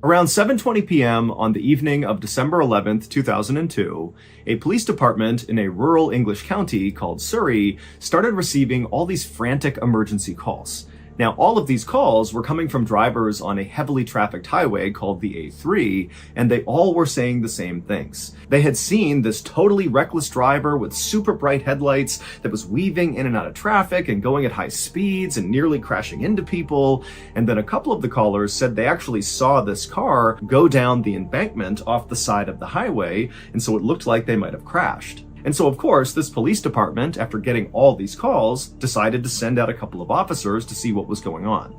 Around 7:20 p.m. on the evening of December 11th, 2002, a police department in a rural English county called Surrey started receiving all these frantic emergency calls. Now, all of these calls were coming from drivers on a heavily trafficked highway called the A3, and they all were saying the same things. They had seen this totally reckless driver with super bright headlights that was weaving in and out of traffic and going at high speeds and nearly crashing into people. And then a couple of the callers said they actually saw this car go down the embankment off the side of the highway, and so it looked like they might have crashed. And so, of course, this police department, after getting all these calls, decided to send out a couple of officers to see what was going on.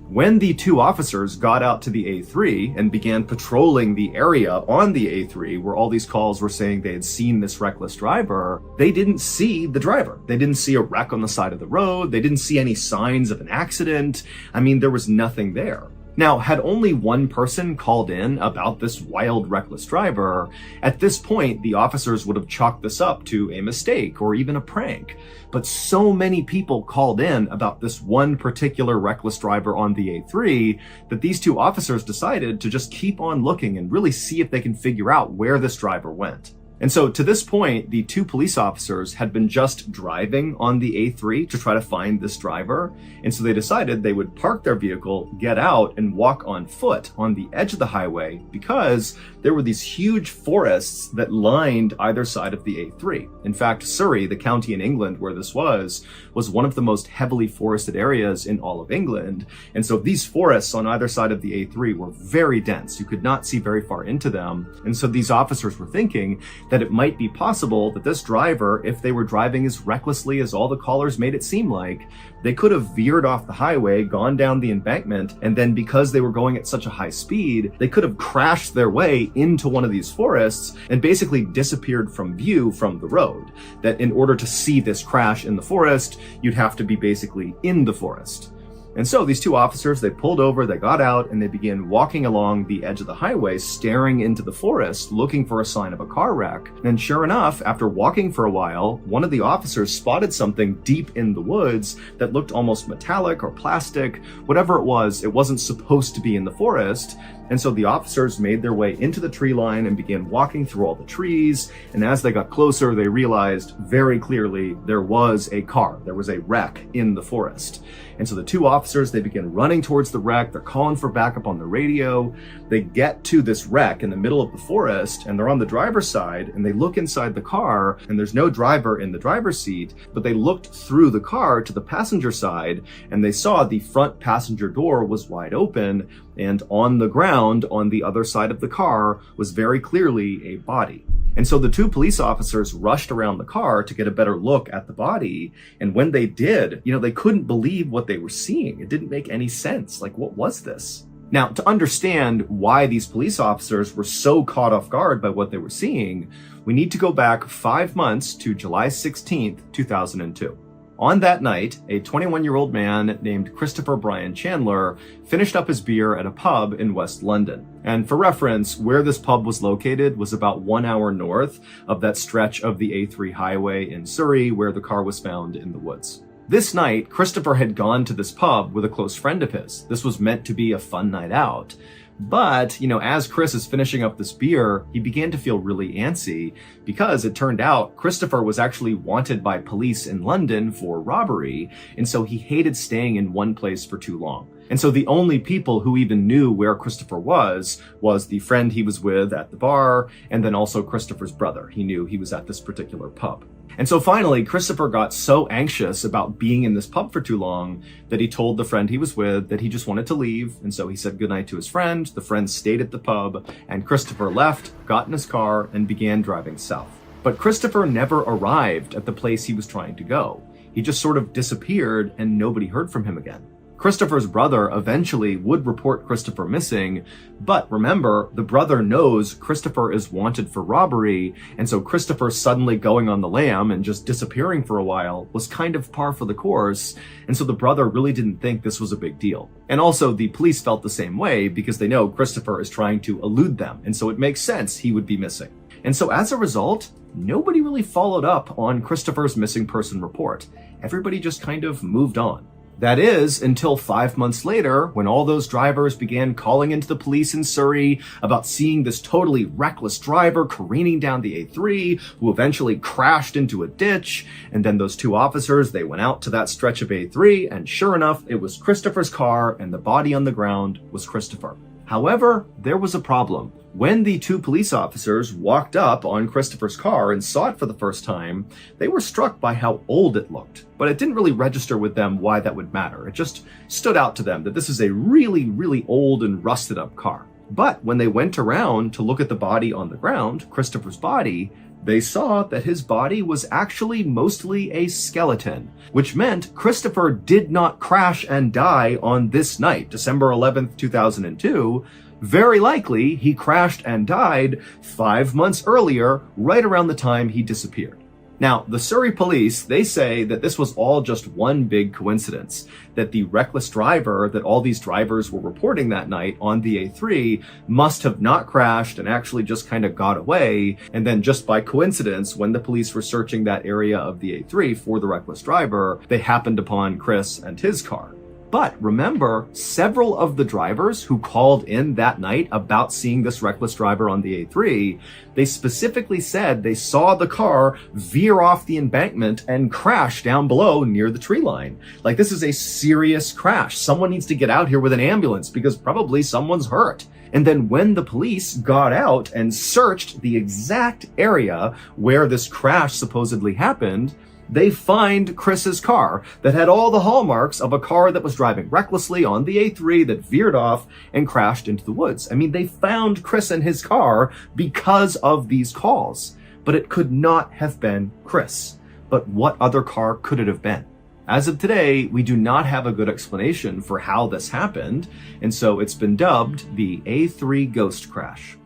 When the two officers got out to the A3 and began patrolling the area on the A3 where all these calls were saying they had seen this reckless driver, they didn't see the driver. They didn't see a wreck on the side of the road. They didn't see any signs of an accident. I mean, there was nothing there. Now, had only one person called in about this wild, reckless driver, at this point, the officers would have chalked this up to a mistake or even a prank. But so many people called in about this one particular reckless driver on the A3 that these two officers decided to just keep on looking and really see if they can figure out where this driver went. And so to this point, the two police officers had been just driving on the A3 to try to find this driver. And so they decided they would park their vehicle, get out, and walk on foot on the edge of the highway because there were these huge forests that lined either side of the A3. In fact, Surrey, the county in England where this was one of the most heavily forested areas in all of England. And so these forests on either side of the A3 were very dense. You could not see very far into them. And so these officers were thinking that it might be possible that this driver, if they were driving as recklessly as all the callers made it seem like, they could have veered off the highway, gone down the embankment, and then because they were going at such a high speed, they could have crashed their way into one of these forests and basically disappeared from view from the road. That in order to see this crash in the forest, you'd have to be basically in the forest. And so these two officers, they pulled over, they got out, and they began walking along the edge of the highway, staring into the forest, looking for a sign of a car wreck. And sure enough, after walking for a while, one of the officers spotted something deep in the woods that looked almost metallic or plastic. Whatever it wasn't supposed to be in the forest. And so the officers made their way into the tree line and began walking through all the trees. And as they got closer, they realized very clearly there was a car. There was a wreck in the forest. And so the two officers, they begin running towards the wreck. They're calling for backup on the radio. They get to this wreck in the middle of the forest, and they're on the driver's side, and they look inside the car, and there's no driver in the driver's seat, but they looked through the car to the passenger side, and they saw the front passenger door was wide open, and on the ground on the other side of the car was very clearly a body. And so the two police officers rushed around the car to get a better look at the body. And when they did, they couldn't believe what they were seeing. It didn't make any sense. Like, what was this? Now, to understand why these police officers were so caught off guard by what they were seeing, we need to go back 5 months to July 16th, 2002. On that night, a 21-year-old man named Christopher Brian Chandler finished up his beer at a pub in West London. And for reference, where this pub was located was about 1 hour north of that stretch of the A3 highway in Surrey where the car was found in the woods. This night, Christopher had gone to this pub with a close friend of his. This was meant to be a fun night out. But, as Chris is finishing up this beer, he began to feel really antsy because it turned out Christopher was actually wanted by police in London for robbery, and so he hated staying in one place for too long. And so the only people who even knew where Christopher was the friend he was with at the bar, and then also Christopher's brother. He knew he was at this particular pub. And so finally, Christopher got so anxious about being in this pub for too long that he told the friend he was with that he just wanted to leave. And so he said goodnight to his friend. The friend stayed at the pub, and Christopher left, got in his car, and began driving south. But Christopher never arrived at the place he was trying to go. He just sort of disappeared, and nobody heard from him again. Christopher's brother eventually would report Christopher missing, but remember, the brother knows Christopher is wanted for robbery, and so Christopher suddenly going on the lam and just disappearing for a while was kind of par for the course, and so the brother really didn't think this was a big deal. And also, the police felt the same way because they know Christopher is trying to elude them, and so it makes sense he would be missing. And so as a result, nobody really followed up on Christopher's missing person report. Everybody just kind of moved on. That is, until 5 months later, when all those drivers began calling into the police in Surrey about seeing this totally reckless driver careening down the A3, who eventually crashed into a ditch. And then those two officers, they went out to that stretch of A3, and sure enough, it was Christopher's car, and the body on the ground was Christopher. However, there was a problem. When the two police officers walked up on Christopher's car and saw it for the first time, they were struck by how old it looked. But it didn't really register with them why that would matter. It just stood out to them that this is a really, really old and rusted up car. But when they went around to look at the body on the ground, Christopher's body, they saw that his body was actually mostly a skeleton, which meant Christopher did not crash and die on this night, December 11th, 2002. Very likely, he crashed and died 5 months earlier, right around the time he disappeared. Now, the Surrey police, they say that this was all just one big coincidence, that the reckless driver that all these drivers were reporting that night on the A3 must have not crashed and actually just kind of got away, and then just by coincidence, when the police were searching that area of the A3 for the reckless driver, they happened upon Chris and his car. But remember, several of the drivers who called in that night about seeing this reckless driver on the A3, they specifically said they saw the car veer off the embankment and crash down below near the tree line. Like, this is a serious crash. Someone needs to get out here with an ambulance because probably someone's hurt. And then when the police got out and searched the exact area where this crash supposedly happened, they find Chris's car that had all the hallmarks of a car that was driving recklessly on the A3 that veered off and crashed into the woods. I mean, they found Chris and his car because of these calls, but it could not have been Chris. But what other car could it have been? As of today, we do not have a good explanation for how this happened, and so it's been dubbed the A3 ghost crash.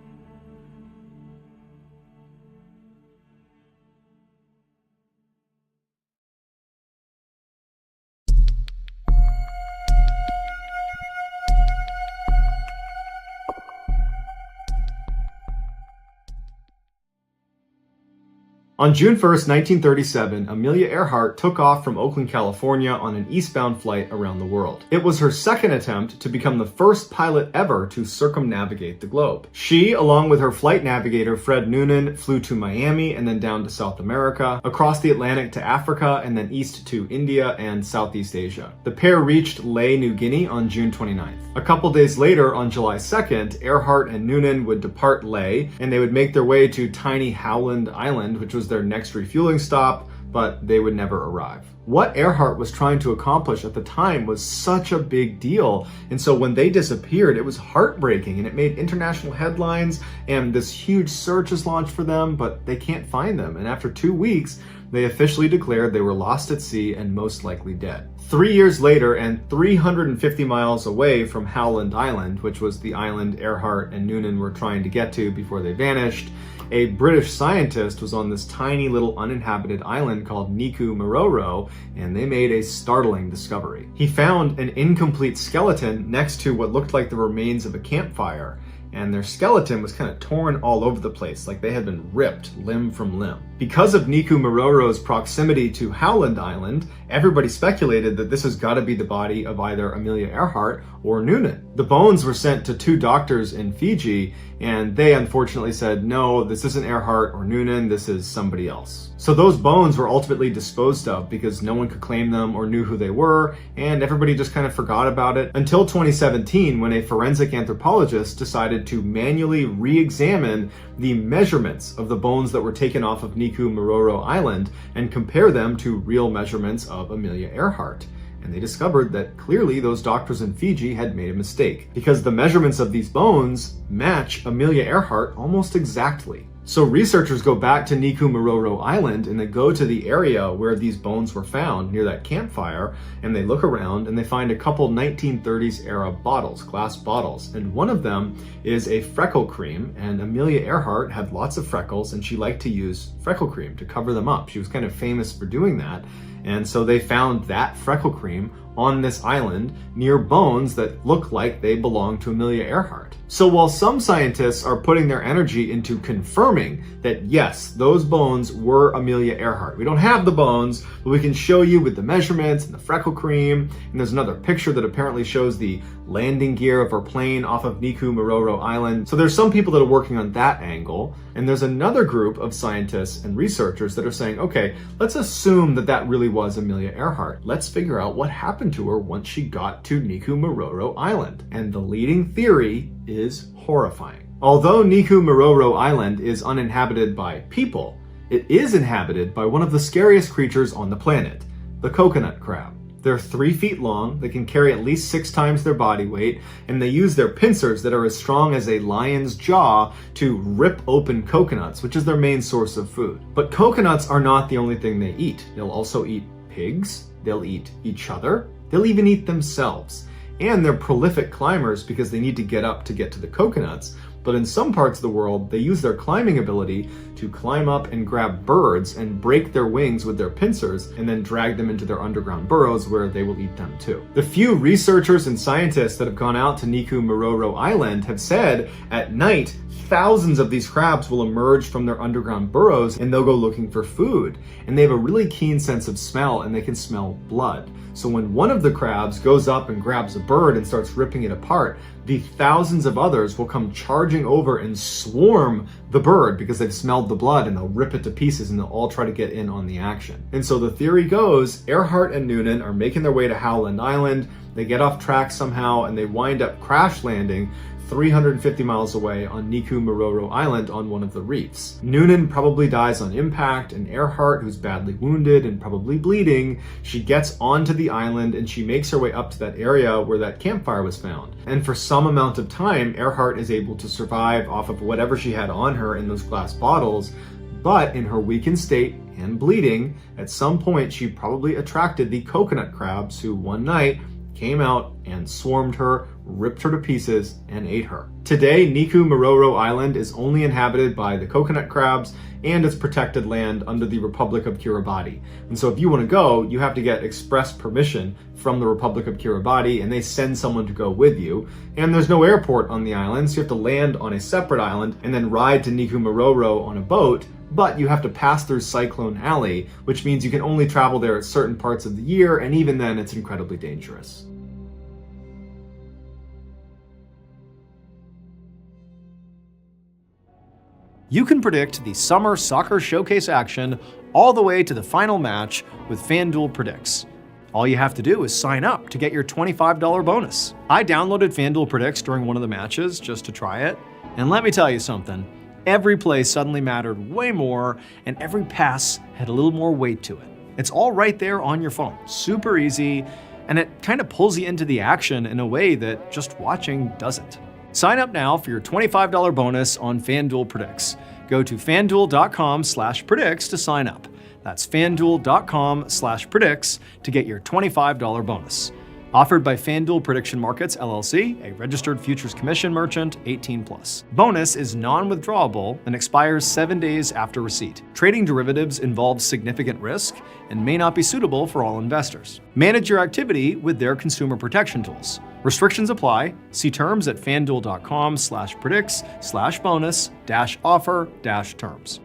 On June 1st, 1937, Amelia Earhart took off from Oakland, California on an eastbound flight around the world. It was her second attempt to become the first pilot ever to circumnavigate the globe. She, along with her flight navigator Fred Noonan, flew to Miami and then down to South America, across the Atlantic to Africa, and then east to India and Southeast Asia. The pair reached Lae, New Guinea on June 29th. A couple days later, on July 2nd, Earhart and Noonan would depart Lae, and they would make their way to tiny Howland Island, which was their next refueling stop, but they would never arrive. What Earhart was trying to accomplish at the time was such a big deal, and so when they disappeared, it was heartbreaking, and it made international headlines, and this huge search is launched for them, but they can't find them, and after 2 weeks, they officially declared they were lost at sea and most likely dead. 3 years later, and 350 miles away from Howland Island, which was the island Earhart and Noonan were trying to get to before they vanished, a British scientist was on this tiny little uninhabited island called Mrballen, and they made a startling discovery. He found an incomplete skeleton next to what looked like the remains of a campfire, and their skeleton was kind of torn all over the place, like they had been ripped limb from limb. Because of Mrballen's proximity to Howland Island, everybody speculated that this has got to be the body of either Amelia Earhart or Noonan. The bones were sent to 2 doctors in Fiji, and they unfortunately said, no, this isn't Earhart or Noonan, this is somebody else. So those bones were ultimately disposed of because no one could claim them or knew who they were, and everybody just kind of forgot about it until 2017, when a forensic anthropologist decided to manually re-examine the measurements of the bones that were taken off of Mrballen Island and compare them to real measurements of Amelia Earhart. And they discovered that clearly those doctors in Fiji had made a mistake, because the measurements of these bones match Amelia Earhart almost exactly. So researchers go back to Mrballen Island and they go to the area where these bones were found near that campfire, and they look around and they find a couple 1930s era bottles, glass bottles, and one of them is a freckle cream, and Amelia Earhart had lots of freckles and she liked to use freckle cream to cover them up. She was kind of famous for doing that. And so they found that freckle cream on this island near bones that look like they belong to Amelia Earhart. So while some scientists are putting their energy into confirming that yes, those bones were Amelia Earhart. We don't have the bones, but we can show you with the measurements and the freckle cream. And there's another picture that apparently shows the landing gear of her plane off of Mrballen Island. So there's some people that are working on that angle. And there's another group of scientists and researchers that are saying, okay, let's assume that that really was Amelia Earhart. Let's figure out what happened to her once she got to Mrballen Island. And the leading theory is horrifying. Although Mrballen Island is uninhabited by people, it is inhabited by one of the scariest creatures on the planet, the coconut crab. They're 3 feet long, they can carry at least 6 times their body weight, and they use their pincers that are as strong as a lion's jaw to rip open coconuts, which is their main source of food. But coconuts are not the only thing they eat. They'll also eat pigs, they'll eat each other, they'll even eat themselves. And they're prolific climbers because they need to get up to get to the coconuts. But in some parts of the world, they use their climbing ability to climb up and grab birds and break their wings with their pincers and then drag them into their underground burrows where they will eat them too. The few researchers and scientists that have gone out to Mrballen Island have said at night, thousands of these crabs will emerge from their underground burrows and they'll go looking for food. And they have a really keen sense of smell and they can smell blood. So when one of the crabs goes up and grabs a bird and starts ripping it apart, the thousands of others will come charging over and swarm the bird because they've smelled the blood, and they'll rip it to pieces and they'll all try to get in on the action. And so the theory goes, Earhart and Noonan are making their way to Howland Island. They get off track somehow and they wind up crash landing 350 miles away on Mrballen Island on one of the reefs. Noonan probably dies on impact, and Earhart, who's badly wounded and probably bleeding, she gets onto the island and she makes her way up to that area where that campfire was found. And for some amount of time, Earhart is able to survive off of whatever she had on her in those glass bottles, but in her weakened state and bleeding, at some point she probably attracted the coconut crabs who one night came out and swarmed her, ripped her to pieces, and ate her. Today, Mrballen Island is only inhabited by the coconut crabs and it's protected land under the Republic of Kiribati. And so if you want to go, you have to get express permission from the Republic of Kiribati, and they send someone to go with you. And there's no airport on the island, so you have to land on a separate island and then ride to Mrballen on a boat. But you have to pass through Cyclone Alley, which means you can only travel there at certain parts of the year, and even then it's incredibly dangerous. You can predict the Summer Soccer Showcase action all the way to the final match with FanDuel Predicts. All you have to do is sign up to get your $25 bonus. I downloaded FanDuel Predicts during one of the matches just to try it, and let me tell you something. Every play suddenly mattered way more, and every pass had a little more weight to it. It's all right there on your phone, super easy, and it kind of pulls you into the action in a way that just watching doesn't. Sign up now for your $25 bonus on FanDuel Predicts. Go to fanduel.com/predicts to sign up. That's fanduel.com/predicts to get your $25 bonus. Offered by FanDuel Prediction Markets, LLC, a registered futures commission merchant, 18+. Bonus is non-withdrawable and expires 7 days after receipt. Trading derivatives involves significant risk and may not be suitable for all investors. Manage your activity with their consumer protection tools. Restrictions apply. See terms at fanduel.com/predicts/bonus-offer-terms.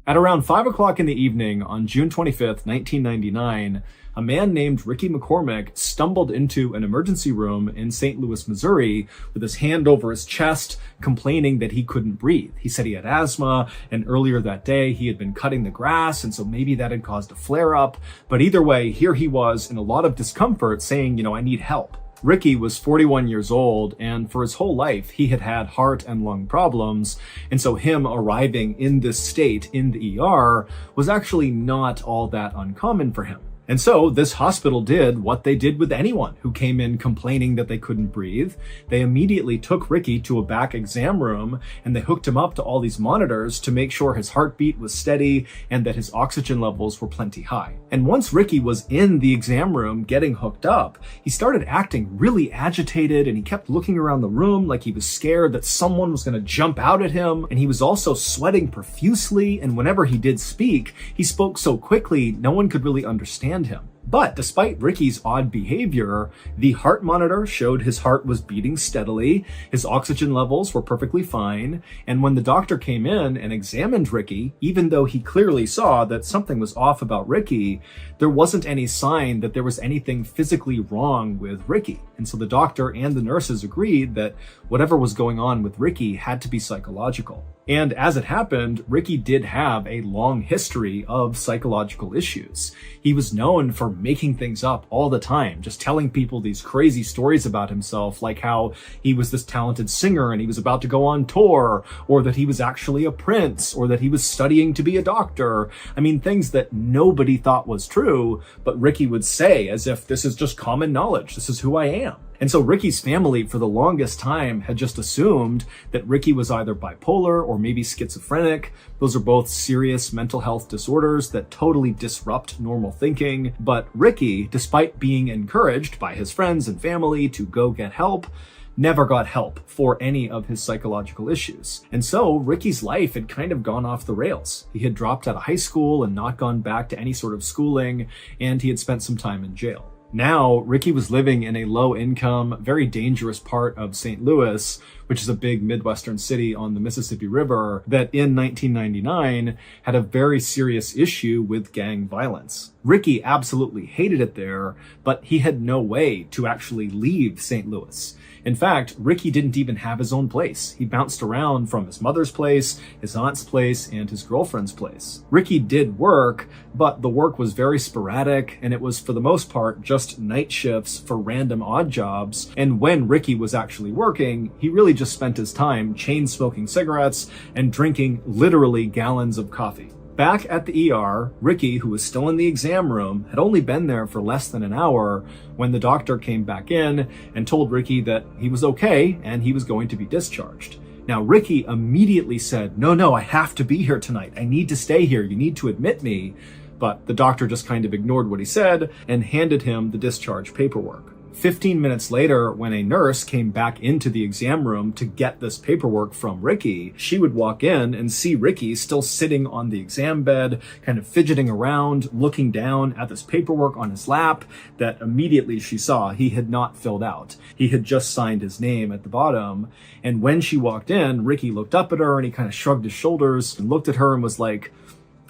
At around 5 o'clock in the evening on June 25th, 1999, a man named Ricky McCormick stumbled into an emergency room in St. Louis, Missouri, with his hand over his chest, complaining that he couldn't breathe. He said he had asthma, and earlier that day he had been cutting the grass, and so maybe that had caused a flare-up. But either way, here he was in a lot of discomfort saying, I need help. Ricky was 41 years old, and for his whole life, he had had heart and lung problems, and so him arriving in this state in the ER was actually not all that uncommon for him. And so this hospital did what they did with anyone who came in complaining that they couldn't breathe. They immediately took Ricky to a back exam room and they hooked him up to all these monitors to make sure his heartbeat was steady and that his oxygen levels were plenty high. And once Ricky was in the exam room getting hooked up, he started acting really agitated and he kept looking around the room like he was scared that someone was going to jump out at him. And he was also sweating profusely, and whenever he did speak, he spoke so quickly no one could really understand him. But despite Ricky's odd behavior, the heart monitor showed his heart was beating steadily, his oxygen levels were perfectly fine, and when the doctor came in and examined Ricky, even though he clearly saw that something was off about Ricky, there wasn't any sign that there was anything physically wrong with Ricky. And so the doctor and the nurses agreed that whatever was going on with Ricky had to be psychological. And as it happened, Ricky did have a long history of psychological issues. He was known for making things up all the time, just telling people these crazy stories about himself, like how he was this talented singer and he was about to go on tour, or that he was actually a prince, or that he was studying to be a doctor. I mean, things that nobody thought was true, but Ricky would say as if this is just common knowledge. This is who I am. And so Ricky's family for the longest time had just assumed that Ricky was either bipolar or maybe schizophrenic. Those are both serious mental health disorders that totally disrupt normal thinking. But Ricky, despite being encouraged by his friends and family to go get help, never got help for any of his psychological issues. And so Ricky's life had kind of gone off the rails. He had dropped out of high school and not gone back to any sort of schooling, and he had spent some time in jail. Now, Ricky was living in a low-income, very dangerous part of St. Louis, which is a big Midwestern city on the Mississippi River that in 1999 had a very serious issue with gang violence. Ricky absolutely hated it there, but he had no way to actually leave St. Louis. In fact, Ricky didn't even have his own place. He bounced around from his mother's place, his aunt's place, and his girlfriend's place. Ricky did work, but the work was very sporadic, and it was for the most part just night shifts for random odd jobs. And when Ricky was actually working, he really just spent his time chain smoking cigarettes and drinking literally gallons of coffee. Back at the ER, Ricky, who was still in the exam room, had only been there for less than an hour when the doctor came back in and told Ricky that he was okay and he was going to be discharged. Now, Ricky immediately said, no, I have to be here tonight. I need to stay here. You need to admit me. But the doctor just kind of ignored what he said and handed him the discharge paperwork. 15 minutes later, when a nurse came back into the exam room to get this paperwork from Ricky, she would walk in and see Ricky still sitting on the exam bed, kind of fidgeting around, looking down at this paperwork on his lap that immediately she saw he had not filled out. He had just signed his name at the bottom. And when she walked in, Ricky looked up at her and he kind of shrugged his shoulders and looked at her and was like,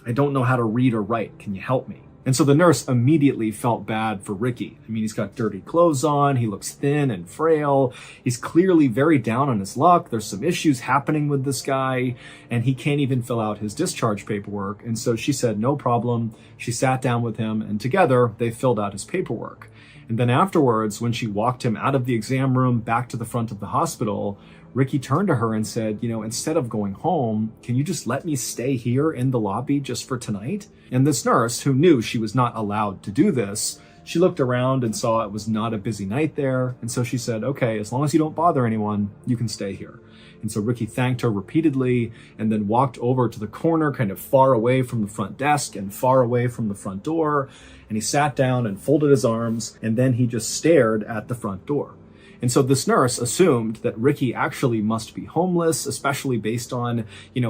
"I don't know how to read or write. Can you help me?" And so the nurse immediately felt bad for Ricky. I mean, he's got dirty clothes on, he looks thin and frail, he's clearly very down on his luck, there's some issues happening with this guy, and he can't even fill out his discharge paperwork. And so she said, no problem. She sat down with him, and together they filled out his paperwork. And then afterwards, when she walked him out of the exam room back to the front of the hospital, Ricky turned to her and said, instead of going home, can you just let me stay here in the lobby just for tonight? And this nurse, who knew she was not allowed to do this, she looked around and saw it was not a busy night there. And so she said, okay, as long as you don't bother anyone, you can stay here. And so Ricky thanked her repeatedly and then walked over to the corner, kind of far away from the front desk and far away from the front door. And he sat down and folded his arms, and then he just stared at the front door. And so this nurse assumed that Ricky actually must be homeless, especially based on,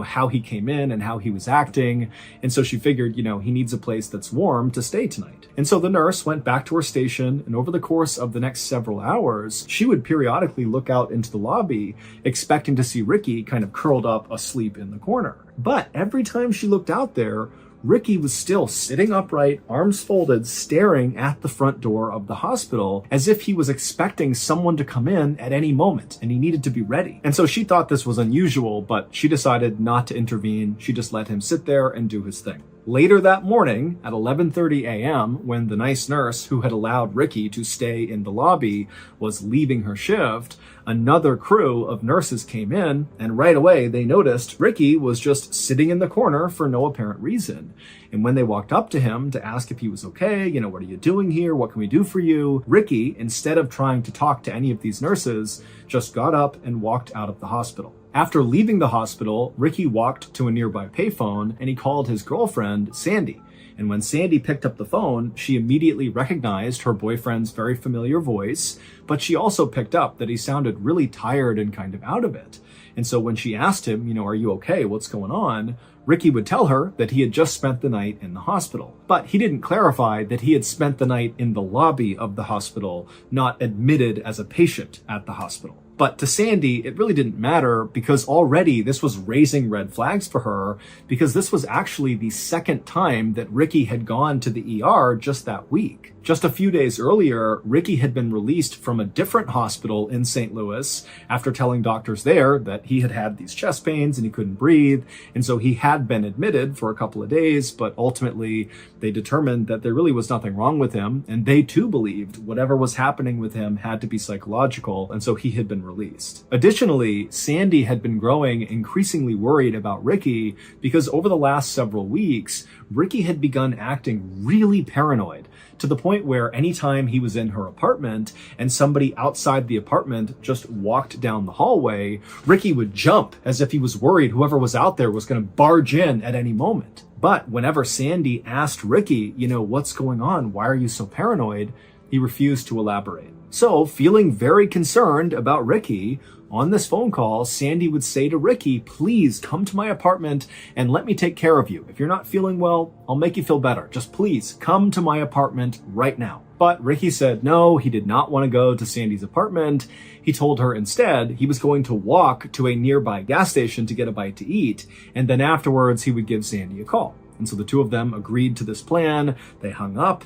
how he came in and how he was acting. And so she figured, he needs a place that's warm to stay tonight. And so the nurse went back to her station, and over the course of the next several hours, she would periodically look out into the lobby, expecting to see Ricky kind of curled up asleep in the corner. But every time she looked out there, Ricky was still sitting upright, arms folded, staring at the front door of the hospital as if he was expecting someone to come in at any moment and he needed to be ready. And so she thought this was unusual, but she decided not to intervene. She just let him sit there and do his thing. Later that morning, at 11:30 a.m., when the nice nurse who had allowed Ricky to stay in the lobby was leaving her shift, another crew of nurses came in, and right away they noticed Ricky was just sitting in the corner for no apparent reason. And when they walked up to him to ask if he was okay, what are you doing here? What can we do for you? Ricky, instead of trying to talk to any of these nurses, just got up and walked out of the hospital. After leaving the hospital, Ricky walked to a nearby payphone and he called his girlfriend, Sandy. And when Sandy picked up the phone, she immediately recognized her boyfriend's very familiar voice, but she also picked up that he sounded really tired and kind of out of it. And so when she asked him, are you okay? What's going on? Ricky would tell her that he had just spent the night in the hospital. But he didn't clarify that he had spent the night in the lobby of the hospital, not admitted as a patient at the hospital. But to Sandy, it really didn't matter because already this was raising red flags for her because this was actually the second time that Ricky had gone to the ER just that week. Just a few days earlier, Ricky had been released from a different hospital in St. Louis after telling doctors there that he had had these chest pains and he couldn't breathe. And so he had been admitted for a couple of days, but ultimately they determined that there really was nothing wrong with him. And they too believed whatever was happening with him had to be psychological. And so he had been released. Additionally, Sandy had been growing increasingly worried about Ricky because over the last several weeks, Ricky had begun acting really paranoid to the point where anytime he was in her apartment and somebody outside the apartment just walked down the hallway, Ricky would jump as if he was worried whoever was out there was going to barge in at any moment. But whenever Sandy asked Ricky, what's going on? Why are you so paranoid? He refused to elaborate. So, feeling very concerned about Ricky, on this phone call, Sandy would say to Ricky, please come to my apartment and let me take care of you. If you're not feeling well, I'll make you feel better. Just please come to my apartment right now. But Ricky said no, he did not want to go to Sandy's apartment. He told her instead he was going to walk to a nearby gas station to get a bite to eat, and then afterwards he would give Sandy a call. And so the two of them agreed to this plan. They hung up.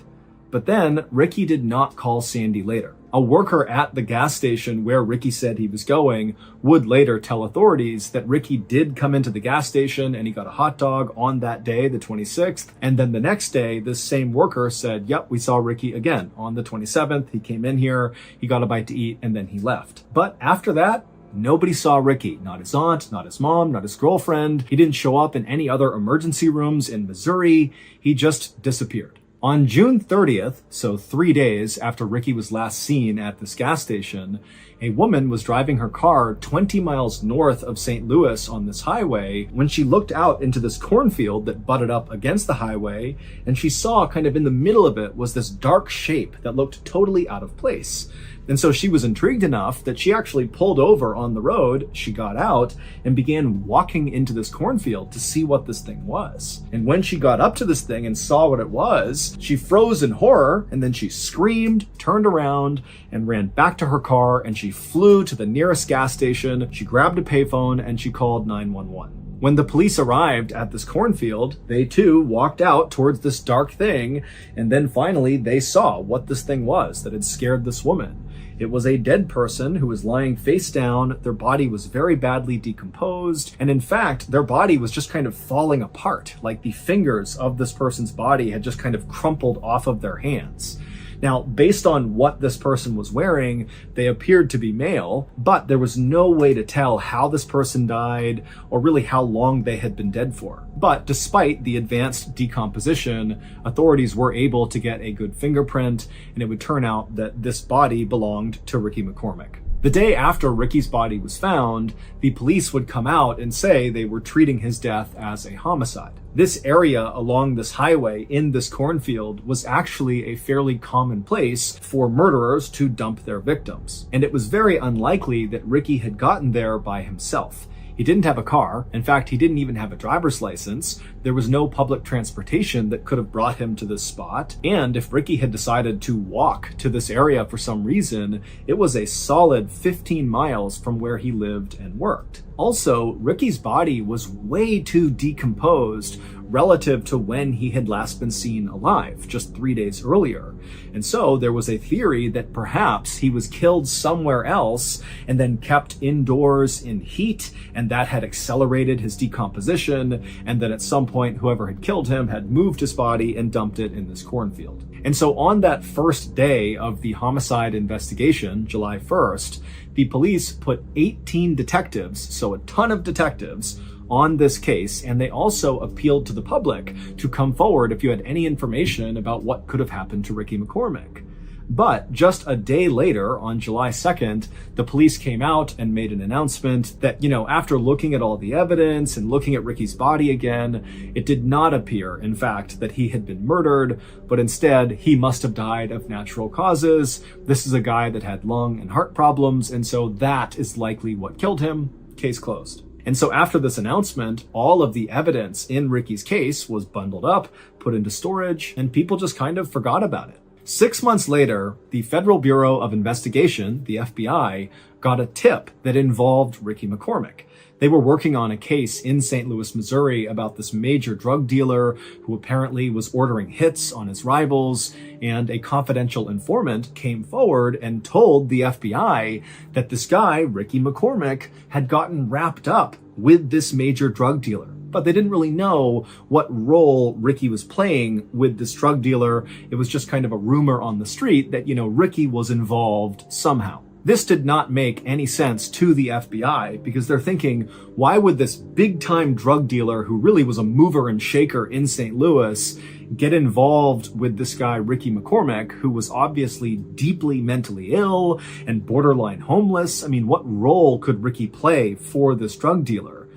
But then Ricky did not call Sandy later. A worker at the gas station where Ricky said he was going would later tell authorities that Ricky did come into the gas station and he got a hot dog on that day, the 26th. And then the next day, this same worker said, yep, we saw Ricky again on the 27th. He came in here, he got a bite to eat, and then he left. But after that, nobody saw Ricky. Not his aunt, not his mom, not his girlfriend. He didn't show up in any other emergency rooms in Missouri. He just disappeared. On June 30th, so 3 days after Ricky was last seen at this gas station, a woman was driving her car 20 miles north of St. Louis on this highway when she looked out into this cornfield that butted up against the highway, and she saw kind of in the middle of it was this dark shape that looked totally out of place. And so she was intrigued enough that she actually pulled over on the road, she got out, and began walking into this cornfield to see what this thing was. And when she got up to this thing and saw what it was, she froze in horror, and then she screamed, turned around, and ran back to her car, and she flew to the nearest gas station, she grabbed a payphone, and she called 911. When the police arrived at this cornfield, they too walked out towards this dark thing, and then finally they saw what this thing was that had scared this woman. It was a dead person who was lying face down. Their body was very badly decomposed. And in fact, their body was just kind of falling apart. Like the fingers of this person's body had just kind of crumpled off of their hands. Now, based on what this person was wearing, they appeared to be male, but there was no way to tell how this person died or really how long they had been dead for. But despite the advanced decomposition, authorities were able to get a good fingerprint, and it would turn out that this body belonged to Ricky McCormick. The day after Ricky's body was found, the police would come out and say they were treating his death as a homicide. This area along this highway in this cornfield was actually a fairly common place for murderers to dump their victims. And it was very unlikely that Ricky had gotten there by himself. He didn't have a car. In fact, he didn't even have a driver's license. There was no public transportation that could have brought him to this spot. And if Ricky had decided to walk to this area for some reason, it was a solid 15 miles from where he lived and worked. Also, Ricky's body was way too decomposed relative to when he had last been seen alive, just 3 days earlier. And so there was a theory that perhaps he was killed somewhere else and then kept indoors in heat, and that had accelerated his decomposition, and that at some point whoever had killed him had moved his body and dumped it in this cornfield. And so on that first day of the homicide investigation, July 1st, the police put 18 detectives, so a ton of detectives, on this case, and they also appealed to the public to come forward if you had any information about what could have happened to Ricky McCormick. But just a day later, on July 2nd, the police came out and made an announcement that, after looking at all the evidence and looking at Ricky's body again, it did not appear, in fact, that he had been murdered, but instead he must have died of natural causes. This is a guy that had lung and heart problems, and so that is likely what killed him. Case closed. And so after this announcement, all of the evidence in Ricky's case was bundled up, put into storage, and people just kind of forgot about it. 6 months later, the Federal Bureau of Investigation, the FBI, got a tip that involved Ricky McCormick. They were working on a case in St. Louis, Missouri about this major drug dealer who apparently was ordering hits on his rivals, and a confidential informant came forward and told the FBI that this guy, Ricky McCormick, had gotten wrapped up with this major drug dealer. But they didn't really know what role Ricky was playing with this drug dealer. It was just kind of a rumor on the street that, Ricky was involved somehow. This did not make any sense to the FBI because they're thinking, why would this big-time drug dealer who really was a mover and shaker in St. Louis get involved with this guy, Ricky McCormick, who was obviously deeply mentally ill and borderline homeless? I mean, what role could Ricky play for this drug dealer?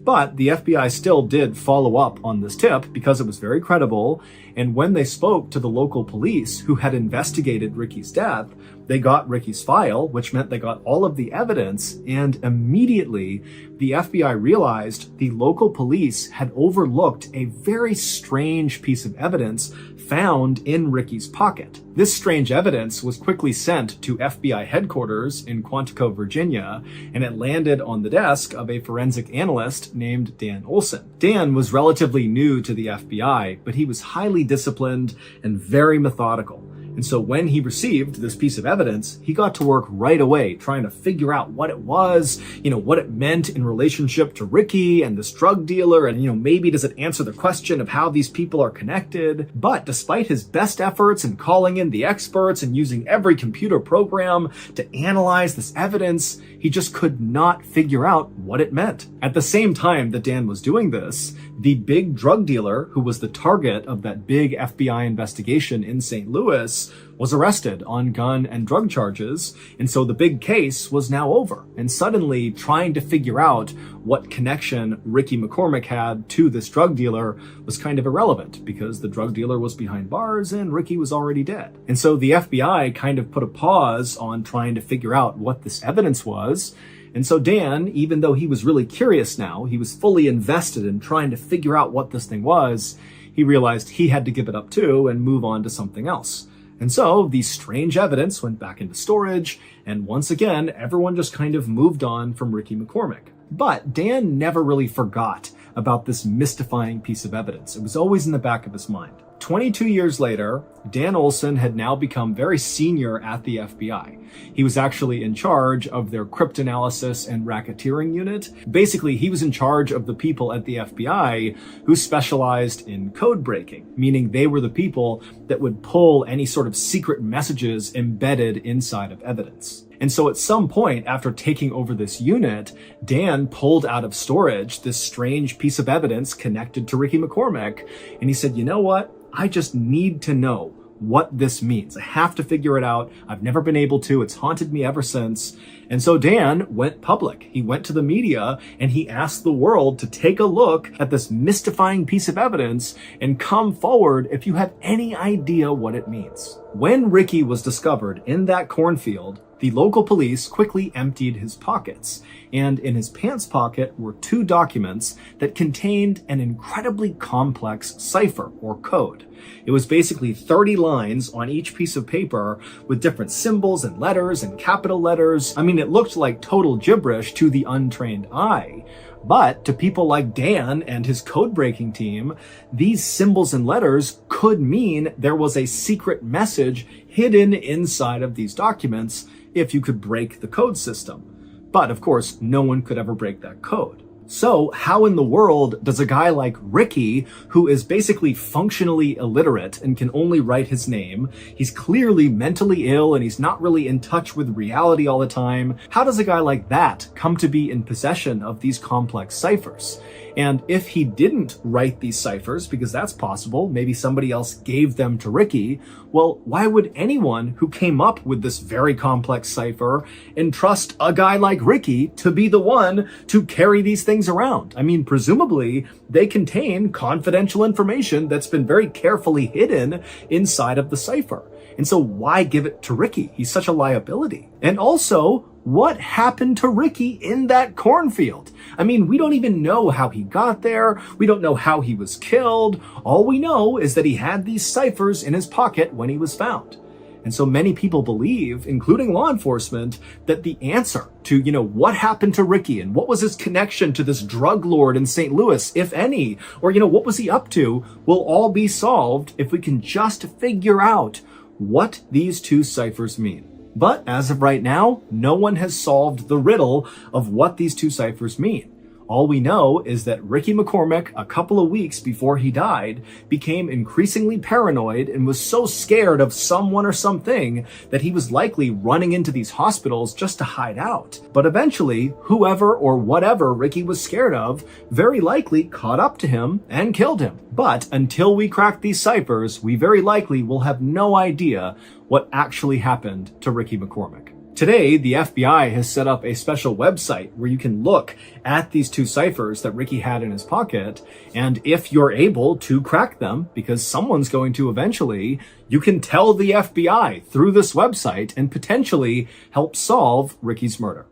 But the FBI still did follow up on this tip because it was very credible. And when they spoke to the local police who had investigated Ricky's death, they got Ricky's file, which meant they got all of the evidence. And immediately the FBI realized the local police had overlooked a very strange piece of evidence found in Ricky's pocket. This strange evidence was quickly sent to FBI headquarters in Quantico, Virginia, and it landed on the desk of a forensic analyst named Dan Olson. Dan was relatively new to the FBI, but he was highly disciplined and very methodical. And so when he received this piece of evidence, he got to work right away trying to figure out what it was, what it meant in relationship to Ricky and this drug dealer, and, maybe does it answer the question of how these people are connected? But despite his best efforts in calling in the experts and using every computer program to analyze this evidence, he just could not figure out what it meant. At the same time that Dan was doing this, the big drug dealer who was the target of that big FBI investigation in St. Louis was arrested on gun and drug charges, and so the big case was now over. And suddenly, trying to figure out what connection Ricky McCormick had to this drug dealer was kind of irrelevant, because the drug dealer was behind bars and Ricky was already dead. And so the FBI kind of put a pause on trying to figure out what this evidence was. And so Dan, even though he was really curious now, he was fully invested in trying to figure out what this thing was, he realized he had to give it up too and move on to something else. And so the strange evidence went back into storage, and once again, everyone just kind of moved on from Ricky McCormick. But Dan never really forgot about this mystifying piece of evidence. It was always in the back of his mind. 22 years later, Dan Olson had now become very senior at the FBI. He was actually in charge of their cryptanalysis and racketeering unit. Basically, he was in charge of the people at the FBI who specialized in code breaking, meaning they were the people that would pull any sort of secret messages embedded inside of evidence. And so at some point after taking over this unit, Dan pulled out of storage this strange piece of evidence connected to Ricky McCormick. And he said, you know what? I just need to know what this means. I have to figure it out. I've never been able to. It's haunted me ever since. And so Dan went public. He went to the media and he asked the world to take a look at this mystifying piece of evidence and come forward if you have any idea what it means. When Ricky was discovered in that cornfield, The local police quickly emptied his pockets, and in his pants pocket were 2 documents that contained an incredibly complex cipher or code. It was basically 30 lines on each piece of paper with different symbols and letters and capital letters. I mean, it looked like total gibberish to the untrained eye. But to people like Dan and his code-breaking team, these symbols and letters could mean there was a secret message hidden inside of these documents if you could break the code system. But of course, no one could ever break that code. So how in the world does a guy like Ricky, who is basically functionally illiterate and can only write his name, he's clearly mentally ill and he's not really in touch with reality all the time, how does a guy like that come to be in possession of these complex ciphers? And if he didn't write these ciphers, because that's possible, maybe somebody else gave them to Ricky, well, why would anyone who came up with this very complex cipher entrust a guy like Ricky to be the one to carry these things around? I mean, presumably, they contain confidential information that's been very carefully hidden inside of the cipher. And so why give it to Ricky? He's such a liability. And also, what happened to Ricky in that cornfield? I mean, we don't even know how he got there. We don't know how he was killed. All we know is that he had these ciphers in his pocket when he was found. And so many people believe, including law enforcement, that the answer to, what happened to Ricky and what was his connection to this drug lord in St. Louis, if any, or, what was he up to, will all be solved if we can just figure out what these 2 ciphers mean. But as of right now, no one has solved the riddle of what these 2 ciphers mean. All we know is that Ricky McCormick, a couple of weeks before he died, became increasingly paranoid and was so scared of someone or something that he was likely running into these hospitals just to hide out. But eventually, whoever or whatever Ricky was scared of very likely caught up to him and killed him. But until we crack these ciphers, we very likely will have no idea what actually happened to Ricky McCormick. Today, the FBI has set up a special website where you can look at these 2 ciphers that Ricky had in his pocket, and if you're able to crack them, because someone's going to eventually, you can tell the FBI through this website and potentially help solve Ricky's murder.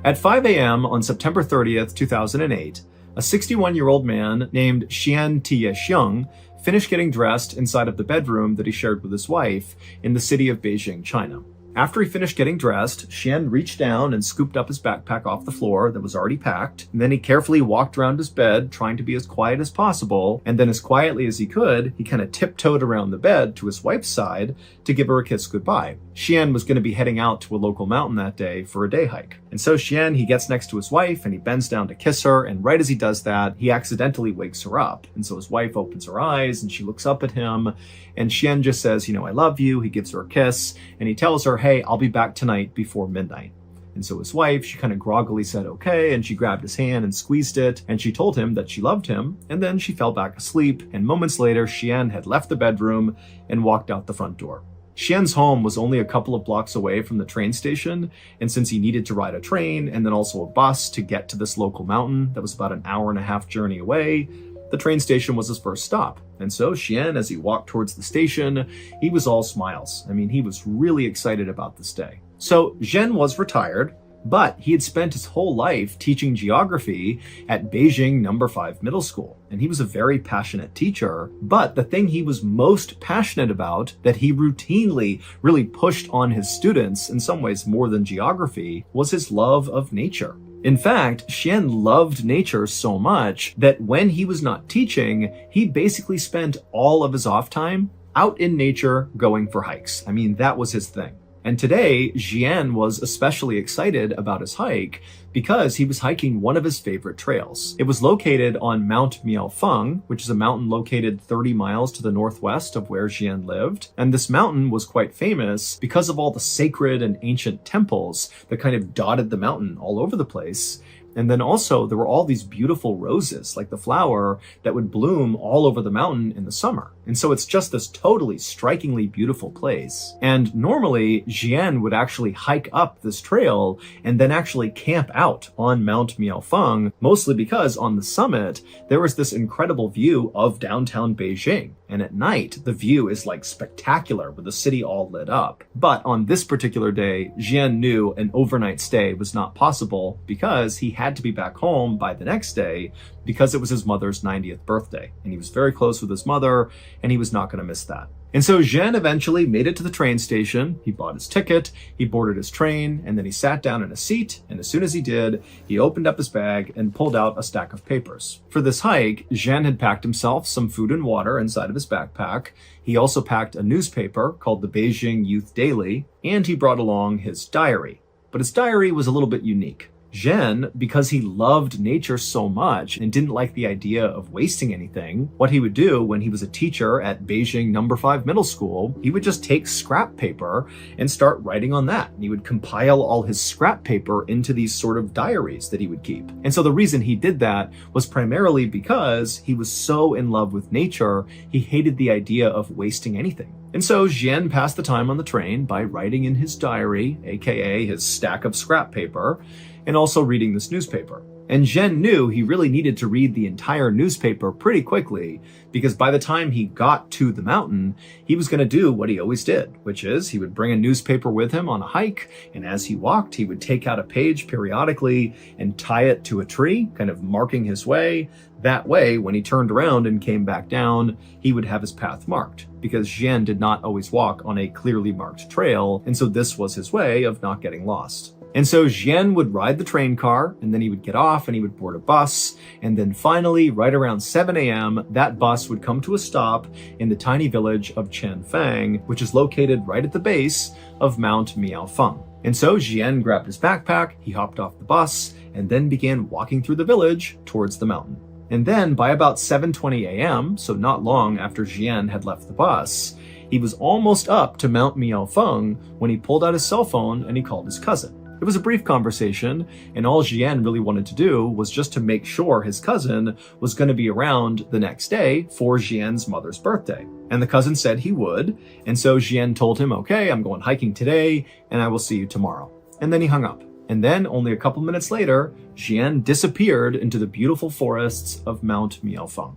At 5 a.m. on September 30th, 2008, a 61-year-old man named Xian Tie-xiong finished getting dressed inside of the bedroom that he shared with his wife in the city of Beijing, China. After he finished getting dressed, Xian reached down and scooped up his backpack off the floor that was already packed, and then he carefully walked around his bed, trying to be as quiet as possible, and then as quietly as he could, he kind of tiptoed around the bed to his wife's side to give her a kiss goodbye. Xian was going to be heading out to a local mountain that day for a day hike. And so Xian, he gets next to his wife and he bends down to kiss her, and right as he does that, he accidentally wakes her up. And so his wife opens her eyes and she looks up at him, and Xian just says, I love you. He gives her a kiss and he tells her, hey, I'll be back tonight before midnight. And so his wife, she kind of groggily said, okay, and she grabbed his hand and squeezed it, and she told him that she loved him, and then she fell back asleep, and moments later, Xian had left the bedroom and walked out the front door. Xian's home was only a couple of blocks away from the train station, and since he needed to ride a train and then also a bus to get to this local mountain that was about an hour-and-a-half journey away, the train station was his first stop. And so Xian, as he walked towards the station, he was all smiles. I mean, he was really excited about this day. So Xian was retired, but he had spent his whole life teaching geography at Beijing No. 5 Middle School. And he was a very passionate teacher, but the thing he was most passionate about, that he routinely really pushed on his students, in some ways more than geography, was his love of nature. In fact, Xian loved nature so much that when he was not teaching, he basically spent all of his off time out in nature going for hikes. I mean, that was his thing. And today, Xian was especially excited about his hike because he was hiking one of his favorite trails. It was located on Mount Miaofeng, which is a mountain located 30 miles to the northwest of where Xian lived. And this mountain was quite famous because of all the sacred and ancient temples that kind of dotted the mountain all over the place. And then also there were all these beautiful roses, like the flower, that would bloom all over the mountain in the summer. And so it's just this totally strikingly beautiful place. And normally, Jian would actually hike up this trail and then actually camp out on Mount Miaofeng, mostly because on the summit, there was this incredible view of downtown Beijing. And at night, the view is like spectacular with the city all lit up. But on this particular day, Jian knew an overnight stay was not possible because he had to be back home by the next day because it was his mother's 90th birthday. And he was very close with his mother, and he was not going to miss that. And so Jian eventually made it to the train station. He bought his ticket, he boarded his train, and then he sat down in a seat. And as soon as he did, he opened up his bag and pulled out a stack of papers. For this hike, Jian had packed himself some food and water inside of his backpack. He also packed a newspaper called the Beijing Youth Daily, and he brought along his diary. But his diary was a little bit unique. Jian, because he loved nature so much and didn't like the idea of wasting anything, what he would do when he was a teacher at Beijing No. 5 Middle School, he would just take scrap paper and start writing on that. And he would compile all his scrap paper into these sort of diaries that he would keep. And so the reason he did that was primarily because he was so in love with nature, he hated the idea of wasting anything. And so Jian passed the time on the train by writing in his diary, aka his stack of scrap paper, and also reading this newspaper. And Jian knew he really needed to read the entire newspaper pretty quickly because by the time he got to the mountain, he was going to do what he always did, which is he would bring a newspaper with him on a hike, and as he walked, he would take out a page periodically and tie it to a tree, kind of marking his way. That way, when he turned around and came back down, he would have his path marked, because Jian did not always walk on a clearly marked trail, and so this was his way of not getting lost. And so Jian would ride the train car, and then he would get off and he would board a bus. And then finally, right around 7 a.m., that bus would come to a stop in the tiny village of Changfang, which is located right at the base of Mount Miaofeng. And so Jian grabbed his backpack, he hopped off the bus, and then began walking through the village towards the mountain. And then by about 7:20 a.m., so not long after Jian had left the bus, he was almost up to Mount Miaofeng when he pulled out his cell phone and he called his cousin. It was a brief conversation, and all Jian really wanted to do was just to make sure his cousin was going to be around the next day for Jian's mother's birthday. And the cousin said he would, and so Jian told him, okay, I'm going hiking today, and I will see you tomorrow. And then he hung up. And then, only a couple minutes later, Jian disappeared into the beautiful forests of Mount Miaofeng.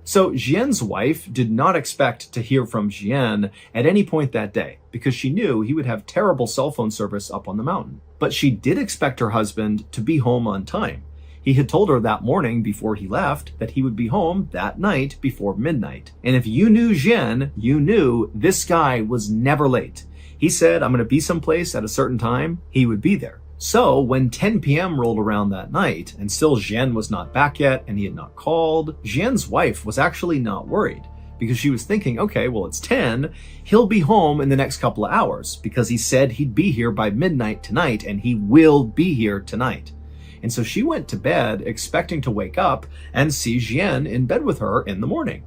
So Jian's wife did not expect to hear from Jian at any point that day because she knew he would have terrible cell phone service up on the mountain. But she did expect her husband to be home on time. He had told her that morning before he left that he would be home that night before midnight. And if you knew Jian, you knew this guy was never late. He said, I'm going to be someplace at a certain time, he would be there. So when 10 p.m. rolled around that night and still Jian was not back yet and he had not called, Jian's wife was actually not worried because she was thinking, okay, well, it's 10. He'll be home in the next couple of hours because he said he'd be here by midnight tonight and he will be here tonight. And so she went to bed expecting to wake up and see Jian in bed with her in the morning.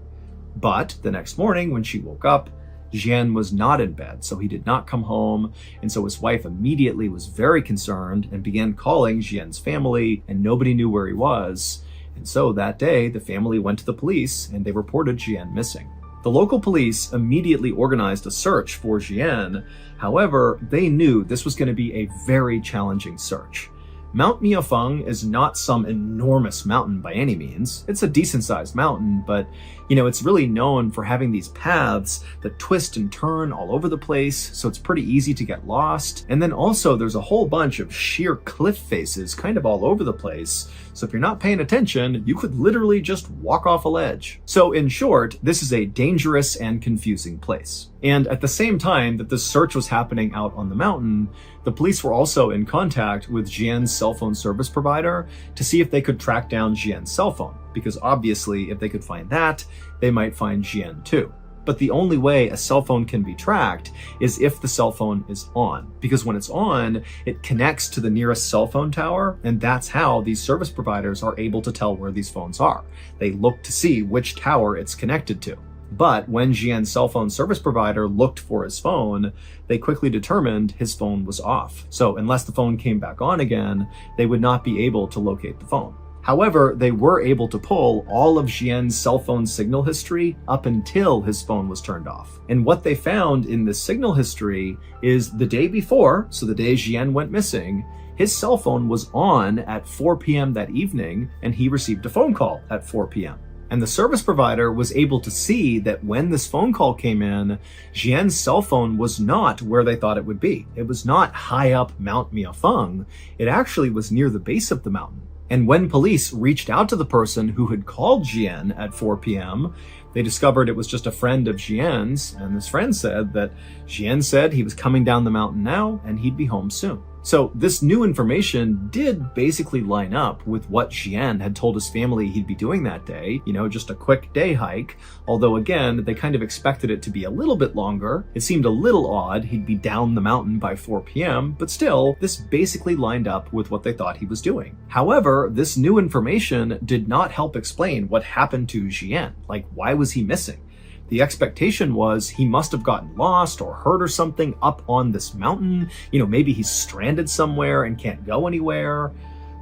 But the next morning when she woke up, Jian was not in bed, so he did not come home, and so his wife immediately was very concerned and began calling Jian's family, and nobody knew where he was. And so that day, the family went to the police, and they reported Jian missing. The local police immediately organized a search for Jian. However, they knew this was going to be a very challenging search. Mount Miaofeng is not some enormous mountain by any means. It's a decent-sized mountain, but it's really known for having these paths that twist and turn all over the place, so it's pretty easy to get lost. And then also there's a whole bunch of sheer cliff faces kind of all over the place, so if you're not paying attention, you could literally just walk off a ledge. So in short, this is a dangerous and confusing place. And at the same time that this search was happening out on the mountain, the police were also in contact with Jian's cell phone service provider to see if they could track down Jian's cell phone, because obviously if they could find that, they might find Jian too. But the only way a cell phone can be tracked is if the cell phone is on, because when it's on, it connects to the nearest cell phone tower, and that's how these service providers are able to tell where these phones are. They look to see which tower it's connected to. But when Jian's cell phone service provider looked for his phone, they quickly determined his phone was off. So unless the phone came back on again, they would not be able to locate the phone. However, they were able to pull all of Jian's cell phone signal history up until his phone was turned off. And what they found in this signal history is the day before, so the day Jian went missing, his cell phone was on at 4 p.m. that evening, and he received a phone call at 4 p.m. And the service provider was able to see that when this phone call came in, Jian's cell phone was not where they thought it would be. It was not high up Mount Miaofeng. It actually was near the base of the mountain. And when police reached out to the person who had called Jian at 4 p.m., they discovered it was just a friend of Jian's, and this friend said that Jian said he was coming down the mountain now and he'd be home soon. So this new information did basically line up with what Jian had told his family he'd be doing that day, just a quick day hike. Although again, they kind of expected it to be a little bit longer. It seemed a little odd he'd be down the mountain by 4 p.m., but still, this basically lined up with what they thought he was doing. However, this new information did not help explain what happened to Jian. Like, why was he missing? The expectation was he must have gotten lost or hurt or something up on this mountain. Maybe he's stranded somewhere and can't go anywhere.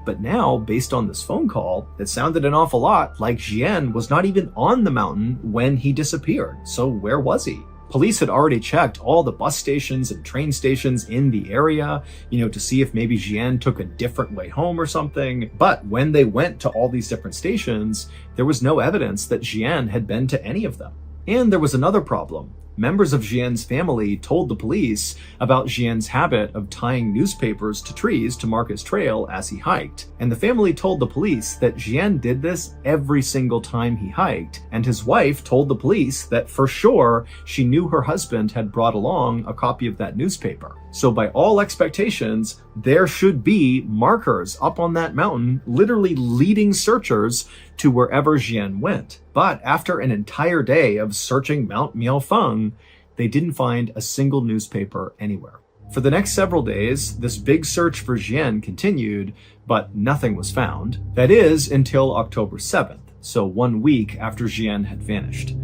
But now, based on this phone call, it sounded an awful lot like Jian was not even on the mountain when he disappeared. So where was he? Police had already checked all the bus stations and train stations in the area, to see if maybe Jian took a different way home or something. But when they went to all these different stations, there was no evidence that Jian had been to any of them. And there was another problem. Members of Jian's family told the police about Jian's habit of tying newspapers to trees to mark his trail as he hiked. And the family told the police that Jian did this every single time he hiked. And his wife told the police that for sure she knew her husband had brought along a copy of that newspaper. So by all expectations, there should be markers up on that mountain, literally leading searchers to wherever Jian went. But after an entire day of searching Mount Miaofeng, they didn't find a single newspaper anywhere. For the next several days, this big search for Jian continued, but nothing was found. That is, until October 7th, so 1 week after Jian had vanished.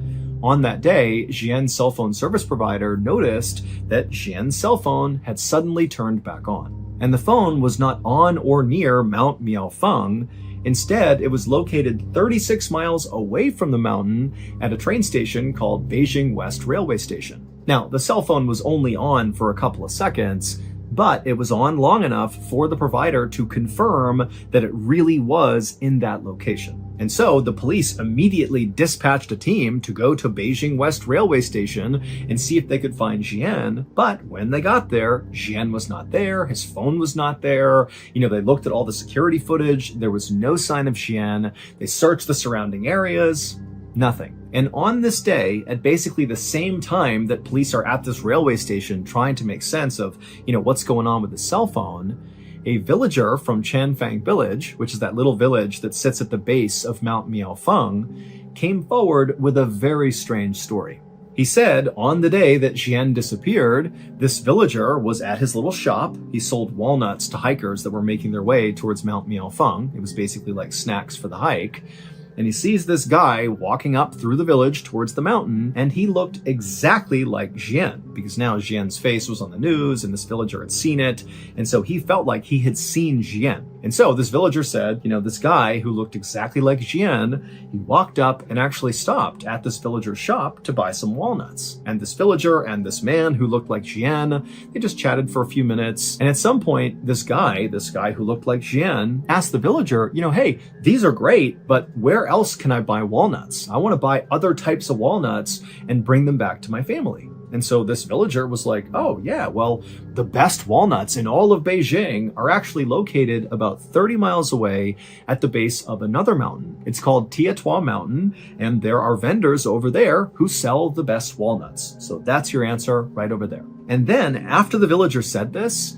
On that day, Jian's cell phone service provider noticed that Jian's cell phone had suddenly turned back on. And the phone was not on or near Mount Miaofeng. Instead, it was located 36 miles away from the mountain at a train station called Beijing West Railway Station. Now, the cell phone was only on for a couple of seconds, but it was on long enough for the provider to confirm that it really was in that location. And so the police immediately dispatched a team to go to Beijing West Railway Station and see if they could find Jian. But when they got there, Jian was not there. His phone was not there. They looked at all the security footage. There was no sign of Jian. They searched the surrounding areas. Nothing. And on this day, at basically the same time that police are at this railway station trying to make sense of, what's going on with the cell phone, a villager from Chanfang village, which is that little village that sits at the base of Mount Miaofeng, came forward with a very strange story. He said on the day that Jian disappeared, this villager was at his little shop. He sold walnuts to hikers that were making their way towards Mount Miaofeng. It was basically like snacks for the hike. And he sees this guy walking up through the village towards the mountain, and he looked exactly like Jian, because now Jian's face was on the news and this villager had seen it, and so he felt like he had seen Jian. And so this villager said, this guy who looked exactly like Jian, he walked up and actually stopped at this villager's shop to buy some walnuts. And this villager and this man who looked like Jian, they just chatted for a few minutes, and at some point, this guy who looked like Jian, asked the villager, hey, these are great, but where else can I buy walnuts? I want to buy other types of walnuts and bring them back to my family. And so this villager was like, oh yeah, well, the best walnuts in all of Beijing are actually located about 30 miles away at the base of another mountain. It's called Tietua Mountain, and there are vendors over there who sell the best walnuts. So that's your answer right over there. And then after the villager said this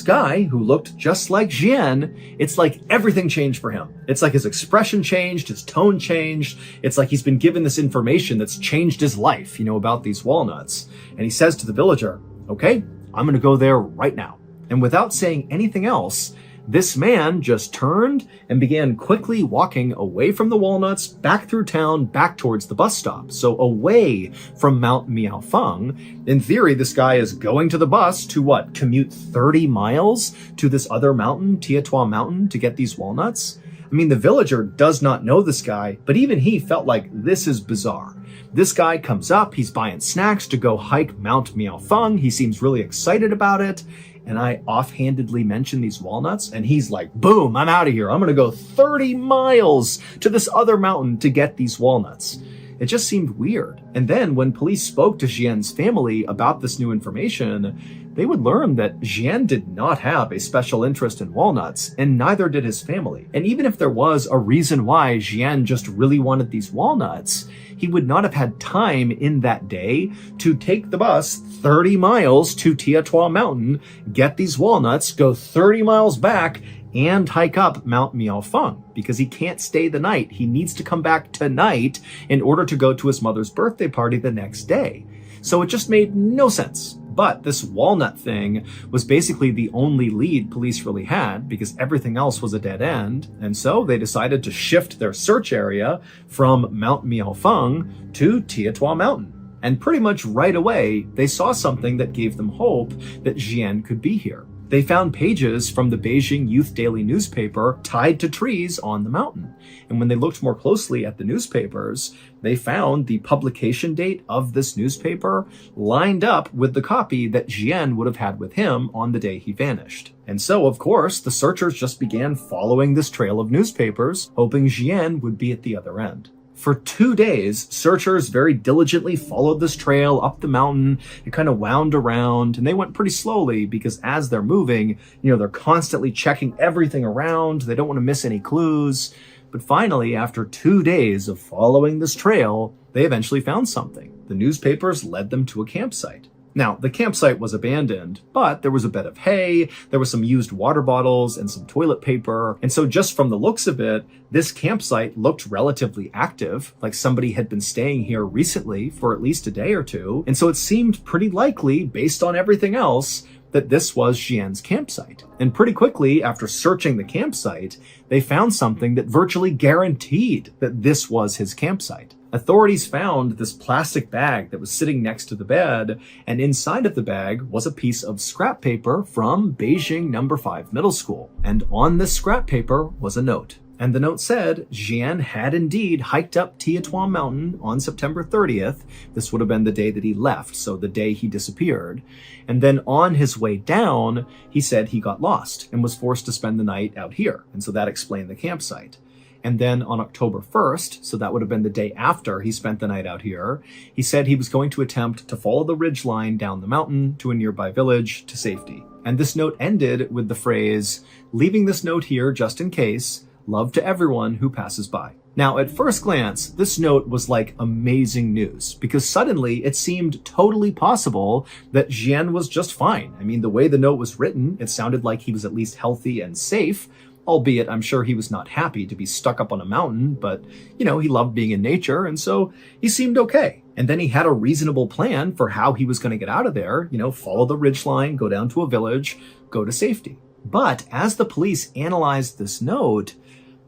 guy who looked just like Jian, it's like everything changed for him. It's like his expression changed, his tone changed. It's like he's been given this information that's changed his life, about these walnuts. And he says to the villager, okay, I'm going to go there right now. And without saying anything else, this man just turned and began quickly walking away from the walnuts, back through town, back towards the bus stop. So away from Mount Miaofeng. In theory, this guy is going to the bus to commute 30 miles to this other mountain, Tietua Mountain, to get these walnuts. I mean, the villager does not know this guy, but even he felt like this is bizarre. This guy comes up, he's buying snacks to go hike Mount Miaofeng. He seems really excited about it. And I offhandedly mention these walnuts, and he's like, boom, I'm out of here. I'm going to go 30 miles to this other mountain to get these walnuts. It just seemed weird. And then when police spoke to Jian's family about this new information, they would learn that Jian did not have a special interest in walnuts, and neither did his family. And even if there was a reason why Jian just really wanted these walnuts, he would not have had time in that day to take the bus 30 miles to Tiatua Mountain, get these walnuts, go 30 miles back, and hike up Mount Miaofeng, because he can't stay the night. He needs to come back tonight in order to go to his mother's birthday party the next day. So it just made no sense. But this walnut thing was basically the only lead police really had, because everything else was a dead end. And so they decided to shift their search area from Mount Miaofeng to Tiatua Mountain. And pretty much right away, they saw something that gave them hope that Jian could be here. They found pages from the Beijing Youth Daily newspaper tied to trees on the mountain. And when they looked more closely at the newspapers, they found the publication date of this newspaper lined up with the copy that Jian would have had with him on the day he vanished. And so, of course, the searchers just began following this trail of newspapers, hoping Jian would be at the other end. For 2 days, searchers very diligently followed this trail up the mountain and kind of wound around, and they went pretty slowly because as they're moving, they're constantly checking everything around. They don't want to miss any clues. But finally, after 2 days of following this trail, they eventually found something. The newspapers led them to a campsite. Now, the campsite was abandoned, but there was a bed of hay, there was some used water bottles, and some toilet paper. And so just from the looks of it, this campsite looked relatively active, like somebody had been staying here recently for at least a day or two. And so it seemed pretty likely, based on everything else, that this was Jian's campsite. And pretty quickly, after searching the campsite, they found something that virtually guaranteed that this was his campsite. Authorities found this plastic bag that was sitting next to the bed, and inside of the bag was a piece of scrap paper from Beijing No. 5 Middle School. And on this scrap paper was a note. And the note said Jian had indeed hiked up Tiatua Mountain on September 30th. This would have been the day that he left, so the day he disappeared. And then on his way down, he said he got lost and was forced to spend the night out here. And so that explained the campsite. And then on October 1st, so that would have been the day after he spent the night out here, he said he was going to attempt to follow the ridge line down the mountain to a nearby village to safety. And this note ended with the phrase, "Leaving this note here just in case. Love to everyone who passes by." Now, at first glance, this note was like amazing news, because suddenly it seemed totally possible that Jian was just fine. I mean, the way the note was written, it sounded like he was at least healthy and safe, albeit I'm sure he was not happy to be stuck up on a mountain, but, he loved being in nature, and so he seemed okay. And then he had a reasonable plan for how he was going to get out of there, follow the ridgeline, go down to a village, go to safety. But as the police analyzed this note,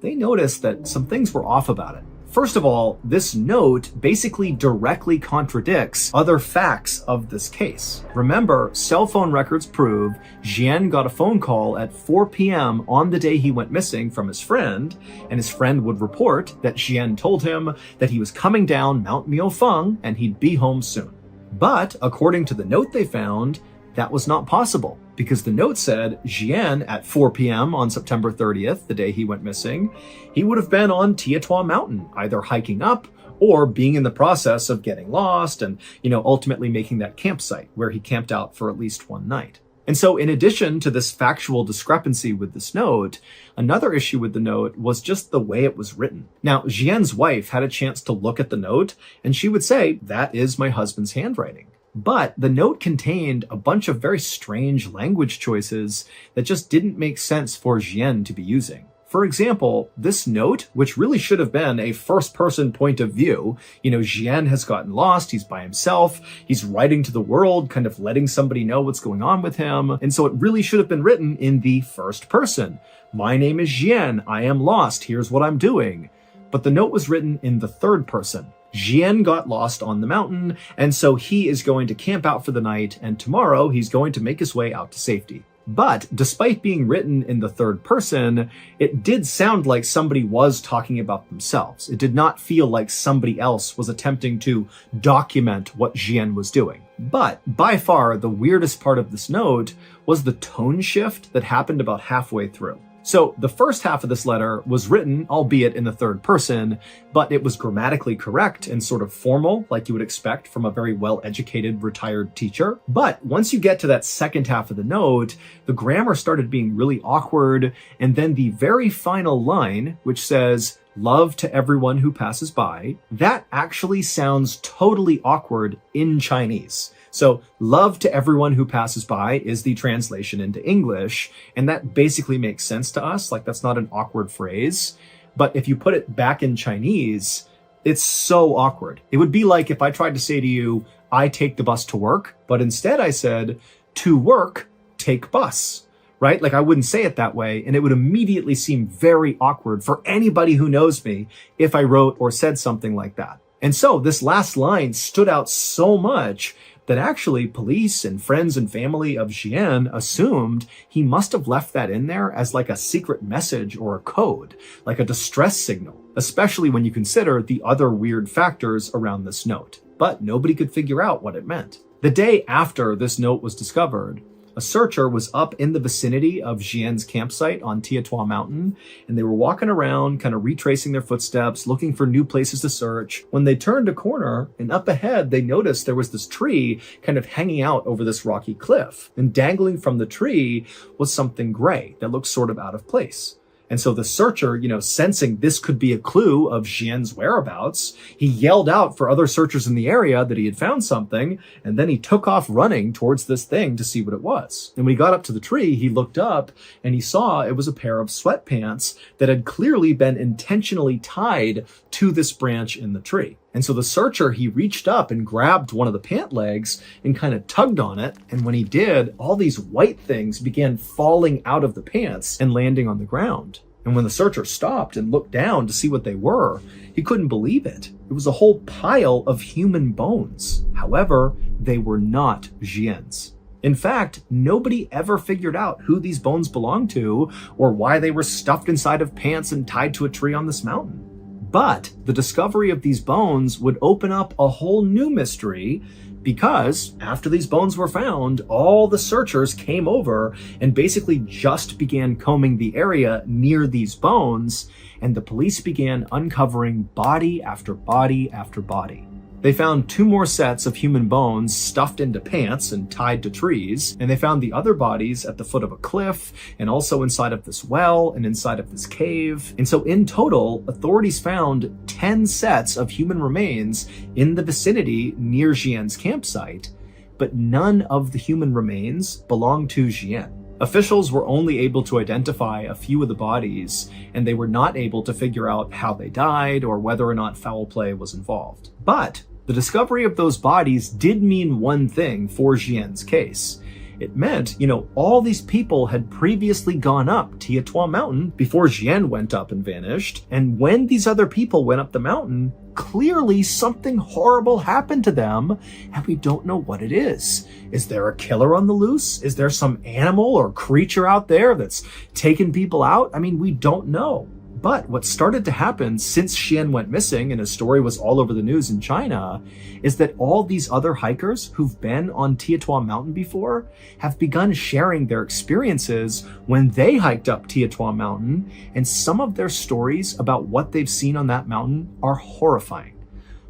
they noticed that some things were off about it. First of all, this note basically directly contradicts other facts of this case. Remember, cell phone records prove Jian got a phone call at 4 p.m. on the day he went missing from his friend, and his friend would report that Jian told him that he was coming down Mount Miaofeng and he'd be home soon. But according to the note they found, that was not possible, because the note said Jian at 4 p.m. on September 30th, the day he went missing, he would have been on Tiatua Mountain, either hiking up or being in the process of getting lost and, ultimately making that campsite where he camped out for at least one night. And so in addition to this factual discrepancy with this note, another issue with the note was just the way it was written. Now, Jian's wife had a chance to look at the note, and she would say, "That is my husband's handwriting." But the note contained a bunch of very strange language choices that just didn't make sense for Jian to be using. For example, this note, which really should have been a first-person point of view, Jian has gotten lost, he's by himself, he's writing to the world, kind of letting somebody know what's going on with him, and so it really should have been written in the first person. "My name is Jian, I am lost, here's what I'm doing." But the note was written in the third person. Jian got lost on the mountain, and so he is going to camp out for the night, and tomorrow he's going to make his way out to safety. But despite being written in the third person, it did sound like somebody was talking about themselves. It did not feel like somebody else was attempting to document what Jian was doing. But by far, the weirdest part of this note was the tone shift that happened about halfway through. So the first half of this letter was written, albeit in the third person, but it was grammatically correct and sort of formal, like you would expect from a very well-educated retired teacher. But once you get to that second half of the note, the grammar started being really awkward, and then the very final line, which says, "Love to everyone who passes by," that actually sounds totally awkward in Chinese. So "love to everyone who passes by" is the translation into English, and that basically makes sense to us. Like, that's not an awkward phrase. But if you put it back in Chinese, it's so awkward. It would be like if I tried to say to you, "I take the bus to work," but instead I said, "To work, take bus." Right? Like, I wouldn't say it that way, and it would immediately seem very awkward for anybody who knows me if I wrote or said something like that. And so this last line stood out so much that actually police and friends and family of Jian assumed he must have left that in there as like a secret message or a code, like a distress signal, especially when you consider the other weird factors around this note. But nobody could figure out what it meant. The day after this note was discovered, a searcher was up in the vicinity of Jian's campsite on Tietua Mountain, and they were walking around, kind of retracing their footsteps, looking for new places to search, when they turned a corner, and up ahead they noticed there was this tree kind of hanging out over this rocky cliff, and dangling from the tree was something gray that looked sort of out of place. And so the searcher, sensing this could be a clue of Jian's whereabouts, he yelled out for other searchers in the area that he had found something, and then he took off running towards this thing to see what it was. And when he got up to the tree, he looked up and he saw it was a pair of sweatpants that had clearly been intentionally tied to this branch in the tree. And so the searcher, he reached up and grabbed one of the pant legs and kind of tugged on it. And when he did, all these white things began falling out of the pants and landing on the ground. And when the searcher stopped and looked down to see what they were, he couldn't believe it. It was a whole pile of human bones. However, they were not Jian's. In fact, nobody ever figured out who these bones belonged to or why they were stuffed inside of pants and tied to a tree on this mountain. But the discovery of these bones would open up a whole new mystery, because after these bones were found, all the searchers came over and basically just began combing the area near these bones, and the police began uncovering body after body after body. They found 2 more sets of human bones stuffed into pants and tied to trees, and they found the other bodies at the foot of a cliff, and also inside of this well, and inside of this cave. And so in total, authorities found 10 sets of human remains in the vicinity near Jian's campsite, but none of the human remains belonged to Jian. Officials were only able to identify a few of the bodies, and they were not able to figure out how they died or whether or not foul play was involved. But the discovery of those bodies did mean one thing for Jian's case. It meant, all these people had previously gone up Tietua Mountain before Jian went up and vanished. And when these other people went up the mountain, clearly something horrible happened to them, and we don't know what it is. Is there a killer on the loose? Is there some animal or creature out there that's taken people out? I mean, we don't know. But what started to happen since Jian went missing and his story was all over the news in China is that all these other hikers who've been on Tietua Mountain before have begun sharing their experiences when they hiked up Tietua Mountain, and some of their stories about what they've seen on that mountain are horrifying.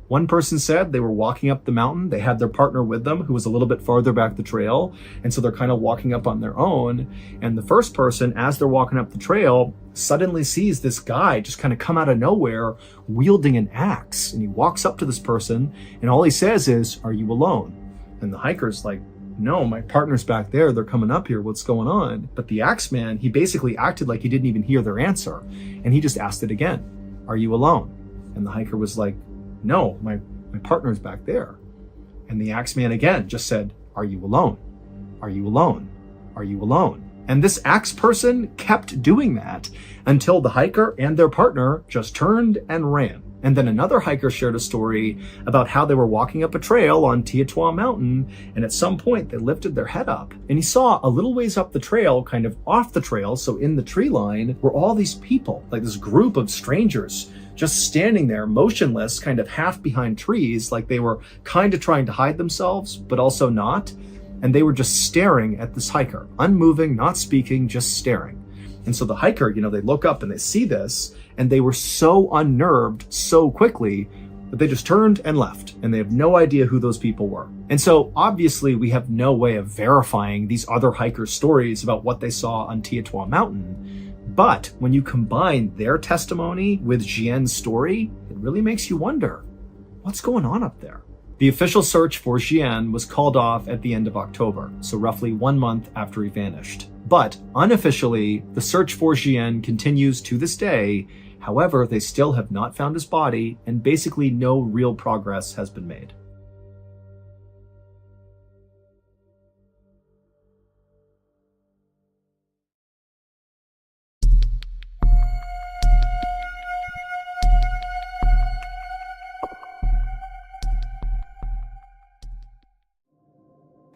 One person said they were walking up the mountain, they had their partner with them who was a little bit farther back the trail, and so they're kind of walking up on their own, and the first person, as they're walking up the trail, suddenly sees this guy just kind of come out of nowhere wielding an axe, and he walks up to this person, and all he says is, "Are you alone?" And the hiker's like, "No, my partner's back there, they're coming up here, what's going on?" But the axe man, he basically acted like he didn't even hear their answer, and he just asked it again, "Are you alone?" And the hiker was like, "No, my partner's back there." And the axe man again just said, "Are you alone? Are you alone? Are you alone?" And this axe person kept doing that until the hiker and their partner just turned and ran. And then another hiker shared a story about how they were walking up a trail on Tiatua Mountain, and at some point they lifted their head up, and he saw a little ways up the trail, kind of off the trail, so in the tree line, were all these people, like this group of strangers, just standing there motionless, kind of half behind trees, like they were kind of trying to hide themselves, but also not. And they were just staring at this hiker, unmoving, not speaking, just staring. And so the hiker, they look up and they see this, and they were so unnerved so quickly that they just turned and left, and they have no idea who those people were. And so obviously we have no way of verifying these other hikers' stories about what they saw on Tiatua Mountain. But when you combine their testimony with Jian's story, it really makes you wonder, what's going on up there? The official search for Jian was called off at the end of October, so roughly 1 month after he vanished. But unofficially, the search for Jian continues to this day. However, they still have not found his body, and basically no real progress has been made.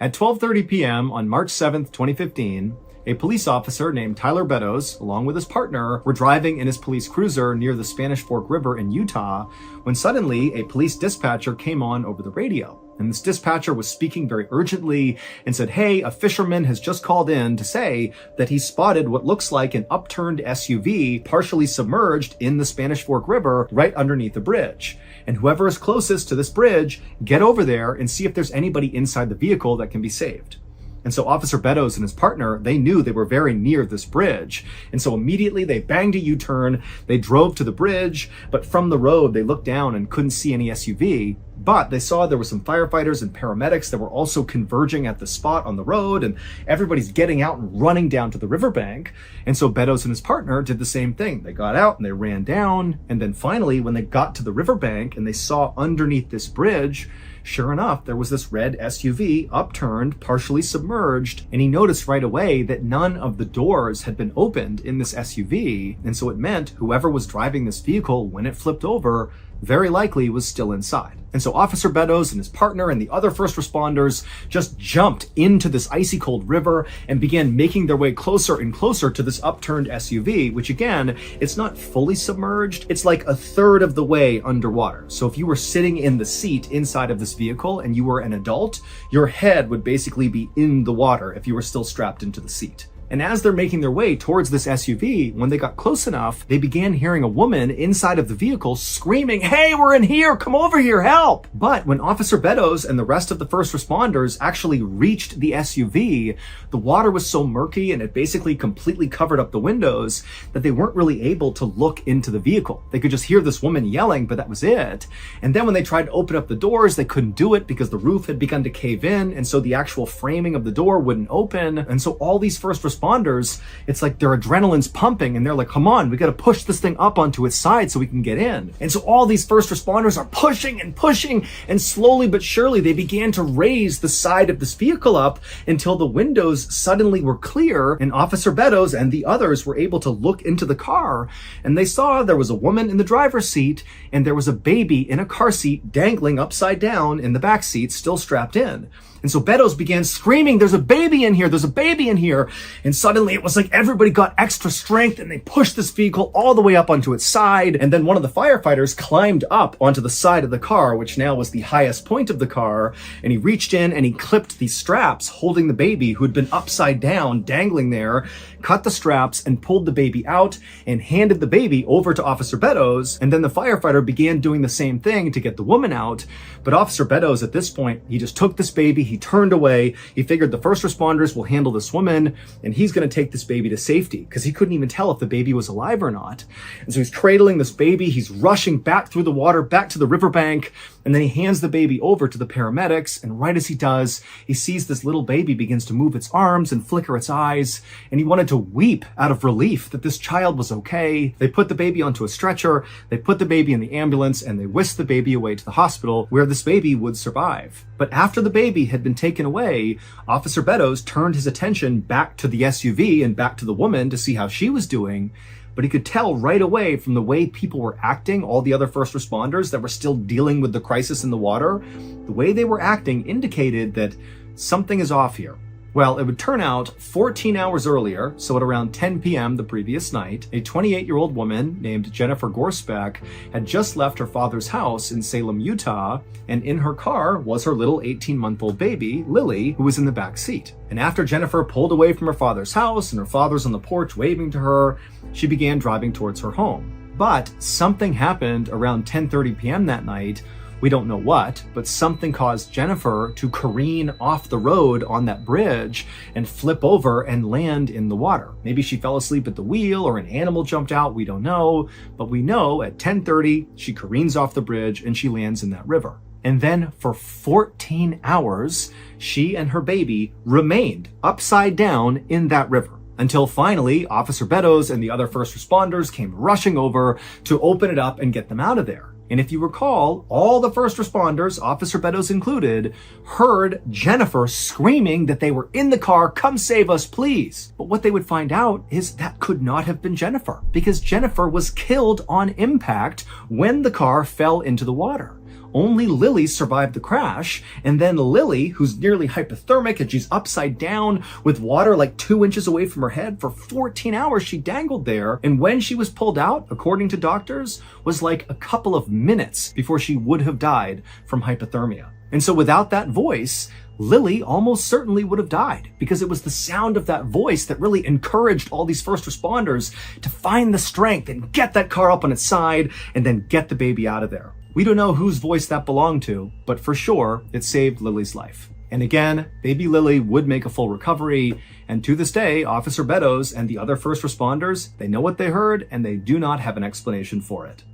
At 12:30 p.m. on March 7th, 2015, a police officer named Tyler Beddoes, along with his partner, were driving in his police cruiser near the Spanish Fork River in Utah when suddenly a police dispatcher came on over the radio. And this dispatcher was speaking very urgently and said, "Hey, a fisherman has just called in to say that he spotted what looks like an upturned SUV partially submerged in the Spanish Fork River right underneath the bridge. And whoever is closest to this bridge, get over there and see if there's anybody inside the vehicle that can be saved." And so Officer Beddoes and his partner, they knew they were very near this bridge. And so immediately they banged a U-turn, they drove to the bridge, but from the road they looked down and couldn't see any SUV. But they saw there were some firefighters and paramedics that were also converging at the spot on the road, and everybody's getting out and running down to the riverbank. And so Beddoes and his partner did the same thing. They got out and they ran down. And then finally, when they got to the riverbank and they saw underneath this bridge, sure enough, there was this red SUV, upturned, partially submerged, and he noticed right away that none of the doors had been opened in this SUV, and so it meant whoever was driving this vehicle when it flipped over very likely was still inside. And so Officer Beddoes and his partner and the other first responders just jumped into this icy cold river and began making their way closer and closer to this upturned SUV, which again, it's not fully submerged. It's like a third of the way underwater. So if you were sitting in the seat inside of this vehicle and you were an adult, your head would basically be in the water if you were still strapped into the seat. And as they're making their way towards this SUV, when they got close enough, they began hearing a woman inside of the vehicle screaming, "Hey, we're in here! Come over here, help!" But when Officer Beddoes and the rest of the first responders actually reached the SUV, the water was so murky and it basically completely covered up the windows that they weren't really able to look into the vehicle. They could just hear this woman yelling, but that was it. And then when they tried to open up the doors, they couldn't do it because the roof had begun to cave in, and so the actual framing of the door wouldn't open. And so all these first responders, it's like their adrenaline's pumping and they're like, "Come on, we got to push this thing up onto its side so we can get in." And so all these first responders are pushing, and slowly but surely they began to raise the side of this vehicle up until the windows suddenly were clear, and Officer Beddoes and the others were able to look into the car, and they saw there was a woman in the driver's seat and there was a baby in a car seat dangling upside down in the back seat, still strapped in. And so Beddoes began screaming, "There's a baby in here, there's a baby in here." And suddenly it was like everybody got extra strength and they pushed this vehicle all the way up onto its side. And then one of the firefighters climbed up onto the side of the car, which now was the highest point of the car. And he reached in and he clipped these straps holding the baby who had been upside down, dangling there, cut the straps and pulled the baby out and handed the baby over to Officer Beddoes. And then the firefighter began doing the same thing to get the woman out. But Officer Beddoes at this point, he just took this baby, he turned away, he figured the first responders will handle this woman and he's going to take this baby to safety because he couldn't even tell if the baby was alive or not. And so he's cradling this baby, he's rushing back through the water, back to the riverbank, and then he hands the baby over to the paramedics. And right as he does, he sees this little baby begins to move its arms and flicker its eyes, and he wanted to weep out of relief that this child was okay. They put the baby onto a stretcher, they put the baby in the ambulance, and they whisked the baby away to the hospital where this baby would survive. But after the baby had had been taken away, Officer Beddoes turned his attention back to the SUV and back to the woman to see how she was doing. But he could tell right away from the way people were acting, all the other first responders that were still dealing with the crisis in the water, the way they were acting indicated that something is off here. Well, it would turn out 14 hours earlier, so at around 10 p.m. the previous night, a 28-year-old woman named Jennifer Gorspeck had just left her father's house in Salem, Utah, and in her car was her little 18-month-old baby, Lily, who was in the back seat. And after Jennifer pulled away from her father's house and her father's on the porch waving to her, she began driving towards her home. But something happened around 10:30 p.m. that night. We don't know what, but something caused Jennifer to careen off the road on that bridge and flip over and land in the water. Maybe she fell asleep at the wheel or an animal jumped out, we don't know, but we know at 10:30 she careens off the bridge and she lands in that river. And then for 14 hours, she and her baby remained upside down in that river. Until finally, Officer Beddoes and the other first responders came rushing over to open it up and get them out of there. And if you recall, all the first responders, Officer Beddoes included, heard Jennifer screaming that they were in the car, come save us, please. But what they would find out is that could not have been Jennifer, because Jennifer was killed on impact when the car fell into the water. Only Lily survived the crash, and then Lily, who's nearly hypothermic and she's upside down with water like 2 inches away from her head, for 14 hours she dangled there, and when she was pulled out, according to doctors, was like a couple of minutes before she would have died from hypothermia. And so without that voice, Lily almost certainly would have died, because it was the sound of that voice that really encouraged all these first responders to find the strength and get that car up on its side and then get the baby out of there. We don't know whose voice that belonged to, but for sure, it saved Lily's life. And again, baby Lily would make a full recovery, and to this day, Officer Beddoes and the other first responders, they know what they heard, and they do not have an explanation for it.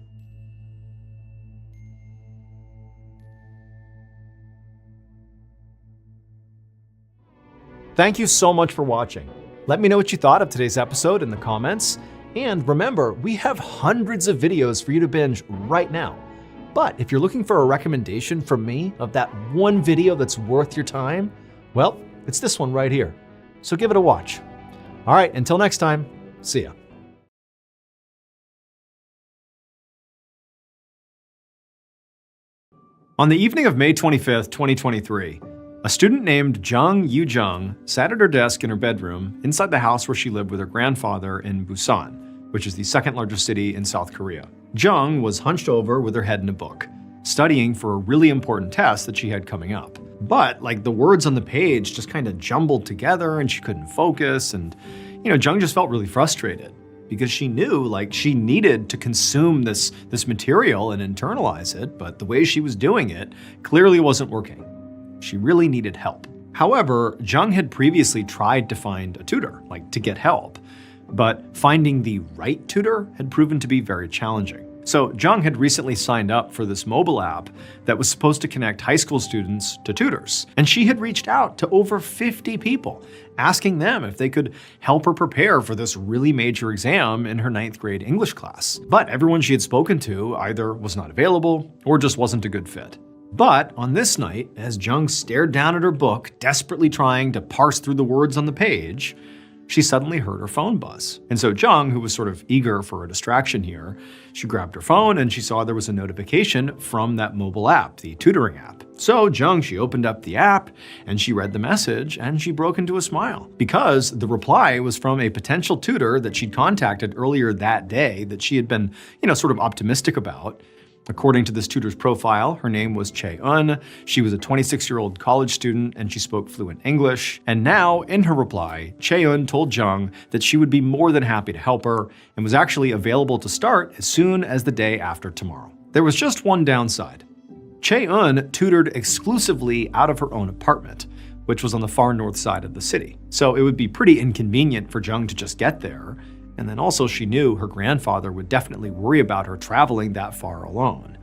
Thank you so much for watching. Let me know what you thought of today's episode in the comments. And remember, we have hundreds of videos for you to binge right now. But if you're looking for a recommendation from me of that one video that's worth your time, well, it's this one right here. So give it a watch. All right, until next time, see ya. On the evening of May 25th, 2023, a student named Jung Yoo-jung sat at her desk in her bedroom inside the house where she lived with her grandfather in Busan, which is the second largest city in South Korea. Jung was hunched over with her head in a book, studying for a really important test that she had coming up. But the words on the page just kind of jumbled together and she couldn't focus, and Jung just felt really frustrated because she knew she needed to consume this material and internalize it, but the way she was doing it clearly wasn't working. She really needed help. However, Jung had previously tried to find a tutor, to get help, but finding the right tutor had proven to be very challenging. So Jung had recently signed up for this mobile app that was supposed to connect high school students to tutors. And she had reached out to over 50 people, asking them if they could help her prepare for this really major exam in her 9th grade English class. But everyone she had spoken to either was not available or just wasn't a good fit. But on this night, as Jung stared down at her book, desperately trying to parse through the words on the page, she suddenly heard her phone buzz. And so Jung, who was sort of eager for a distraction here, she grabbed her phone and she saw there was a notification from that mobile app, the tutoring app. So Jung, she opened up the app and she read the message and she broke into a smile because the reply was from a potential tutor that she'd contacted earlier that day that she had been, sort of optimistic about. According to this tutor's profile, her name was Chae-eun. She was a 26-year-old college student and she spoke fluent English. And now, in her reply, Chae-eun told Jung that she would be more than happy to help her and was actually available to start as soon as the day after tomorrow. There was just one downside. Chae-eun tutored exclusively out of her own apartment, which was on the far north side of the city. So it would be pretty inconvenient for Jung to just get there. And then also she knew her grandfather would definitely worry about her traveling that far alone.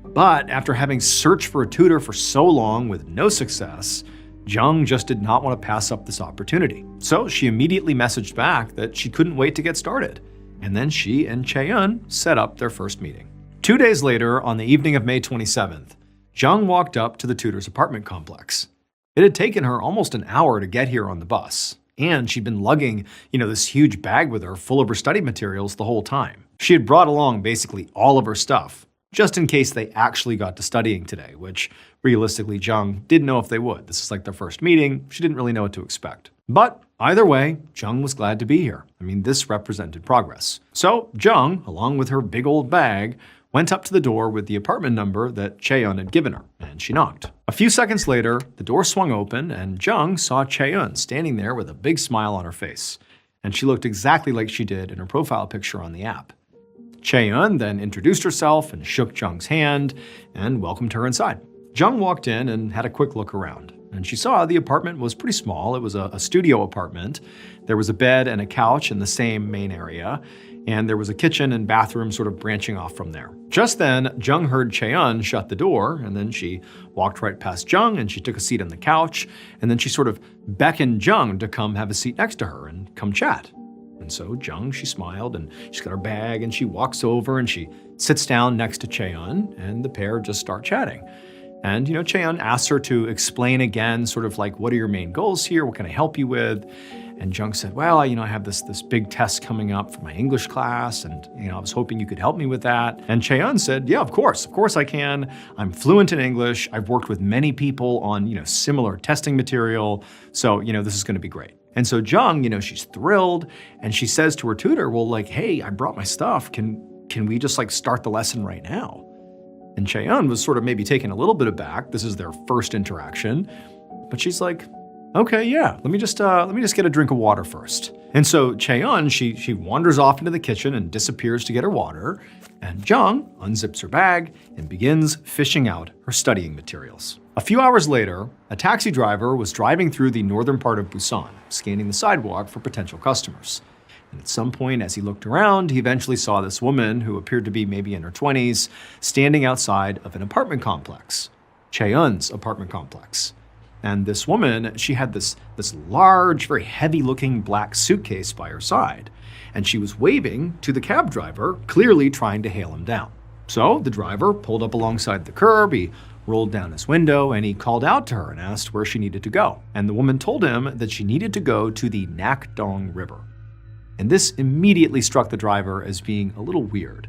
But after having searched for a tutor for so long with no success, Jung just did not want to pass up this opportunity. So she immediately messaged back that she couldn't wait to get started. And then she and Chae-eun set up their first meeting. 2 days later, on the evening of May 27th, Jung walked up to the tutor's apartment complex. It had taken her almost an hour to get here on the bus, and she'd been lugging, this huge bag with her full of her study materials the whole time. She had brought along basically all of her stuff, just in case they actually got to studying today, which realistically Jung didn't know if they would. This is like their first meeting. She didn't really know what to expect. But either way, Jung was glad to be here. This represented progress. So Jung, along with her big old bag, went up to the door with the apartment number that Chaeyeon had given her, and she knocked. A few seconds later, the door swung open, and Jung saw Chaeyeon standing there with a big smile on her face. And she looked exactly like she did in her profile picture on the app. Chaeyeon then introduced herself and shook Jung's hand and welcomed her inside. Jung walked in and had a quick look around, and she saw the apartment was pretty small. It was a studio apartment. There was a bed and a couch in the same main area, and there was a kitchen and bathroom sort of branching off from there. Just then, Jung heard Chaeyeon shut the door, and then she walked right past Jung and she took a seat on the couch, and then she sort of beckoned Jung to come have a seat next to her and come chat. And so Jung, she smiled and she's got her bag and she walks over and she sits down next to Chaeyeon, and the pair just start chatting. And, Chaeyeon asks her to explain again, sort of like, what are your main goals here? What can I help you with? And Jung said, well, I have this big test coming up for my English class, and, I was hoping you could help me with that. And Chaeyeon said, yeah, of course I can. I'm fluent in English. I've worked with many people on, similar testing material. So, this is going to be great. And so Jung, she's thrilled, and she says to her tutor, well, like, hey, I brought my stuff. Can we just start the lesson right now? And Chaeyeon was sort of maybe taken a little bit aback. This is their first interaction, but she's like, okay, yeah, let me just get a drink of water first. And so Chaeyeon, she wanders off into the kitchen and disappears to get her water, and Jung unzips her bag and begins fishing out her studying materials. A few hours later, a taxi driver was driving through the northern part of Busan, scanning the sidewalk for potential customers. And at some point, as he looked around, he eventually saw this woman, who appeared to be maybe in her 20s, standing outside of an apartment complex, Chaeyeon's apartment complex. And this woman, she had this large, very heavy-looking black suitcase by her side, and she was waving to the cab driver, clearly trying to hail him down. So the driver pulled up alongside the curb, he rolled down his window, and he called out to her and asked where she needed to go. And the woman told him that she needed to go to the Nakdong River. And this immediately struck the driver as being a little weird,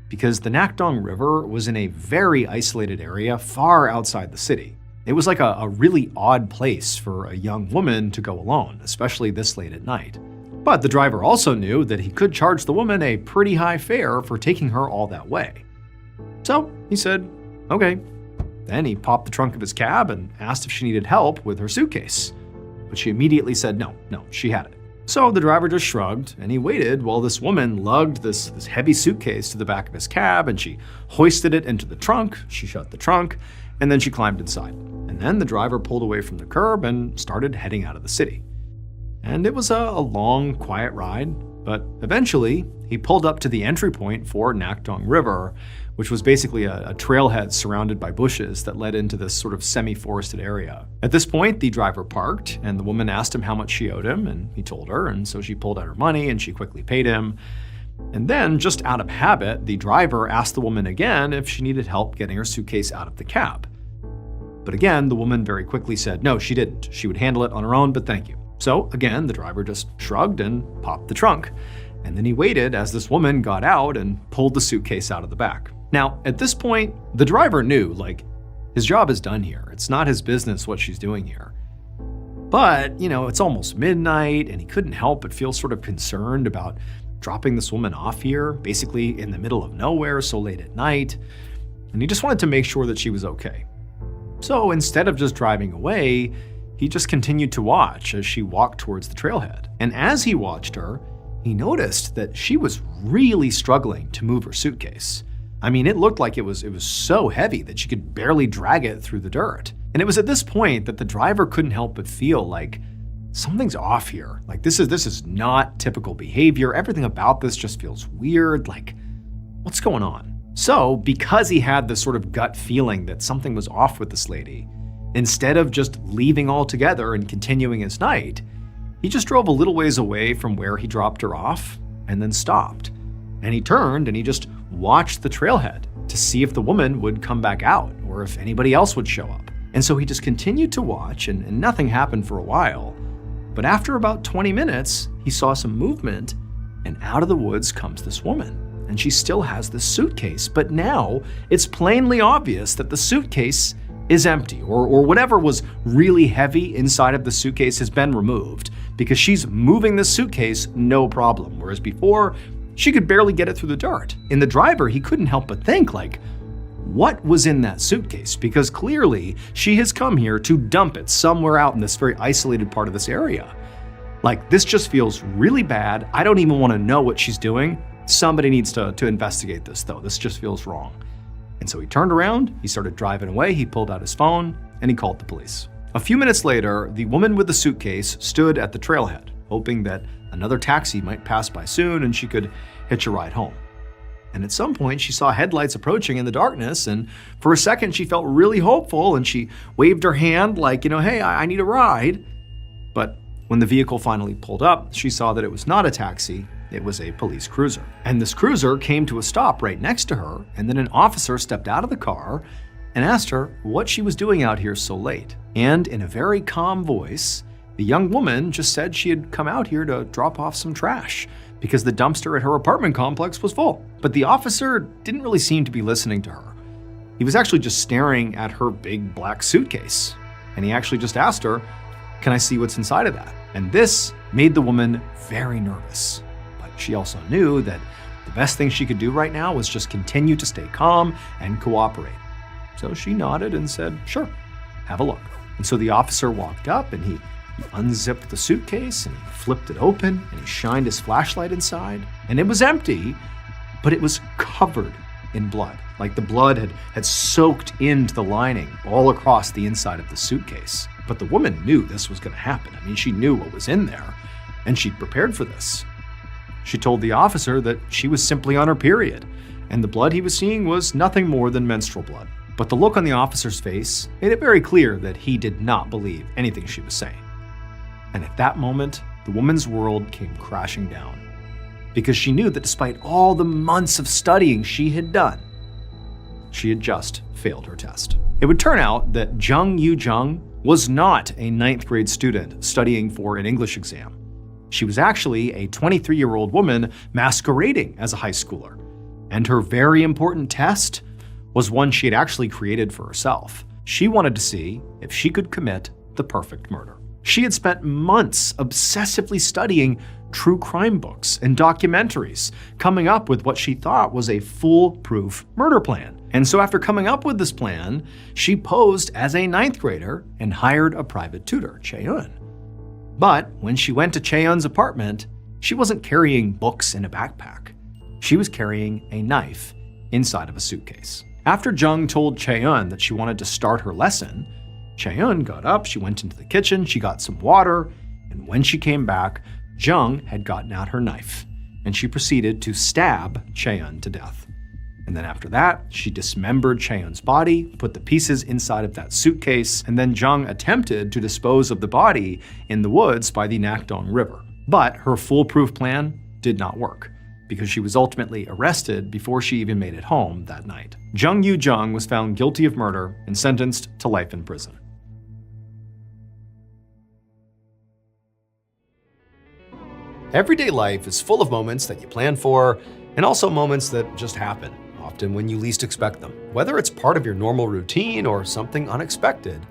because the Nakdong River was in a very isolated area far outside the city. It was like a really odd place for a young woman to go alone, especially this late at night. But the driver also knew that he could charge the woman a pretty high fare for taking her all that way. So he said, okay. Then he popped the trunk of his cab and asked if she needed help with her suitcase. But she immediately said no, she had it. So the driver just shrugged, and he waited while this woman lugged this heavy suitcase to the back of his cab, and she hoisted it into the trunk, she shut the trunk, and then she climbed inside. And then the driver pulled away from the curb and started heading out of the city. And it was a long, quiet ride, but eventually he pulled up to the entry point for Nakdong River, which was basically a trailhead surrounded by bushes that led into this sort of semi-forested area. At this point, the driver parked, and the woman asked him how much she owed him, and he told her, and so she pulled out her money and she quickly paid him. And then, just out of habit, the driver asked the woman again if she needed help getting her suitcase out of the cab. But again, the woman very quickly said no, she didn't. She would handle it on her own, but thank you. So again, the driver just shrugged and popped the trunk. And then he waited as this woman got out and pulled the suitcase out of the back. Now, at this point, the driver knew, his job is done here. It's not his business what she's doing here. But, it's almost midnight, and he couldn't help but feel sort of concerned about dropping this woman off here, basically in the middle of nowhere so late at night. And he just wanted to make sure that she was okay. So instead of just driving away, he just continued to watch as she walked towards the trailhead. And as he watched her, he noticed that she was really struggling to move her suitcase. It looked like it was so heavy that she could barely drag it through the dirt. And it was at this point that the driver couldn't help but feel like something's off here. This is not typical behavior. Everything about this just feels weird. What's going on? So, because he had this sort of gut feeling that something was off with this lady, instead of just leaving altogether and continuing his night, he just drove a little ways away from where he dropped her off and then stopped. And he turned and he just watched the trailhead to see if the woman would come back out or if anybody else would show up. And so he just continued to watch, and nothing happened for a while. But after about 20 minutes, he saw some movement, and out of the woods comes this woman. And she still has the suitcase, but now it's plainly obvious that the suitcase is empty, or whatever was really heavy inside of the suitcase has been removed, because she's moving the suitcase no problem, whereas before, she could barely get it through the dirt. And the driver, he couldn't help but think, like, what was in that suitcase? Because clearly she has come here to dump it somewhere out in this very isolated part of this area. Like, this just feels really bad. I don't even want to know what she's doing. Somebody needs to investigate this, though. This just feels wrong. And so he turned around, he started driving away, he pulled out his phone, and he called the police. A few minutes later, the woman with the suitcase stood at the trailhead, hoping that another taxi might pass by soon and she could hitch a ride home. And at some point, she saw headlights approaching in the darkness, and for a second, she felt really hopeful, and she waved her hand like, hey, I need a ride. But when the vehicle finally pulled up, she saw that it was not a taxi, it was a police cruiser. And this cruiser came to a stop right next to her, and then an officer stepped out of the car and asked her what she was doing out here so late. And in a very calm voice, the young woman just said she had come out here to drop off some trash because the dumpster at her apartment complex was full. But the officer didn't really seem to be listening to her. He was actually just staring at her big black suitcase. And he actually just asked her, "Can I see what's inside of that?" And this made the woman very nervous. But she also knew that the best thing she could do right now was just continue to stay calm and cooperate. So she nodded and said, "Sure, have a look." And so the officer walked up and he unzipped the suitcase and he flipped it open and he shined his flashlight inside. And it was empty, but it was covered in blood. Like the blood had soaked into the lining all across the inside of the suitcase. But the woman knew this was going to happen. I mean, she knew what was in there and she'd prepared for this. She told the officer that she was simply on her period and the blood he was seeing was nothing more than menstrual blood. But the look on the officer's face made it very clear that he did not believe anything she was saying. And at that moment, the woman's world came crashing down because she knew that despite all the months of studying she had done, she had just failed her test. It would turn out that Jung Yu-jung was not a 9th grade student studying for an English exam. She was actually a 23-year-old woman masquerading as a high schooler. And her very important test was one she had actually created for herself. She wanted to see if she could commit the perfect murder. She had spent months obsessively studying true crime books and documentaries, coming up with what she thought was a foolproof murder plan. And so after coming up with this plan, she posed as a 9th grader and hired a private tutor, Chae-eun. But when she went to Chae-eun's apartment, she wasn't carrying books in a backpack. She was carrying a knife inside of a suitcase. After Jung told Chae-eun that she wanted to start her lesson, Chae-eun got up, she went into the kitchen, she got some water, and when she came back, Jung had gotten out her knife, and she proceeded to stab Chae-eun to death. And then after that, she dismembered Chae-eun's body, put the pieces inside of that suitcase, and then Jung attempted to dispose of the body in the woods by the Nakdong River. But her foolproof plan did not work, because she was ultimately arrested before she even made it home that night. Jung Yu-jung was found guilty of murder and sentenced to life in prison. Everyday life is full of moments that you plan for, and also moments that just happen, often when you least expect them. Whether it's part of your normal routine or something unexpected,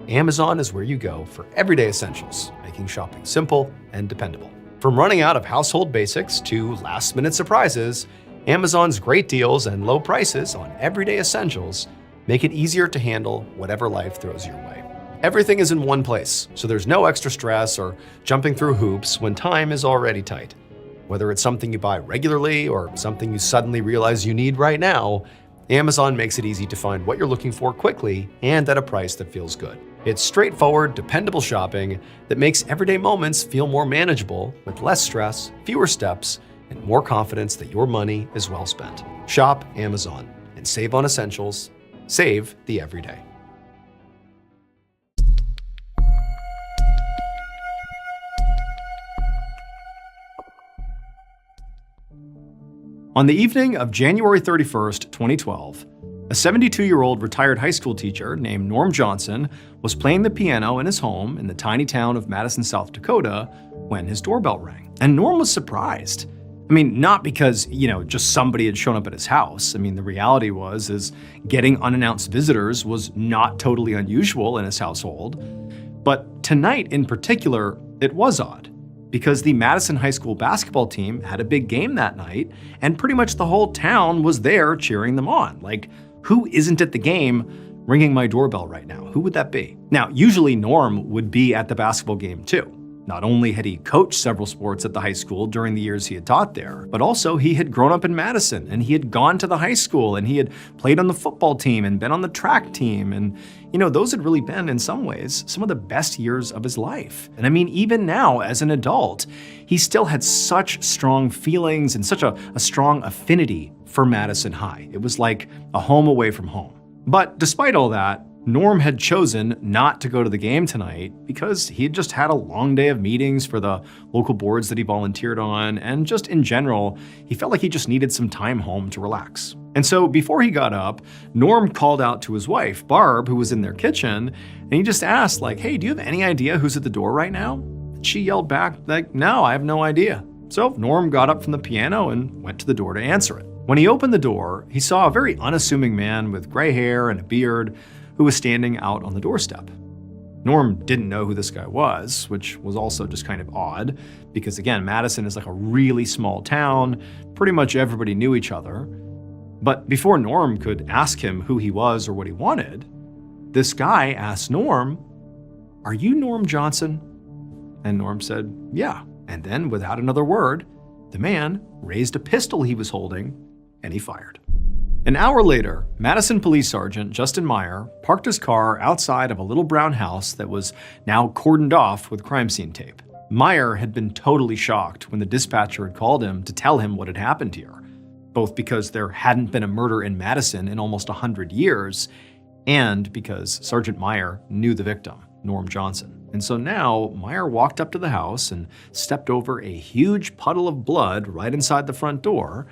Amazon is where you go for everyday essentials, making shopping simple and dependable. From running out of household basics to last-minute surprises, Amazon's great deals and low prices on everyday essentials make it easier to handle whatever life throws your way. Everything is in one place, so there's no extra stress or jumping through hoops when time is already tight. Whether it's something you buy regularly or something you suddenly realize you need right now, Amazon makes it easy to find what you're looking for quickly and at a price that feels good. It's straightforward, dependable shopping that makes everyday moments feel more manageable with less stress, fewer steps, and more confidence that your money is well spent. Shop Amazon and save on essentials. Save the everyday. On the evening of January 31st, 2012, A 72-year-old retired high school teacher named Norm Johnson was playing the piano in his home in the tiny town of Madison, South Dakota, when his doorbell rang. And Norm was surprised. I mean, not because, just somebody had shown up at his house. I mean, the reality is getting unannounced visitors was not totally unusual in his household. But tonight in particular, it was odd, because the Madison High School basketball team had a big game that night, and pretty much the whole town was there cheering them on. Like, who isn't at the game ringing my doorbell right now? Who would that be? Now, usually Norm would be at the basketball game too. Not only had he coached several sports at the high school during the years he had taught there, but also he had grown up in Madison and he had gone to the high school and he had played on the football team and been on the track team. And, those had really been, in some ways, some of the best years of his life. And I mean, even now as an adult, he still had such strong feelings and such a strong affinity for Madison High. It was like a home away from home. But despite all that, Norm had chosen not to go to the game tonight because he had just had a long day of meetings for the local boards that he volunteered on, and just in general, he felt like he just needed some time home to relax. And so before he got up, Norm called out to his wife, Barb, who was in their kitchen, and he just asked, hey, do you have any idea who's at the door right now? And she yelled back, no, I have no idea. So Norm got up from the piano and went to the door to answer it. When he opened the door, he saw a very unassuming man with gray hair and a beard who was standing out on the doorstep. Norm didn't know who this guy was, which was also just kind of odd, because again, Madison is like a really small town, pretty much everybody knew each other. But before Norm could ask him who he was or what he wanted, this guy asked Norm, "Are you Norm Johnson?" And Norm said, "Yeah." And then, without another word, the man raised a pistol he was holding and he fired. An hour later, Madison Police Sergeant Justin Meyer parked his car outside of a little brown house that was now cordoned off with crime scene tape. Meyer had been totally shocked when the dispatcher had called him to tell him what had happened here, both because there hadn't been a murder in Madison in almost 100 years, and because Sergeant Meyer knew the victim, Norm Johnson. And so now, Meyer walked up to the house and stepped over a huge puddle of blood right inside the front door.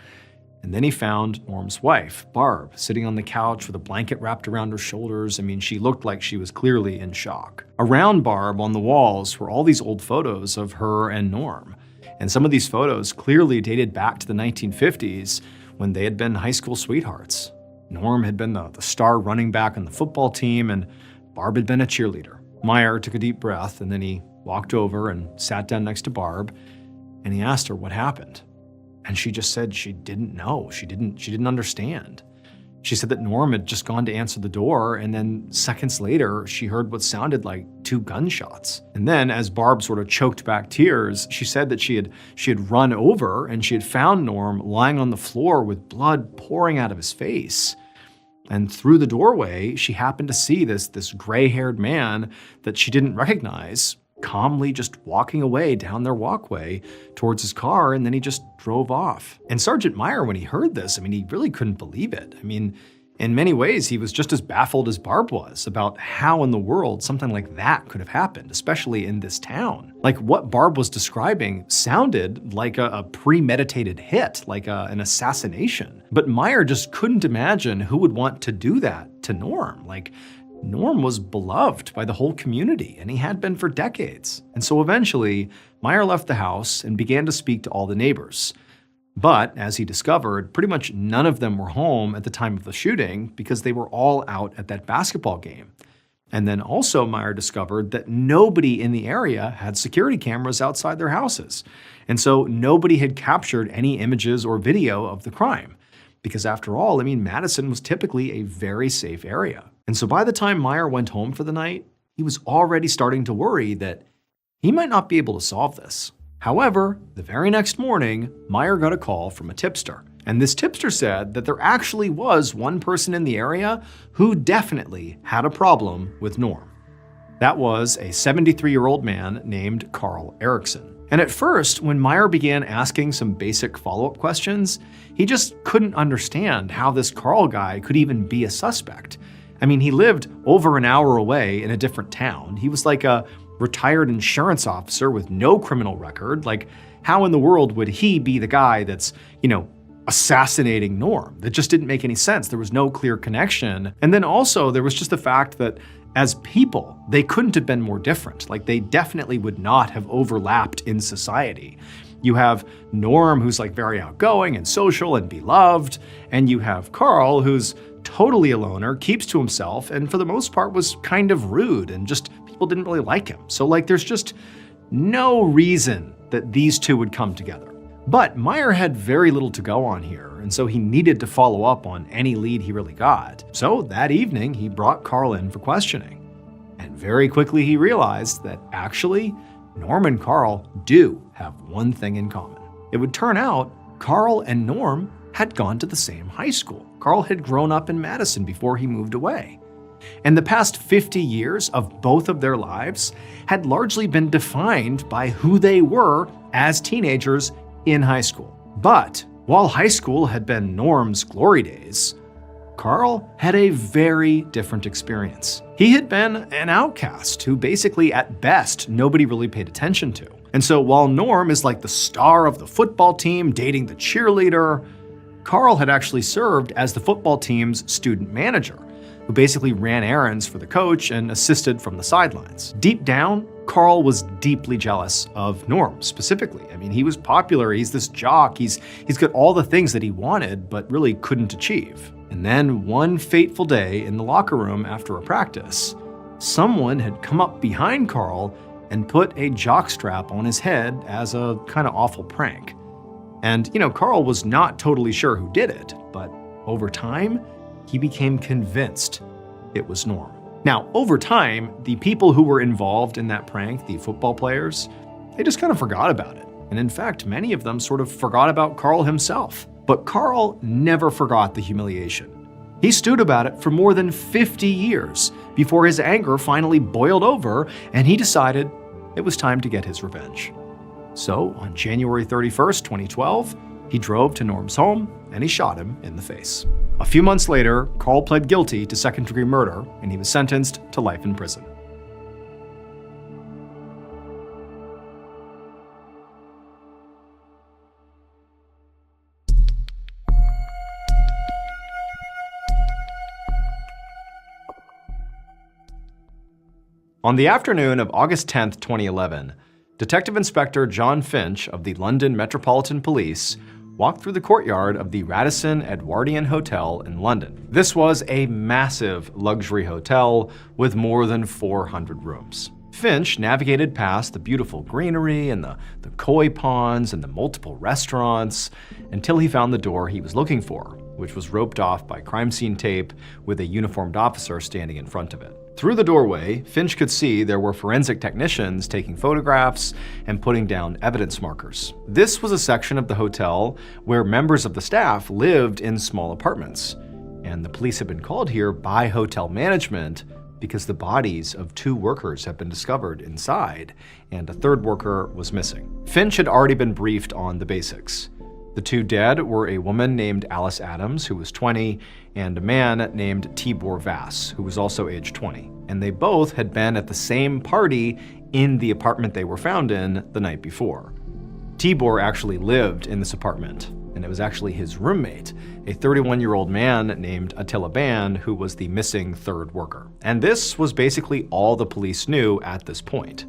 And then he found Norm's wife, Barb, sitting on the couch with a blanket wrapped around her shoulders. I mean, she looked like she was clearly in shock. Around Barb on the walls were all these old photos of her and Norm. And some of these photos clearly dated back to the 1950s when they had been high school sweethearts. Norm had been the star running back on the football team, and Barb had been a cheerleader. Meyer took a deep breath, and then he walked over and sat down next to Barb, and he asked her what happened. And she just said she didn't know. She didn't understand. She said that Norm had just gone to answer the door, and then seconds later, she heard what sounded like 2 gunshots. And then, as Barb sort of choked back tears, she said that she had run over and she had found Norm lying on the floor with blood pouring out of his face. And through the doorway, she happened to see this gray-haired man that she didn't recognize, calmly just walking away down their walkway towards his car, and then he just drove off. And Sergeant Meyer, when he heard this, he really couldn't believe it. In many ways, he was just as baffled as Barb was about how in the world something like that could have happened, especially in this town. Like, what Barb was describing sounded like a premeditated hit, like an assassination. But Meyer just couldn't imagine who would want to do that to Norm. Norm was beloved by the whole community, and he had been for decades. And so eventually, Meyer left the house and began to speak to all the neighbors. But, as he discovered, pretty much none of them were home at the time of the shooting because they were all out at that basketball game. And then also Meyer discovered that nobody in the area had security cameras outside their houses. And so nobody had captured any images or video of the crime. Because after all, Madison was typically a very safe area. And so by the time Meyer went home for the night, he was already starting to worry that he might not be able to solve this. However, the very next morning, Meyer got a call from a tipster. And this tipster said that there actually was one person in the area who definitely had a problem with Norm. That was a 73-year-old man named Carl Erickson. And at first, when Meyer began asking some basic follow-up questions, he just couldn't understand how this Carl guy could even be a suspect. He lived over an hour away in a different town. He was like a retired insurance officer with no criminal record. How in the world would he be the guy that's, assassinating Norm. That just didn't make any sense. There was no clear connection. And then also there was just the fact that as people, they couldn't have been more different. Like, they definitely would not have overlapped in society. You have Norm, who's like very outgoing and social and beloved, and you have Carl, who's totally a loner, keeps to himself, and for the most part was kind of rude and just people didn't really like him. So like, there's just no reason that these two would come together. But Meyer had very little to go on here, and so he needed to follow up on any lead he really got. So that evening, he brought Carl in for questioning. And very quickly he realized that actually, Norm and Carl do have one thing in common. It would turn out Carl and Norm had gone to the same high school. Carl had grown up in Madison before he moved away. And the past 50 years of both of their lives had largely been defined by who they were as teenagers in high school. But while high school had been Norm's glory days, Carl had a very different experience. He had been an outcast who basically, at best, nobody really paid attention to. And so while Norm is like the star of the football team dating the cheerleader, Carl had actually served as the football team's student manager, who basically ran errands for the coach and assisted from the sidelines. Deep down, Carl was deeply jealous of Norm specifically. I mean, he was popular, he's this jock, he's got all the things that he wanted but really couldn't achieve. And then one fateful day in the locker room after a practice, someone had come up behind Carl and put a jockstrap on his head as a kind of awful prank. And, Carl was not totally sure who did it, but over time, he became convinced it was Norm. Now, over time, the people who were involved in that prank, the football players, they just kind of forgot about it. And in fact, many of them sort of forgot about Carl himself. But Carl never forgot the humiliation. He stewed about it for more than 50 years before his anger finally boiled over and he decided it was time to get his revenge. So on January 31st, 2012, he drove to Norm's home and he shot him in the face. A few months later, Carl pled guilty to second-degree murder and he was sentenced to life in prison. On the afternoon of August 10th, 2011, Detective Inspector John Finch of the London Metropolitan Police walked through the courtyard of the Radisson Edwardian Hotel in London. This was a massive luxury hotel with more than 400 rooms. Finch navigated past the beautiful greenery and the koi ponds and the multiple restaurants until he found the door he was looking for, which was roped off by crime scene tape with a uniformed officer standing in front of it. Through the doorway, Finch could see there were forensic technicians taking photographs and putting down evidence markers. This was a section of the hotel where members of the staff lived in small apartments, and the police had been called here by hotel management because the bodies of 2 workers had been discovered inside, and a 3rd worker was missing. Finch had already been briefed on the basics. The 2 dead were a woman named Alice Adams, who was 20, and a man named Tibor Vass, who was also age 20. And they both had been at the same party in the apartment they were found in the night before. Tibor actually lived in this apartment, and it was actually his roommate, a 31-year-old man named Attila Band, who was the missing 3rd worker. And this was basically all the police knew at this point.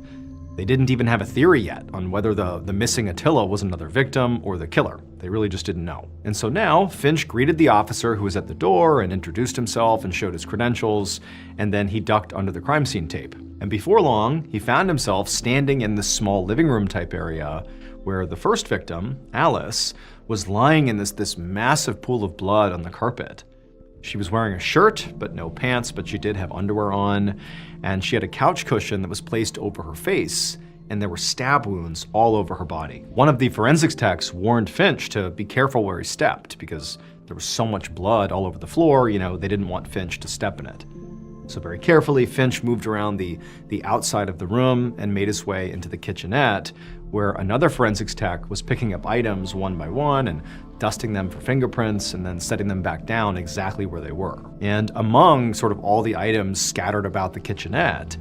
They didn't even have a theory yet on whether the missing Attila was another victim or the killer. They really just didn't know. And so now, Finch greeted the officer who was at the door and introduced himself and showed his credentials, and then he ducked under the crime scene tape. And before long, he found himself standing in this small living room type area where the first victim, Alice, was lying in this massive pool of blood on the carpet. She was wearing a shirt, but no pants, but she did have underwear on, and she had a couch cushion that was placed over her face, and there were stab wounds all over her body. One of the forensics techs warned Finch to be careful where he stepped because there was so much blood all over the floor, they didn't want Finch to step in it. So very carefully, Finch moved around the outside of the room and made his way into the kitchenette, where another forensics tech was picking up items one by one and dusting them for fingerprints and then setting them back down exactly where they were. And among sort of all the items scattered about the kitchenette,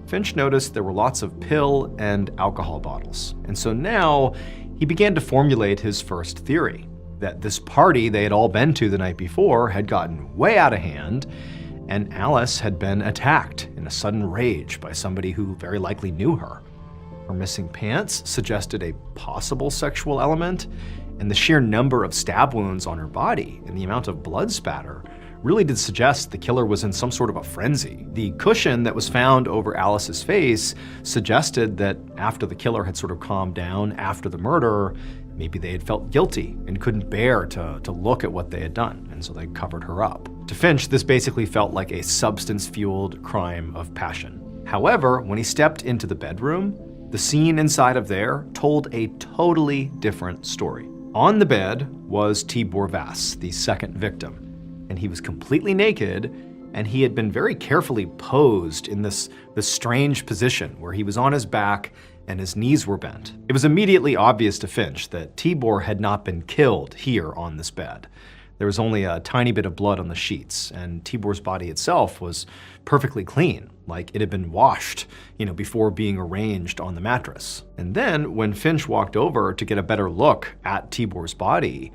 Finch noticed there were lots of pill and alcohol bottles. And so now he began to formulate his first theory. that this party they had all been to the night before had gotten way out of hand, and Alice had been attacked in a sudden rage by somebody who very likely knew her. Her missing pants suggested a possible sexual element, and the sheer number of stab wounds on her body and the amount of blood spatter really did suggest the killer was in some sort of a frenzy. The cushion that was found over Alice's face suggested that after the killer had sort of calmed down after the murder, maybe they had felt guilty and couldn't bear to look at what they had done, and so they covered her up. To Finch, this basically felt like a substance-fueled crime of passion. However, when he stepped into the bedroom, the scene inside of there told a totally different story. On the bed was Tibor Vass, the second victim, and he was completely naked, and he had been very carefully posed in this strange position where he was on his back and his knees were bent. It was immediately obvious to Finch that Tibor had not been killed here on this bed. There was only a tiny bit of blood on the sheets, and Tibor's body itself was perfectly clean, like it had been washed, before being arranged on the mattress. And then, when Finch walked over to get a better look at Tibor's body,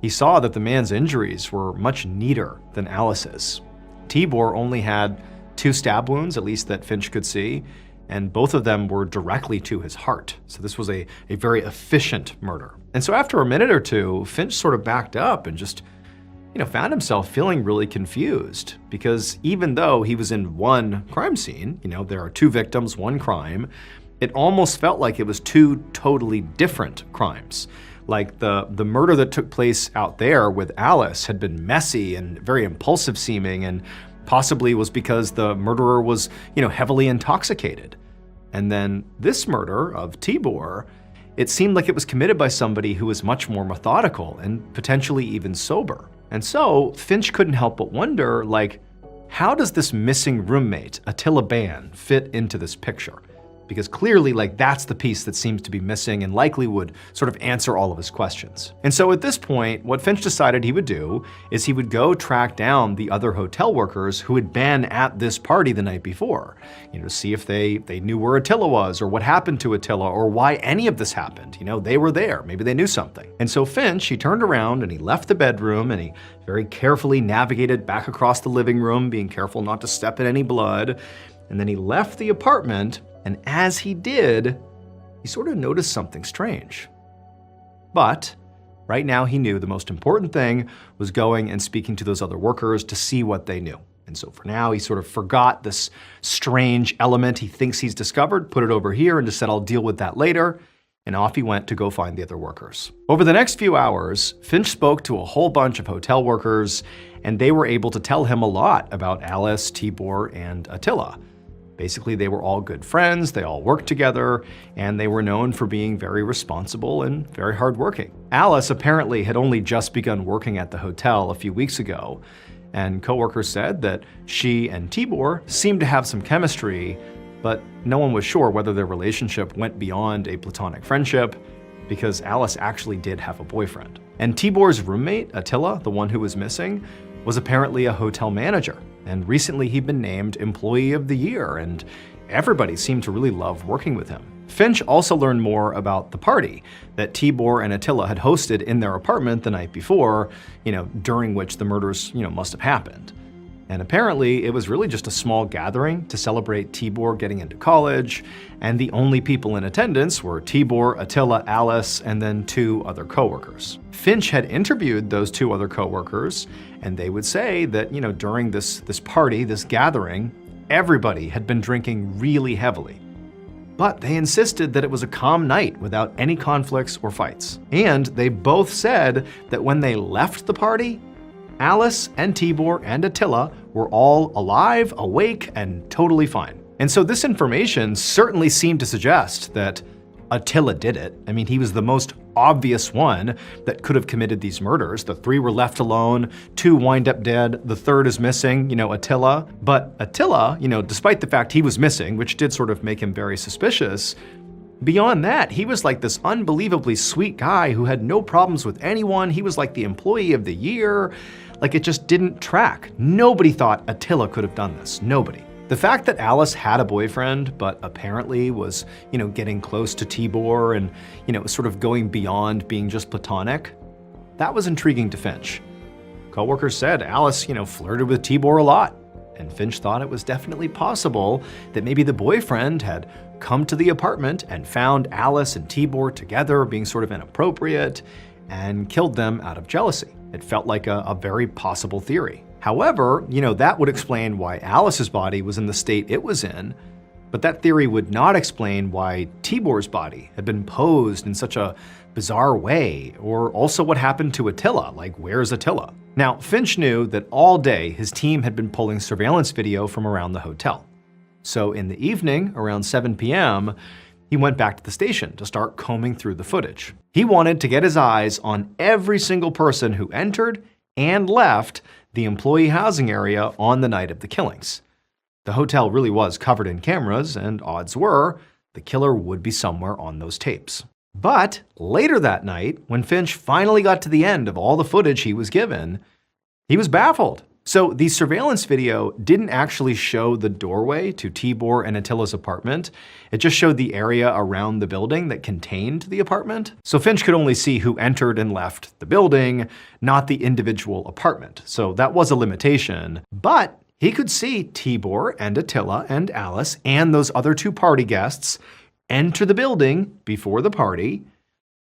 he saw that the man's injuries were much neater than Alice's. Tibor only had 2 stab wounds, at least that Finch could see, and both of them were directly to his heart. So this was a very efficient murder. And so after a minute or two, Finch sort of backed up and just found himself feeling really confused, because even though he was in one crime scene, there are 2 victims, 1 crime, it almost felt like it was 2 totally different crimes. Like the murder that took place out there with Alice had been messy and very impulsive seeming, and possibly was because the murderer was, heavily intoxicated. And then this murder of Tibor, it seemed like it was committed by somebody who was much more methodical and potentially even sober. And so Finch couldn't help but wonder, how does this missing roommate, Attila Ban, fit into this picture? Because clearly, that's the piece that seems to be missing and likely would sort of answer all of his questions. And so at this point, what Finch decided he would do is he would go track down the other hotel workers who had been at this party the night before, to see if they knew where Attila was, or what happened to Attila, or why any of this happened. They were there, maybe they knew something. And so Finch, he turned around and he left the bedroom, and he very carefully navigated back across the living room, being careful not to step in any blood. And then he left the apartment, and as he did, he sort of noticed something strange. But right now he knew the most important thing was going and speaking to those other workers to see what they knew. And so for now, he sort of forgot this strange element he thinks he's discovered, put it over here, and just said, I'll deal with that later. And off he went to go find the other workers. Over the next few hours, Finch spoke to a whole bunch of hotel workers, and they were able to tell him a lot about Alice, Tibor, and Attila. Basically, they were all good friends, they all worked together, and they were known for being very responsible and very hardworking. Alice apparently had only just begun working at the hotel a few weeks ago, and coworkers said that she and Tibor seemed to have some chemistry, but no one was sure whether their relationship went beyond a platonic friendship, because Alice actually did have a boyfriend. And Tibor's roommate, Attila, the one who was missing, was apparently a hotel manager. And recently he'd been named Employee of the Year, and everybody seemed to really love working with him. Finch also learned more about the party that Tibor and Attila had hosted in their apartment the night before, during which the murders, must have happened. And apparently it was really just a small gathering to celebrate Tibor getting into college, and the only people in attendance were Tibor, Attila, Alice, and then 2 other coworkers. Finch had interviewed those 2 other coworkers, and they would say that, during this party, this gathering, everybody had been drinking really heavily. But they insisted that it was a calm night without any conflicts or fights. And they both said that when they left the party, Alice and Tibor and Attila were all alive, awake, and totally fine. And so this information certainly seemed to suggest that Attila did it. I mean, he was the most obvious one that could have committed these murders. The 3 were left alone, 2 wind up dead, the 3rd is missing, Attila. But Attila, despite the fact he was missing, which did sort of make him very suspicious, beyond that, he was like this unbelievably sweet guy who had no problems with anyone. He was like the Employee of the Year. It just didn't track. Nobody thought Attila could have done this. Nobody. The fact that Alice had a boyfriend, but apparently was, getting close to Tibor and, sort of going beyond being just platonic, that was intriguing to Finch. Coworkers said Alice, flirted with Tibor a lot, and Finch thought it was definitely possible that maybe the boyfriend had come to the apartment and found Alice and Tibor together being sort of inappropriate and killed them out of jealousy. It felt like a very possible theory. However, that would explain why Alice's body was in the state it was in, but that theory would not explain why Tibor's body had been posed in such a bizarre way, or also what happened to Attila, like where's Attila? Now, Finch knew that all day his team had been pulling surveillance video from around the hotel. So in the evening, around 7 p.m., he went back to the station to start combing through the footage. He wanted to get his eyes on every single person who entered and left the employee housing area on the night of the killings. The hotel really was covered in cameras, and odds were the killer would be somewhere on those tapes. But later that night, when Finch finally got to the end of all the footage he was given, he was baffled. So the surveillance video didn't actually show the doorway to Tibor and Attila's apartment. It just showed the area around the building that contained the apartment. So Finch could only see who entered and left the building, not the individual apartment. So that was a limitation. But he could see Tibor and Attila and Alice and those other two party guests enter the building before the party,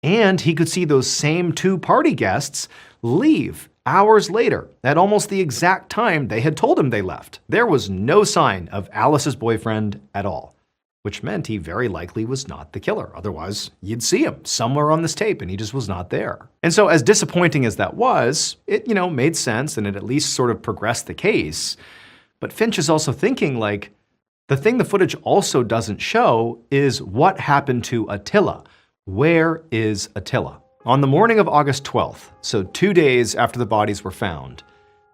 and he could see those same two party guests leave hours later at almost the exact time they had told him they left. There was no sign of Alice's boyfriend at all, which meant he very likely was not the killer. Otherwise, you'd see him somewhere on this tape and he just was not there. And so as disappointing as that was, it, made sense and it at least sort of progressed the case. But Finch is also thinking the thing the footage also doesn't show is what happened to Attila. Where is Attila? On the morning of August 12th, so 2 days after the bodies were found,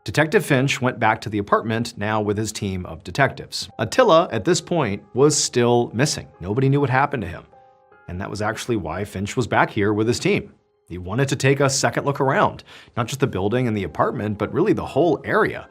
Detective Finch went back to the apartment, now with his team of detectives. Attila, at this point, was still missing. Nobody knew what happened to him. And that was actually why Finch was back here with his team. He wanted to take a second look around, not just the building and the apartment, but really the whole area.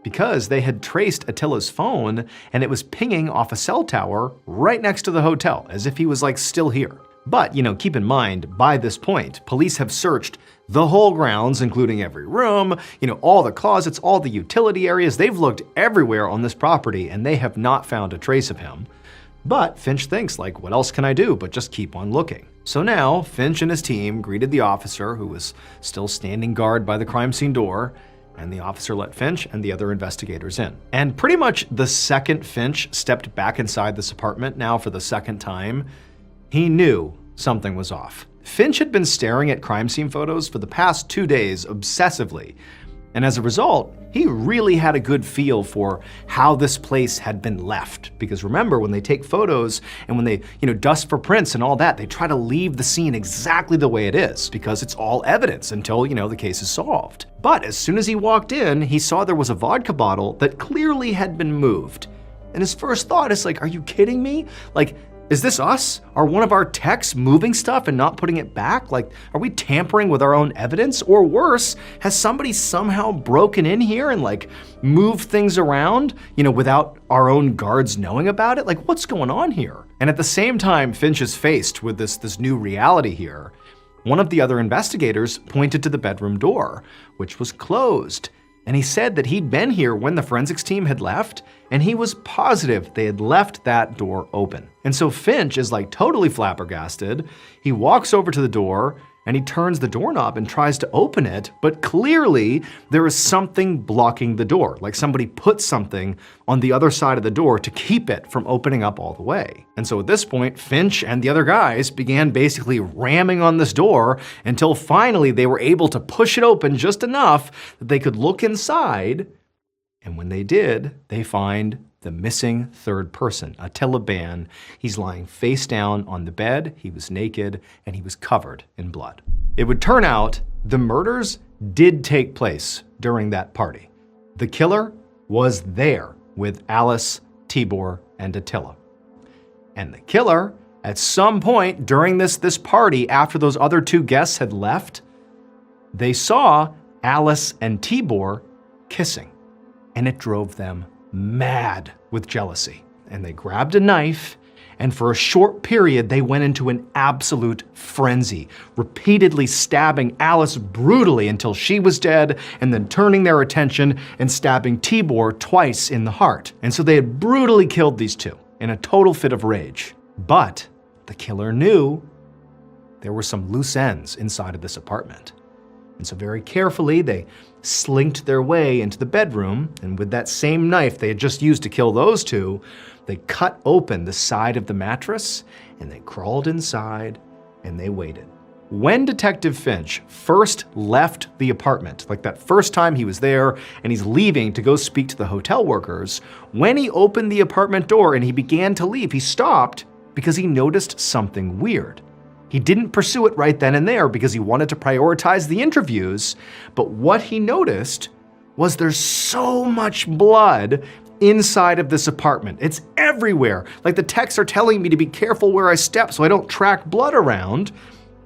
Because they had traced Attila's phone and it was pinging off a cell tower right next to the hotel, as if he was still here. But, keep in mind, by this point, police have searched the whole grounds, including every room, all the closets, all the utility areas. They've looked everywhere on this property and they have not found a trace of him. But Finch thinks, what else can I do but just keep on looking? So now, Finch and his team greeted the officer who was still standing guard by the crime scene door, and the officer let Finch and the other investigators in. And pretty much the second Finch stepped back inside this apartment now for the second time, he knew something was off. Finch had been staring at crime scene photos for the past 2 days obsessively, and as a result, he really had a good feel for how this place had been left. Because remember, when they take photos and when they, dust for prints and all that, they try to leave the scene exactly the way it is because it's all evidence until, the case is solved. But as soon as he walked in, he saw there was a vodka bottle that clearly had been moved. And his first thought is are you kidding me? Is this us? Are one of our techs moving stuff and not putting it back? Are we tampering with our own evidence? Or worse, has somebody somehow broken in here and moved things around, without our own guards knowing about it? What's going on here? And at the same time, Finch is faced with this new reality here. One of the other investigators pointed to the bedroom door, which was closed. And he said that he'd been here when the forensics team had left, and he was positive they had left that door open. And so Finch is totally flabbergasted. He walks over to the door and he turns the doorknob and tries to open it, but clearly there is something blocking the door, somebody put something on the other side of the door to keep it from opening up all the way. And so at this point, Finch and the other guys began basically ramming on this door until finally they were able to push it open just enough that they could look inside. And when they did, they find the missing third person, Attila Ban. He's lying face down on the bed, he was naked, and he was covered in blood. It would turn out the murders did take place during that party. The killer was there with Alice, Tibor, and Attila. And the killer, at some point during this party, after those other two guests had left, they saw Alice and Tibor kissing, and it drove them mad with jealousy. And they grabbed a knife And for a short period, they went into an absolute frenzy, repeatedly stabbing Alice brutally until she was dead, and then turning their attention and stabbing Tibor twice in the heart. And so they had brutally killed these two in a total fit of rage. But the killer knew there were some loose ends inside of this apartment. And so very carefully, they slinked their way into the bedroom, and with that same knife they had just used to kill those two, they cut open the side of the mattress, and they crawled inside, and they waited. When Detective Finch first left the apartment, like that first time he was there, and he's leaving to go speak to the hotel workers, when he opened the apartment door and he began to leave, he stopped because he noticed something weird. He didn't pursue it right then and there because he wanted to prioritize the interviews, but what he noticed was there's so much blood inside of this apartment. It's everywhere. Like the texts are telling me to be careful where I step so I don't track blood around,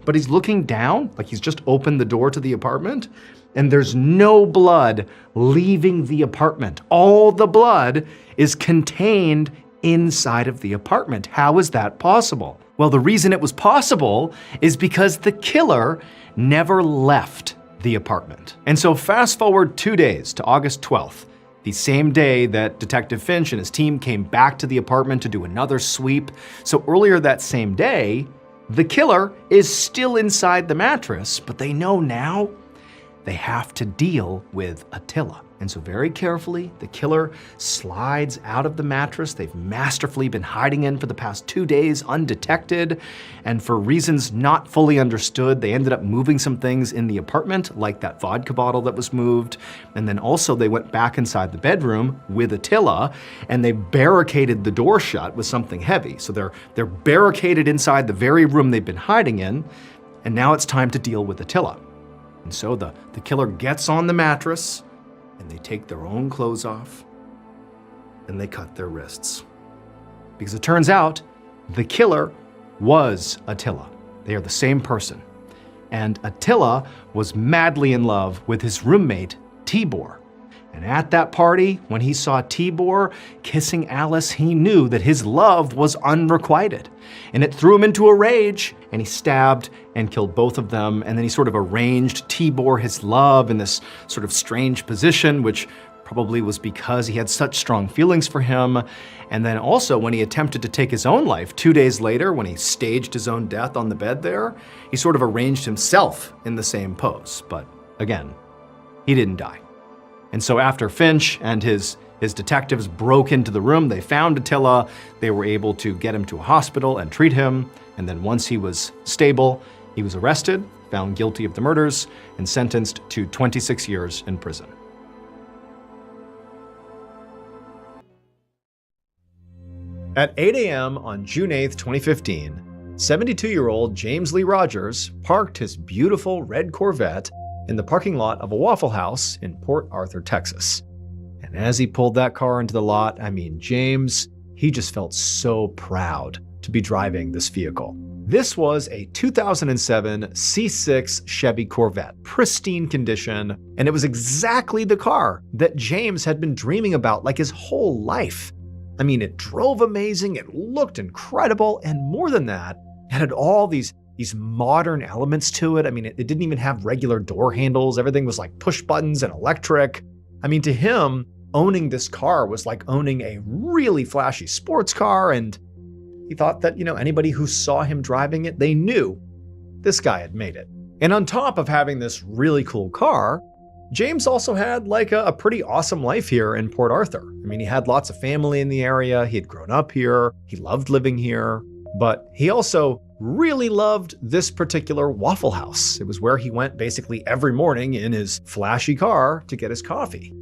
but he's looking down, like he's just opened the door to the apartment, and there's no blood leaving the apartment. All the blood is contained inside of the apartment. How is that possible? Well, the reason it was possible is because the killer never left the apartment. And so fast forward 2 days to August 12th, the same day that Detective Finch and his team came back to the apartment to do another sweep. So earlier that same day, the killer is still inside the mattress, but they know now they have to deal with Attila. And so very carefully, the killer slides out of the mattress they've masterfully been hiding in for the past 2 days undetected. And for reasons not fully understood, they ended up moving some things in the apartment, like that vodka bottle that was moved. And then also they went back inside the bedroom with Attila, and they barricaded the door shut with something heavy. So they're barricaded inside the very room they've been hiding in, and now it's time to deal with Attila. And so the killer gets on the mattress, and they take their own clothes off, and they cut their wrists. Because it turns out the killer was Attila. They are the same person. And Attila was madly in love with his roommate, Tibor. And at that party, when he saw Tibor kissing Alice, he knew that his love was unrequited. And it threw him into a rage, and he stabbed and killed both of them. And then he sort of arranged Tibor, his love, in this sort of strange position, which probably was because he had such strong feelings for him. And then also when he attempted to take his own life 2 days later, when he staged his own death on the bed there, he sort of arranged himself in the same pose. But again, he didn't die. And so after Finch and his detectives broke into the room, they found Attila. They were able to get him to a hospital and treat him. And then once he was stable, he was arrested, found guilty of the murders, and sentenced to 26 years in prison. At 8 a.m. on June 8th, 2015, 72-year-old James Lee Rogers parked his beautiful red Corvette in the parking lot of a Waffle House in Port Arthur, Texas. And as he pulled that car into the lot, James, he just felt so proud to be driving this vehicle. This was a 2007 C6 Chevy Corvette, pristine condition, and it was exactly the car that James had been dreaming about like his whole life. It drove amazing, it looked incredible, and more than that, it had all these modern elements to it. It didn't even have regular door handles. Everything was like push buttons and electric. To him, owning this car was like owning a really flashy sports car, and he thought that, anybody who saw him driving it, they knew this guy had made it. And on top of having this really cool car, James also had like a pretty awesome life here in Port Arthur. He had lots of family in the area. He had grown up here. He loved living here, but he also really loved this particular Waffle House. It was where he went basically every morning in his flashy car to get his coffee.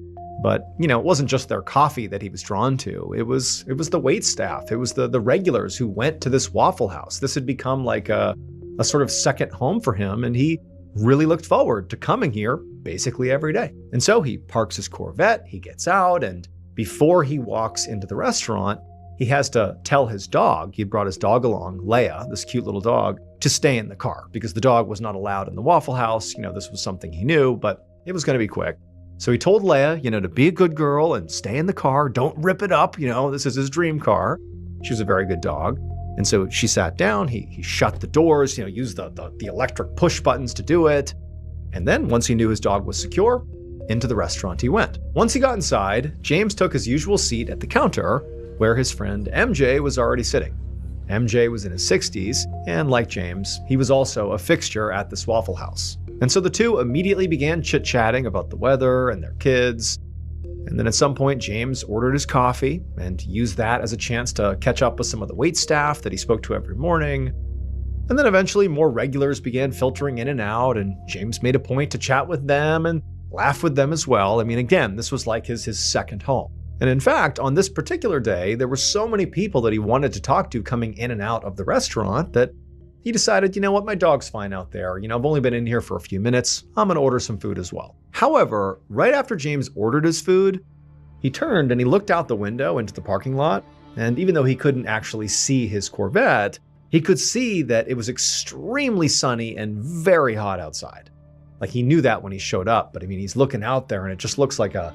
But, it wasn't just their coffee that he was drawn to. It was the wait staff. It was the regulars who went to this Waffle House. This had become like a sort of second home for him, and he really looked forward to coming here basically every day. And so he parks his Corvette, he gets out, and before he walks into the restaurant, he has to tell his dog, he brought his dog along, Leia, this cute little dog, to stay in the car because the dog was not allowed in the Waffle House. This was something he knew, but it was going to be quick. So he told Leia, to be a good girl and stay in the car. Don't rip it up. This is his dream car. She was a very good dog. And so she sat down, he shut the doors, used the electric push buttons to do it. And then once he knew his dog was secure, into the restaurant he went. Once he got inside, James took his usual seat at the counter where his friend MJ was already sitting. MJ was in his 60s, and like James, he was also a fixture at this Waffle House. And so the two immediately began chit-chatting about the weather and their kids. And then at some point, James ordered his coffee and used that as a chance to catch up with some of the waitstaff that he spoke to every morning. And then eventually more regulars began filtering in and out, and James made a point to chat with them and laugh with them as well. I mean, again, this was like his second home. And in fact, on this particular day, there were so many people that he wanted to talk to coming in and out of the restaurant that he decided, you know what, my dog's fine out there. I've only been in here for a few minutes. I'm going to order some food as well. However, right after James ordered his food, he turned and he looked out the window into the parking lot. And even though he couldn't actually see his Corvette, he could see that it was extremely sunny and very hot outside. Like he knew that when he showed up, but I mean, he's looking out there and it just looks like a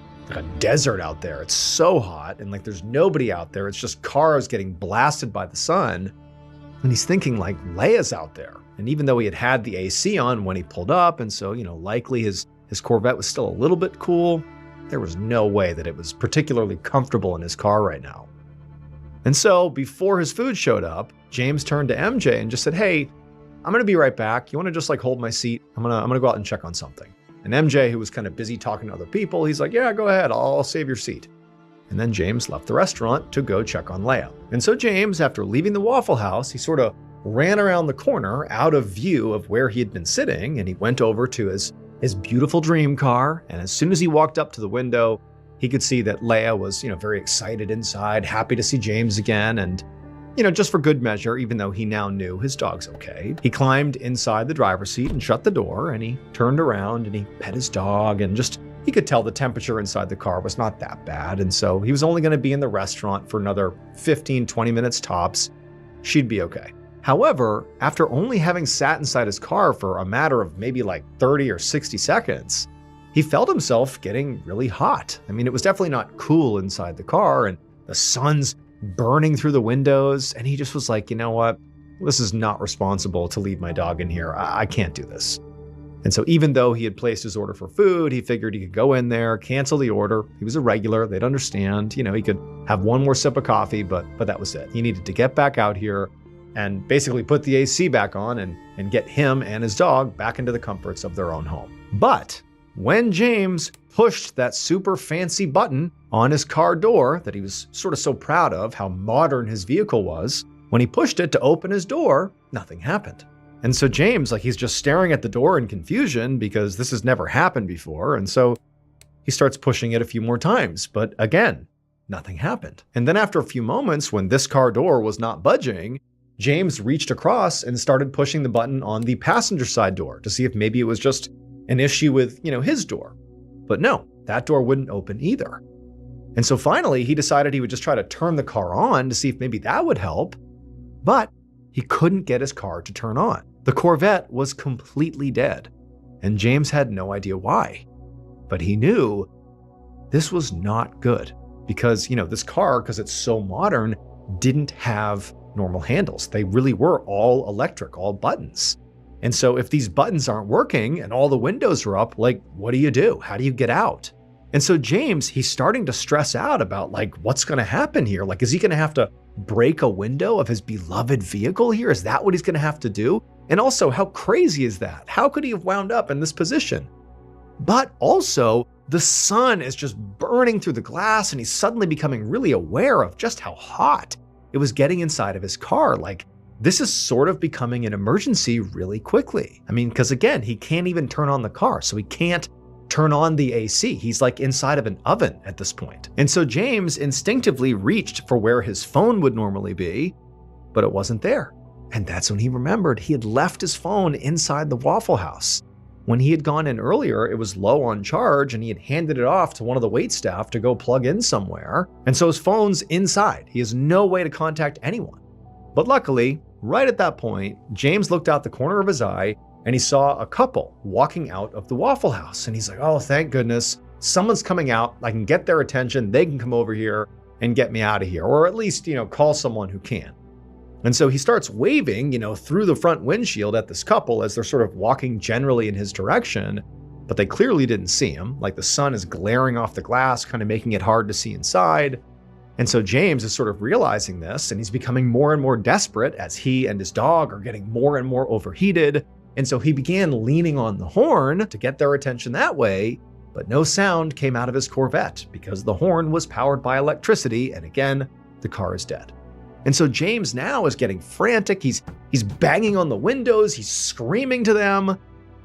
desert out there. It's so hot and like there's nobody out there. It's just cars getting blasted by the sun. And he's thinking like Leia's out there. And even though he had the AC on when he pulled up, and so, likely his Corvette was still a little bit cool, there was no way that it was particularly comfortable in his car right now. And so before his food showed up, James turned to MJ and just said, "Hey, I'm going to be right back. You want to just like hold my seat? I'm going to go out and check on something." And MJ, who was kind of busy talking to other people, he's like, "Yeah, go ahead. I'll save your seat." And then James left the restaurant to go check on Leia. And so James, after leaving the Waffle House, he sort of ran around the corner out of view of where he had been sitting, and he went over to his beautiful dream car. And as soon as he walked up to the window, he could see that Leia was, very excited inside, happy to see James again. And, just for good measure, even though he now knew his dog's okay, he climbed inside the driver's seat and shut the door, and he turned around and he pet his dog, and he could tell the temperature inside the car was not that bad. And so he was only going to be in the restaurant for another 15, 20 minutes tops. She'd be okay. However, after only having sat inside his car for a matter of maybe like 30 or 60 seconds, he felt himself getting really hot. I mean, it was definitely not cool inside the car, and the sun's burning through the windows. And he just was like, you know what? This is not responsible to leave my dog in here. I can't do this. And so even though he had placed his order for food, he figured he could go in there, cancel the order. He was a regular. They'd understand. He could have one more sip of coffee, but that was it. He needed to get back out here and basically put the AC back on and get him and his dog back into the comforts of their own home. But when James pushed that super fancy button on his car door that he was sort of so proud of how modern his vehicle was, when he pushed it to open his door, nothing happened. And so James, he's just staring at the door in confusion because this has never happened before. And so he starts pushing it a few more times, but again, nothing happened. And then after a few moments, when this car door was not budging, James reached across and started pushing the button on the passenger side door to see if maybe it was just an issue with, his door. But no, that door wouldn't open either. And so finally, he decided he would just try to turn the car on to see if maybe that would help. But he couldn't get his car to turn on. The Corvette was completely dead, and James had no idea why. But he knew this was not good because, this car, because it's so modern, didn't have normal handles. They really were all electric, all buttons. And so if these buttons aren't working and all the windows are up, what do you do? How do you get out? And so James, he's starting to stress out about what's going to happen here? Is he going to have to break a window of his beloved vehicle here? Is that what he's going to have to do? And also, how crazy is that? How could he have wound up in this position? But also, the sun is just burning through the glass, and he's suddenly becoming really aware of just how hot it was getting inside of his car. This is sort of becoming an emergency really quickly. I mean, because again, he can't even turn on the car, so he can't turn on the AC. He's inside of an oven at this point. And so James instinctively reached for where his phone would normally be, but it wasn't there. And that's when he remembered he had left his phone inside the Waffle House. When he had gone in earlier, it was low on charge and he had handed it off to one of the waitstaff to go plug in somewhere. And so his phone's inside. He has no way to contact anyone. But luckily, right at that point, James looked out the corner of his eye and he saw a couple walking out of the Waffle House. And he's like, oh, thank goodness, someone's coming out. I can get their attention. They can come over here and get me out of here, or at least, call someone who can. And so he starts waving, through the front windshield at this couple as they're sort of walking generally in his direction, but they clearly didn't see him. Like the sun is glaring off the glass, kind of making it hard to see inside. And so James is sort of realizing this, and he's becoming more and more desperate as he and his dog are getting more and more overheated. And so he began leaning on the horn to get their attention that way, but no sound came out of his Corvette because the horn was powered by electricity, and again, the car is dead. And so James now is getting frantic. He's banging on the windows, he's screaming to them.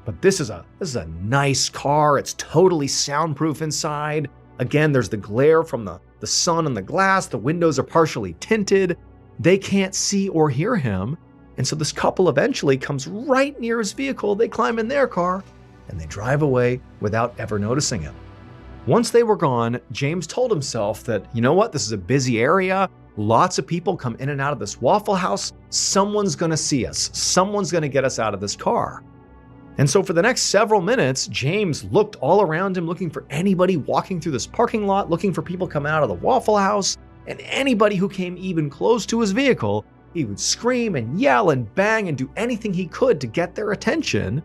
But this is a nice car. It's totally soundproof inside. Again, there's the glare from the sun on the glass. The windows are partially tinted. They can't see or hear him. And so this couple eventually comes right near his vehicle. They climb in their car and they drive away without ever noticing him. Once they were gone, James told himself that, you know what, this is a busy area. Lots of people come in and out of this Waffle House. Someone's gonna see us. Someone's gonna get us out of this car. And so for the next several minutes, James looked all around him, looking for anybody walking through this parking lot, looking for people coming out of the Waffle House, and anybody who came even close to his vehicle. He would scream and yell and bang and do anything he could to get their attention,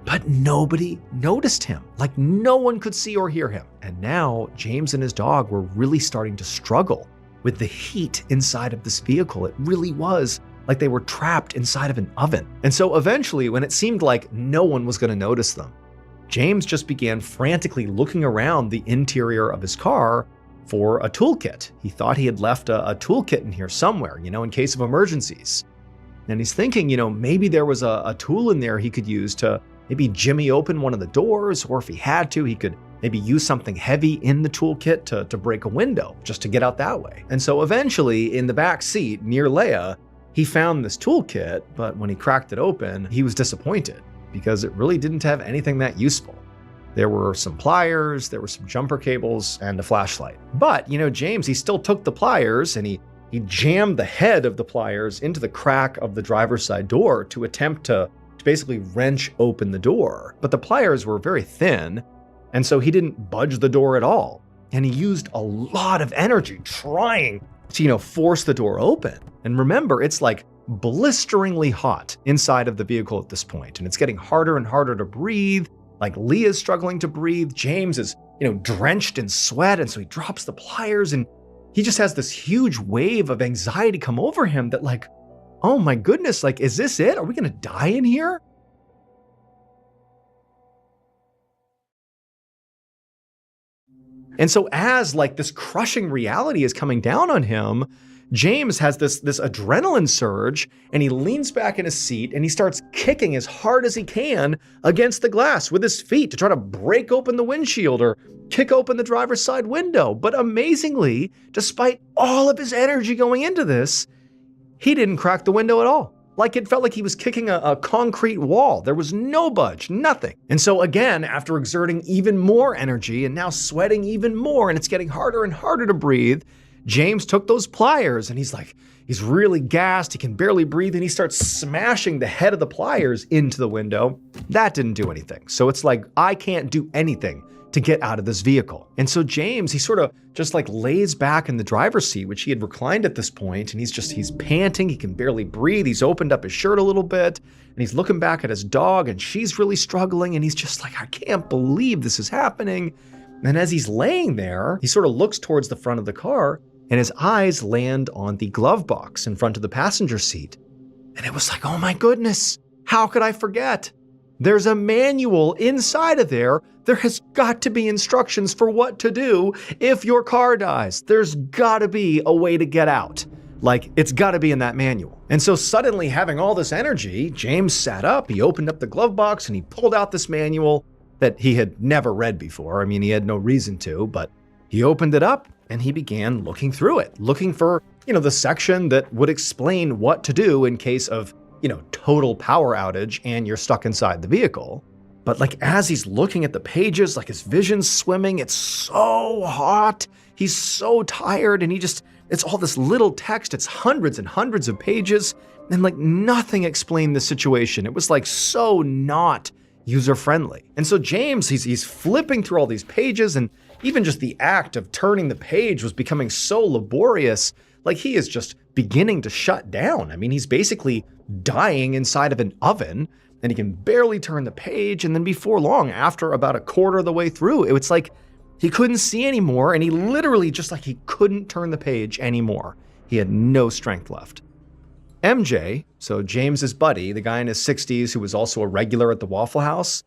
but nobody noticed him. Like no one could see or hear him. And now James and his dog were really starting to struggle with the heat inside of this vehicle. It really was like they were trapped inside of an oven. And so eventually, when it seemed like no one was going to notice them, James just began frantically looking around the interior of his car for a toolkit. He thought he had left a toolkit in here somewhere, in case of emergencies. And he's thinking, maybe there was a tool in there he could use to maybe jimmy open one of the doors, or if he had to, he could maybe use something heavy in the toolkit to break a window, just to get out that way. And so eventually, in the back seat near Leia, he found this toolkit, but when he cracked it open, he was disappointed because it really didn't have anything that useful. There were some pliers, there were some jumper cables, and a flashlight. But, James, he still took the pliers and he jammed the head of the pliers into the crack of the driver's side door to attempt to basically wrench open the door. But the pliers were very thin, and so he didn't budge the door at all. And he used a lot of energy trying to, force the door open. And remember, it's like blisteringly hot inside of the vehicle at this point, and it's getting harder and harder to breathe. Like Leah's struggling to breathe. James is, drenched in sweat, and so he drops the pliers, and he just has this huge wave of anxiety come over him that like, oh my goodness, like, is this it? Are we gonna die in here? And so as like this crushing reality is coming down on him, James has this adrenaline surge, and he leans back in his seat and he starts kicking as hard as he can against the glass with his feet to try to break open the windshield or kick open the driver's side window. But amazingly, despite all of his energy going into this, he didn't crack the window at all. Like it felt like he was kicking a concrete wall. There was no budge, nothing. And so again, after exerting even more energy and now sweating even more, and it's getting harder and harder to breathe, James took those pliers and he's really gassed, he can barely breathe, and he starts smashing the head of the pliers into the window. That didn't do anything. So it's like, I can't do anything to get out of this vehicle. And so James, he sort of just like lays back in the driver's seat, which he had reclined at this point, and he's panting, he can barely breathe, he's opened up his shirt a little bit, and he's looking back at his dog, and she's really struggling, and he's just like, I can't believe this is happening. And as he's laying there, he sort of looks towards the front of the car, and his eyes land on the glove box in front of the passenger seat. And it was like, oh my goodness, how could I forget? There's a manual inside of there. There has got to be instructions for what to do if your car dies. There's gotta be a way to get out. Like, it's gotta be in that manual. And so suddenly, having all this energy, James sat up, he opened up the glove box, and he pulled out this manual that he had never read before. I mean, he had no reason to, but he opened it up and he began looking through it, looking for, the section that would explain what to do in case of, total power outage and you're stuck inside the vehicle. But like as he's looking at the pages, like his vision's swimming, it's so hot, he's so tired, and it's all this little text, it's hundreds and hundreds of pages, and like nothing explained the situation. It was like so not user-friendly. And so James, he's flipping through all these pages, and even just the act of turning the page was becoming so laborious. Like he is just beginning to shut down. I mean, he's basically dying inside of an oven, and he can barely turn the page. And then before long, after about a quarter of the way through, it's like he couldn't see anymore, and he literally just like he couldn't turn the page anymore. He had no strength left. MJ, so James's buddy, the guy in his 60s who was also a regular at the Waffle House,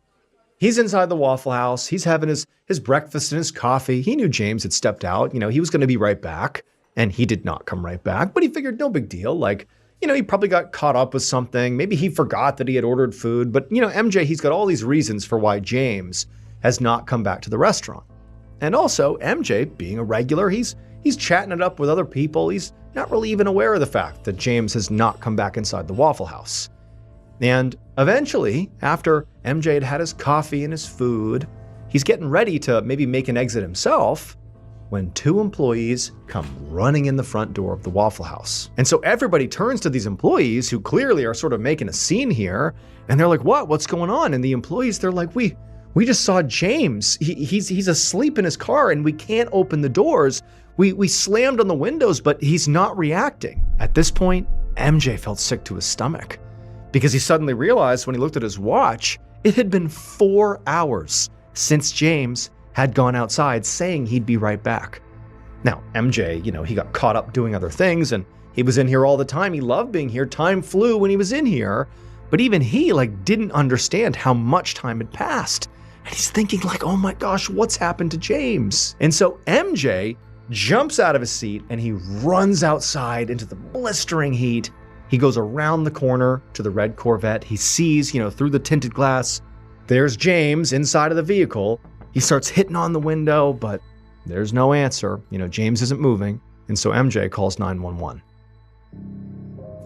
he's inside the Waffle House. He's having his breakfast and his coffee. He knew James had stepped out. He was going to be right back, and he did not come right back. But he figured no big deal. Like, he probably got caught up with something. Maybe he forgot that he had ordered food. But, MJ, he's got all these reasons for why James has not come back to the restaurant. And also, MJ, being a regular, he's chatting it up with other people. He's not really even aware of the fact that James has not come back inside the Waffle House. And eventually, after MJ had had his coffee and his food, he's getting ready to maybe make an exit himself when two employees come running in the front door of the Waffle House. And so everybody turns to these employees who clearly are sort of making a scene here, and they're like, what's going on? And the employees, they're like, we just saw James. He's asleep in his car, and we can't open the doors. We slammed on the windows, but he's not reacting. At this point, MJ felt sick to his stomach because he suddenly realized when he looked at his watch, it had been 4 hours since James had gone outside saying he'd be right back. Now, MJ, he got caught up doing other things, and he was in here all the time. He loved being here. Time flew when he was in here, but even he didn't understand how much time had passed. And he's thinking oh my gosh, what's happened to James? And so MJ jumps out of his seat and he runs outside into the blistering heat. He goes around the corner to the red Corvette. He sees, through the tinted glass, there's James inside of the vehicle. He starts hitting on the window, but there's no answer. James isn't moving. And so MJ calls 911.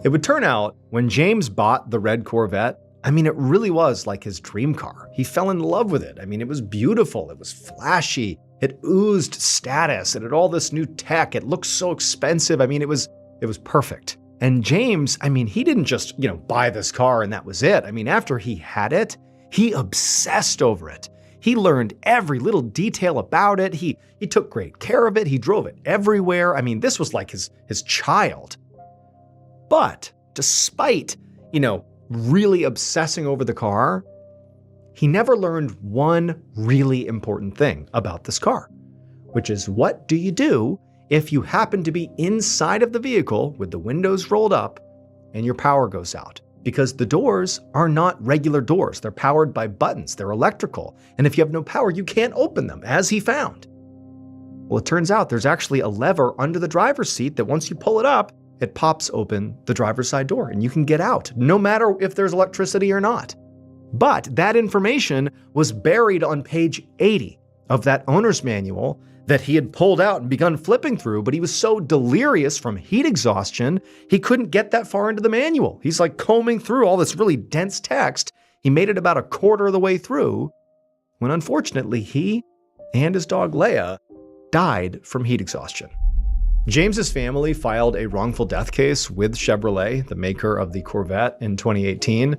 It would turn out when James bought the red Corvette, it really was like his dream car. He fell in love with it. It was beautiful. It was flashy. It oozed status. It had all this new tech. It looked so expensive. It was perfect. And James, he didn't just, buy this car and that was it. After he had it, he obsessed over it. He learned every little detail about it. He took great care of it. He drove it everywhere. This was like his child. But despite, really obsessing over the car, he never learned one really important thing about this car, which is what do you do if you happen to be inside of the vehicle with the windows rolled up and your power goes out? Because the doors are not regular doors. They're powered by buttons. They're electrical. And if you have no power, you can't open them, as he found. Well, it turns out there's actually a lever under the driver's seat that once you pull it up, it pops open the driver's side door and you can get out, no matter if there's electricity or not. But that information was buried on page 80 of that owner's manual that he had pulled out and begun flipping through, but he was so delirious from heat exhaustion, he couldn't get that far into the manual. He's combing through all this really dense text. He made it about a quarter of the way through when unfortunately he and his dog Leia died from heat exhaustion. James's family filed a wrongful death case with Chevrolet, the maker of the Corvette, in 2018,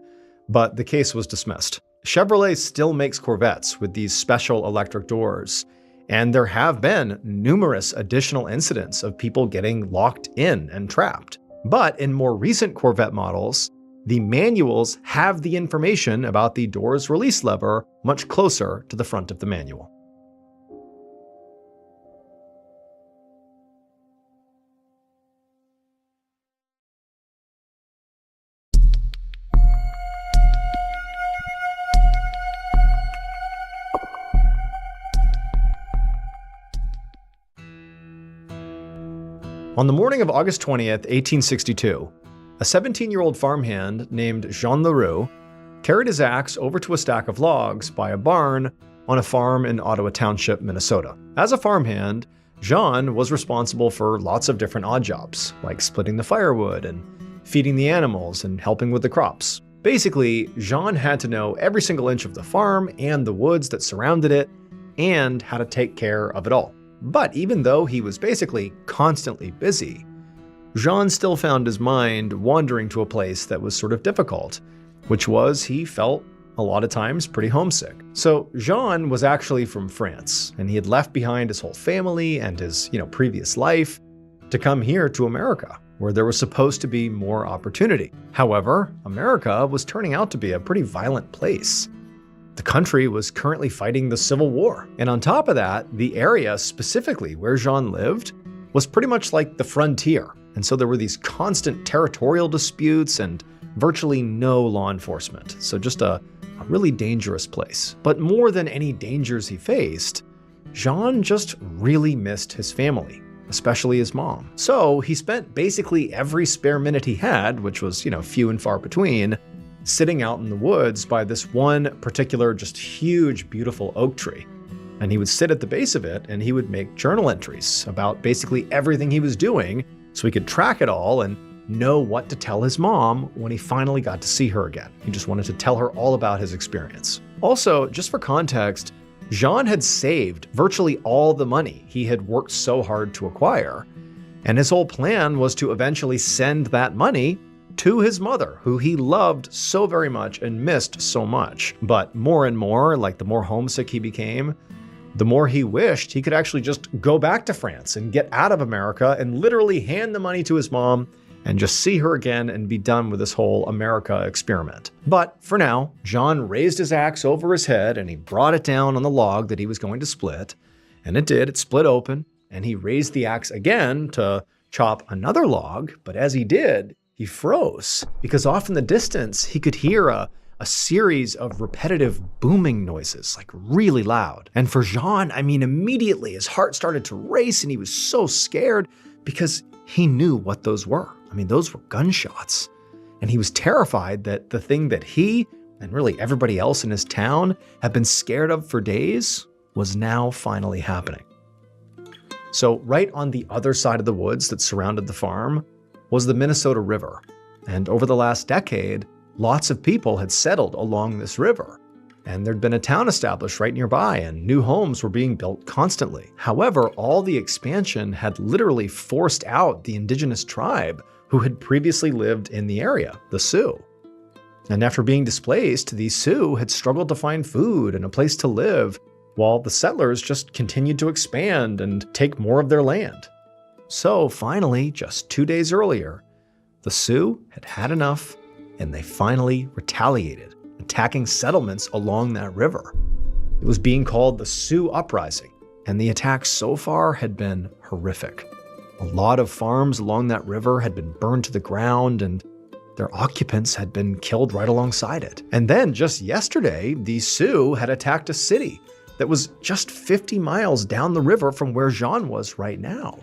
but the case was dismissed. Chevrolet still makes Corvettes with these special electric doors, and there have been numerous additional incidents of people getting locked in and trapped. But in more recent Corvette models, the manuals have the information about the door's release lever much closer to the front of the manual. On the morning of August 20th, 1862, a 17-year-old farmhand named Jean Leroux carried his axe over to a stack of logs by a barn on a farm in Ottawa Township, Minnesota. As a farmhand, Jean was responsible for lots of different odd jobs, like splitting the firewood and feeding the animals and helping with the crops. Basically, Jean had to know every single inch of the farm and the woods that surrounded it, and how to take care of it all. But even though he was basically constantly busy, Jean still found his mind wandering to a place that was sort of difficult, which was he felt a lot of times pretty homesick. So Jean was actually from France, and he had left behind his whole family and his, previous life to come here to America. where there was supposed to be more opportunity. However, America was turning out to be a pretty violent place. The country was currently fighting the Civil War. And on top of that, the area specifically where Jean lived was pretty much like the frontier. And so there were these constant territorial disputes and virtually no law enforcement. So just a really dangerous place. But more than any dangers he faced, Jean just really missed his family, especially his mom. So he spent basically every spare minute he had, which was, few and far between, sitting out in the woods by this one particular just huge, beautiful oak tree. And he would sit at the base of it and he would make journal entries about basically everything he was doing so he could track it all and know what to tell his mom when he finally got to see her again. He just wanted to tell her all about his experience. Also, just for context, Jean had saved virtually all the money he had worked so hard to acquire, and his whole plan was to eventually send that money to his mother, who he loved so very much and missed so much. But more and more, like the more homesick he became, the more he wished he could actually just go back to France and get out of America and literally hand the money to his mom and just see her again and be done with this whole America experiment. But for now, Jean raised his axe over his head and he brought it down on the log that he was going to split. And it did, it split open, and he raised the axe again to chop another log. But as he did, he froze because off in the distance, he could hear a series of repetitive booming noises, like really loud. And for Jean, immediately his heart started to race and he was so scared because he knew what those were. Those were gunshots. And he was terrified that the thing that he and really everybody else in his town had been scared of for days was now finally happening. So right on the other side of the woods that surrounded the farm was the Minnesota River. And over the last decade, lots of people had settled along this river. And there'd been a town established right nearby and new homes were being built constantly. However, all the expansion had literally forced out the indigenous tribe who had previously lived in the area, the Sioux. And after being displaced, the Sioux had struggled to find food and a place to live, while the settlers just continued to expand and take more of their land. So finally, just 2 days earlier, the Sioux had had enough and they finally retaliated, attacking settlements along that river. It was being called the Sioux Uprising, and the attacks so far had been horrific. A lot of farms along that river had been burned to the ground, and their occupants had been killed right alongside it. And then just yesterday, the Sioux had attacked a city that was just 50 miles down the river from where Jean was right now.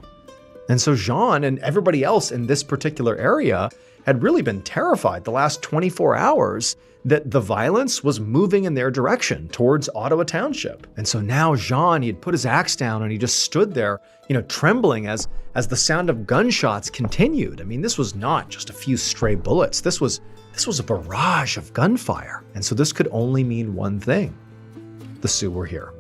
And so Jean and everybody else in this particular area had really been terrified the last 24 hours that the violence was moving in their direction towards Ottawa Township. And so now Jean, he had put his axe down and he just stood there, trembling as the sound of gunshots continued. This was not just a few stray bullets. This was a barrage of gunfire. And so this could only mean one thing. The Sioux were here.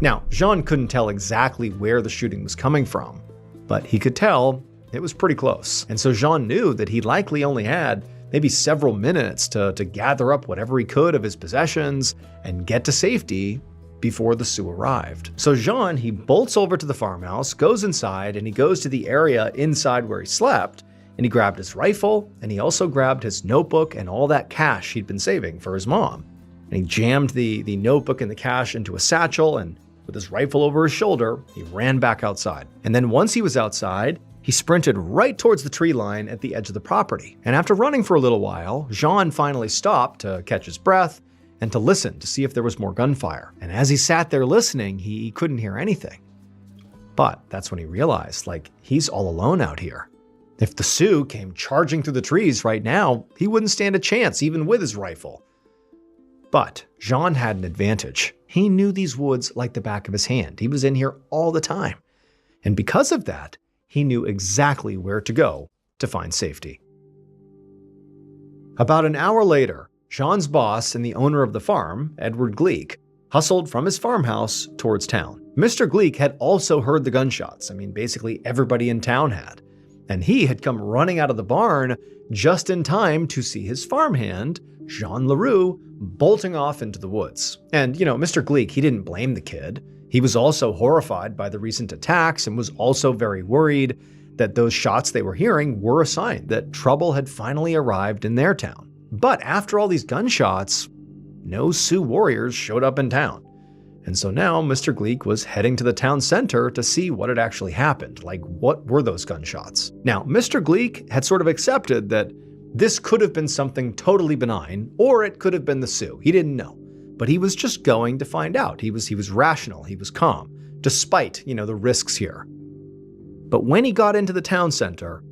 Now, Jean couldn't tell exactly where the shooting was coming from, but he could tell it was pretty close. And so Jean knew that he likely only had maybe several minutes to gather up whatever he could of his possessions and get to safety before the Sioux arrived. So Jean, he bolts over to the farmhouse, goes inside, and he goes to the area inside where he slept, and he grabbed his rifle, and he also grabbed his notebook and all that cash he'd been saving for his mom. And he jammed the notebook and the cash into a satchel, and with his rifle over his shoulder, he ran back outside. And then once he was outside, he sprinted right towards the tree line at the edge of the property. And after running for a little while, Jean finally stopped to catch his breath and to listen to see if there was more gunfire. And as he sat there listening, he couldn't hear anything. But that's when he realized, he's all alone out here. If the Sioux came charging through the trees right now, he wouldn't stand a chance even with his rifle. But Jean had an advantage. He knew these woods like the back of his hand. He was in here all the time. And because of that, he knew exactly where to go to find safety. About an hour later, Jean's boss and the owner of the farm, Edward Gleek, hustled from his farmhouse towards town. Mr. Gleek had also heard the gunshots. Basically everybody in town had. And he had come running out of the barn just in time to see his farmhand, Jean Leroux, bolting off into the woods. And, Mr. Gleek, he didn't blame the kid. He was also horrified by the recent attacks and was also very worried that those shots they were hearing were a sign that trouble had finally arrived in their town. But after all these gunshots, no Sioux warriors showed up in town. And so now Mr. Gleek was heading to the town center to see what had actually happened. Like, what were those gunshots? Now, Mr. Gleek had sort of accepted that this could have been something totally benign, or it could have been the Sioux. He didn't know. But he was just going to find out. He was rational, he was calm, despite, the risks here. But when he got into the town center,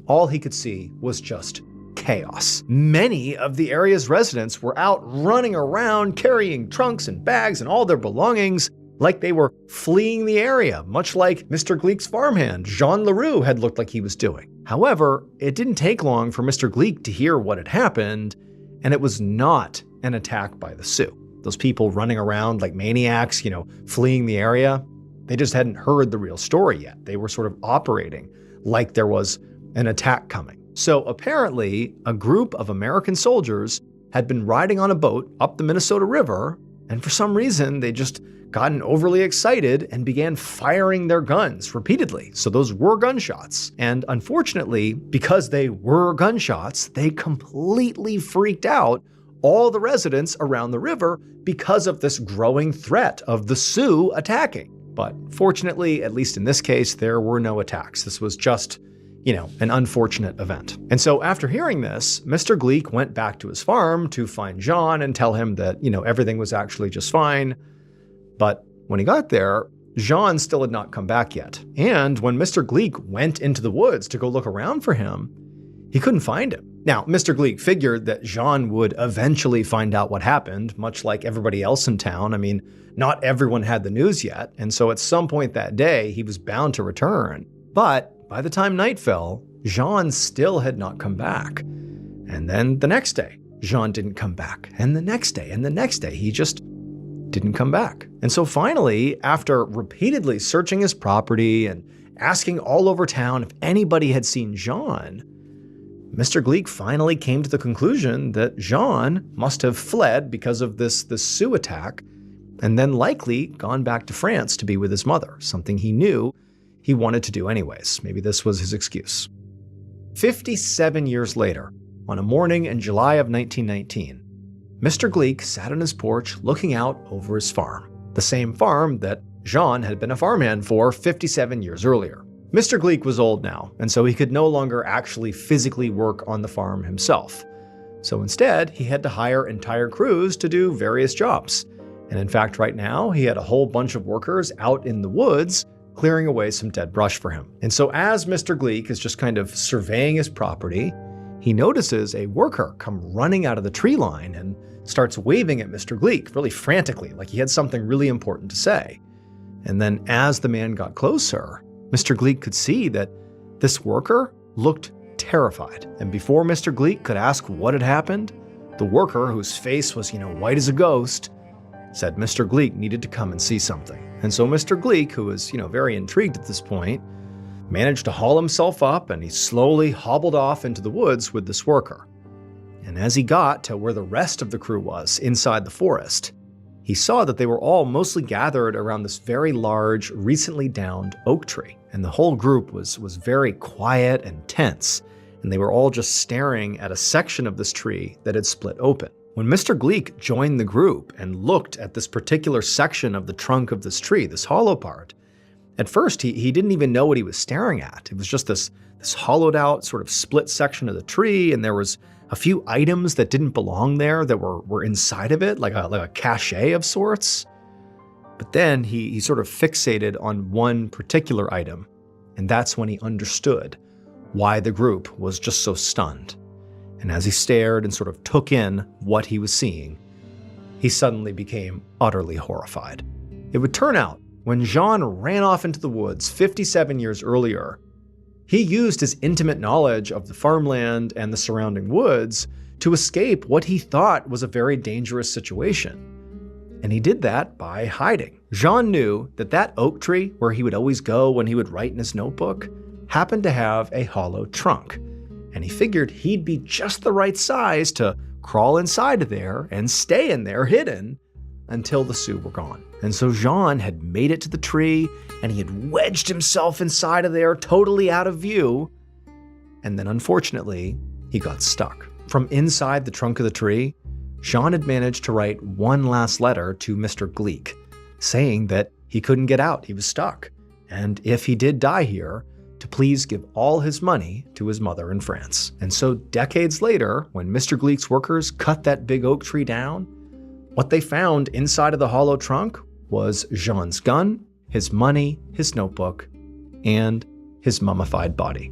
all he could see was just chaos. Many of the area's residents were out running around, carrying trunks and bags and all their belongings like they were fleeing the area, much like Mr. Gleek's farmhand, Jean Leroux, had looked like he was doing. However, it didn't take long for Mr. Gleek to hear what had happened, and it was not an attack by the Sioux. Those people running around like maniacs, fleeing the area, they just hadn't heard the real story yet. They were sort of operating like there was an attack coming. So apparently, a group of American soldiers had been riding on a boat up the Minnesota River, and for some reason, they just gotten overly excited and began firing their guns repeatedly. So those were gunshots. And unfortunately, because they were gunshots, they completely freaked out all the residents around the river because of this growing threat of the Sioux attacking. But fortunately, at least in this case, there were no attacks. This was just an unfortunate event. And so after hearing this, Mr. Gleek went back to his farm to find Jean and tell him that, everything was actually just fine. But when he got there, Jean still had not come back yet. And when Mr. Gleek went into the woods to go look around for him, he couldn't find him. Now, Mr. Gleek figured that Jean would eventually find out what happened, much like everybody else in town. Not everyone had the news yet. And so at some point that day, he was bound to return. But by the time night fell, Jean still had not come back. And then the next day, Jean didn't come back. And the next day, and the next day, he just didn't come back. And so finally, after repeatedly searching his property and asking all over town if anybody had seen Jean, Mr. Gleek finally came to the conclusion that Jean must have fled because of this Sioux attack, and then likely gone back to France to be with his mother, something he knew he wanted to do anyways. Maybe this was his excuse. 57 years later, on a morning in July of 1919, Mr. Gleek sat on his porch looking out over his farm, the same farm that Jean had been a farmhand for 57 years earlier. Mr. Gleek was old now, and so he could no longer actually physically work on the farm himself. So instead, he had to hire entire crews to do various jobs. And in fact, right now, he had a whole bunch of workers out in the woods clearing away some dead brush for him. And so as Mr. Gleek is just kind of surveying his property, he notices a worker come running out of the tree line and starts waving at Mr. Gleek really frantically, like he had something really important to say. And then as the man got closer, Mr. Gleek could see that this worker looked terrified. And before Mr. Gleek could ask what had happened, the worker, whose face was, white as a ghost, said Mr. Gleek needed to come and see something. And so Mr. Gleek, who was, very intrigued at this point, managed to haul himself up, and he slowly hobbled off into the woods with this worker. And as he got to where the rest of the crew was, inside the forest, he saw that they were all mostly gathered around this very large, recently downed oak tree. And the whole group was very quiet and tense, and they were all just staring at a section of this tree that had split open. When Mr. Gleek joined the group and looked at this particular section of the trunk of this tree, this hollow part, at first he didn't even know what he was staring at. It was just this hollowed out sort of split section of the tree, and there was a few items that didn't belong there that were inside of it, like a cache of sorts. But then he sort of fixated on one particular item, and that's when he understood why the group was just so stunned. And as he stared and sort of took in what he was seeing, he suddenly became utterly horrified. It would turn out, when Jean ran off into the woods 57 years earlier, he used his intimate knowledge of the farmland and the surrounding woods to escape what he thought was a very dangerous situation. And he did that by hiding. Jean knew that oak tree where he would always go when he would write in his notebook happened to have a hollow trunk. And he figured he'd be just the right size to crawl inside of there and stay in there hidden until the Sioux were gone. And so Jean had made it to the tree, and he had wedged himself inside of there, totally out of view. And then unfortunately, he got stuck. From inside the trunk of the tree, Jean had managed to write one last letter to Mr. Gleek, saying that he couldn't get out, he was stuck. And if he did die here, to please give all his money to his mother in France. And so decades later, when Mr. Gleek's workers cut that big oak tree down, what they found inside of the hollow trunk was Jean's gun, his money, his notebook, and his mummified body.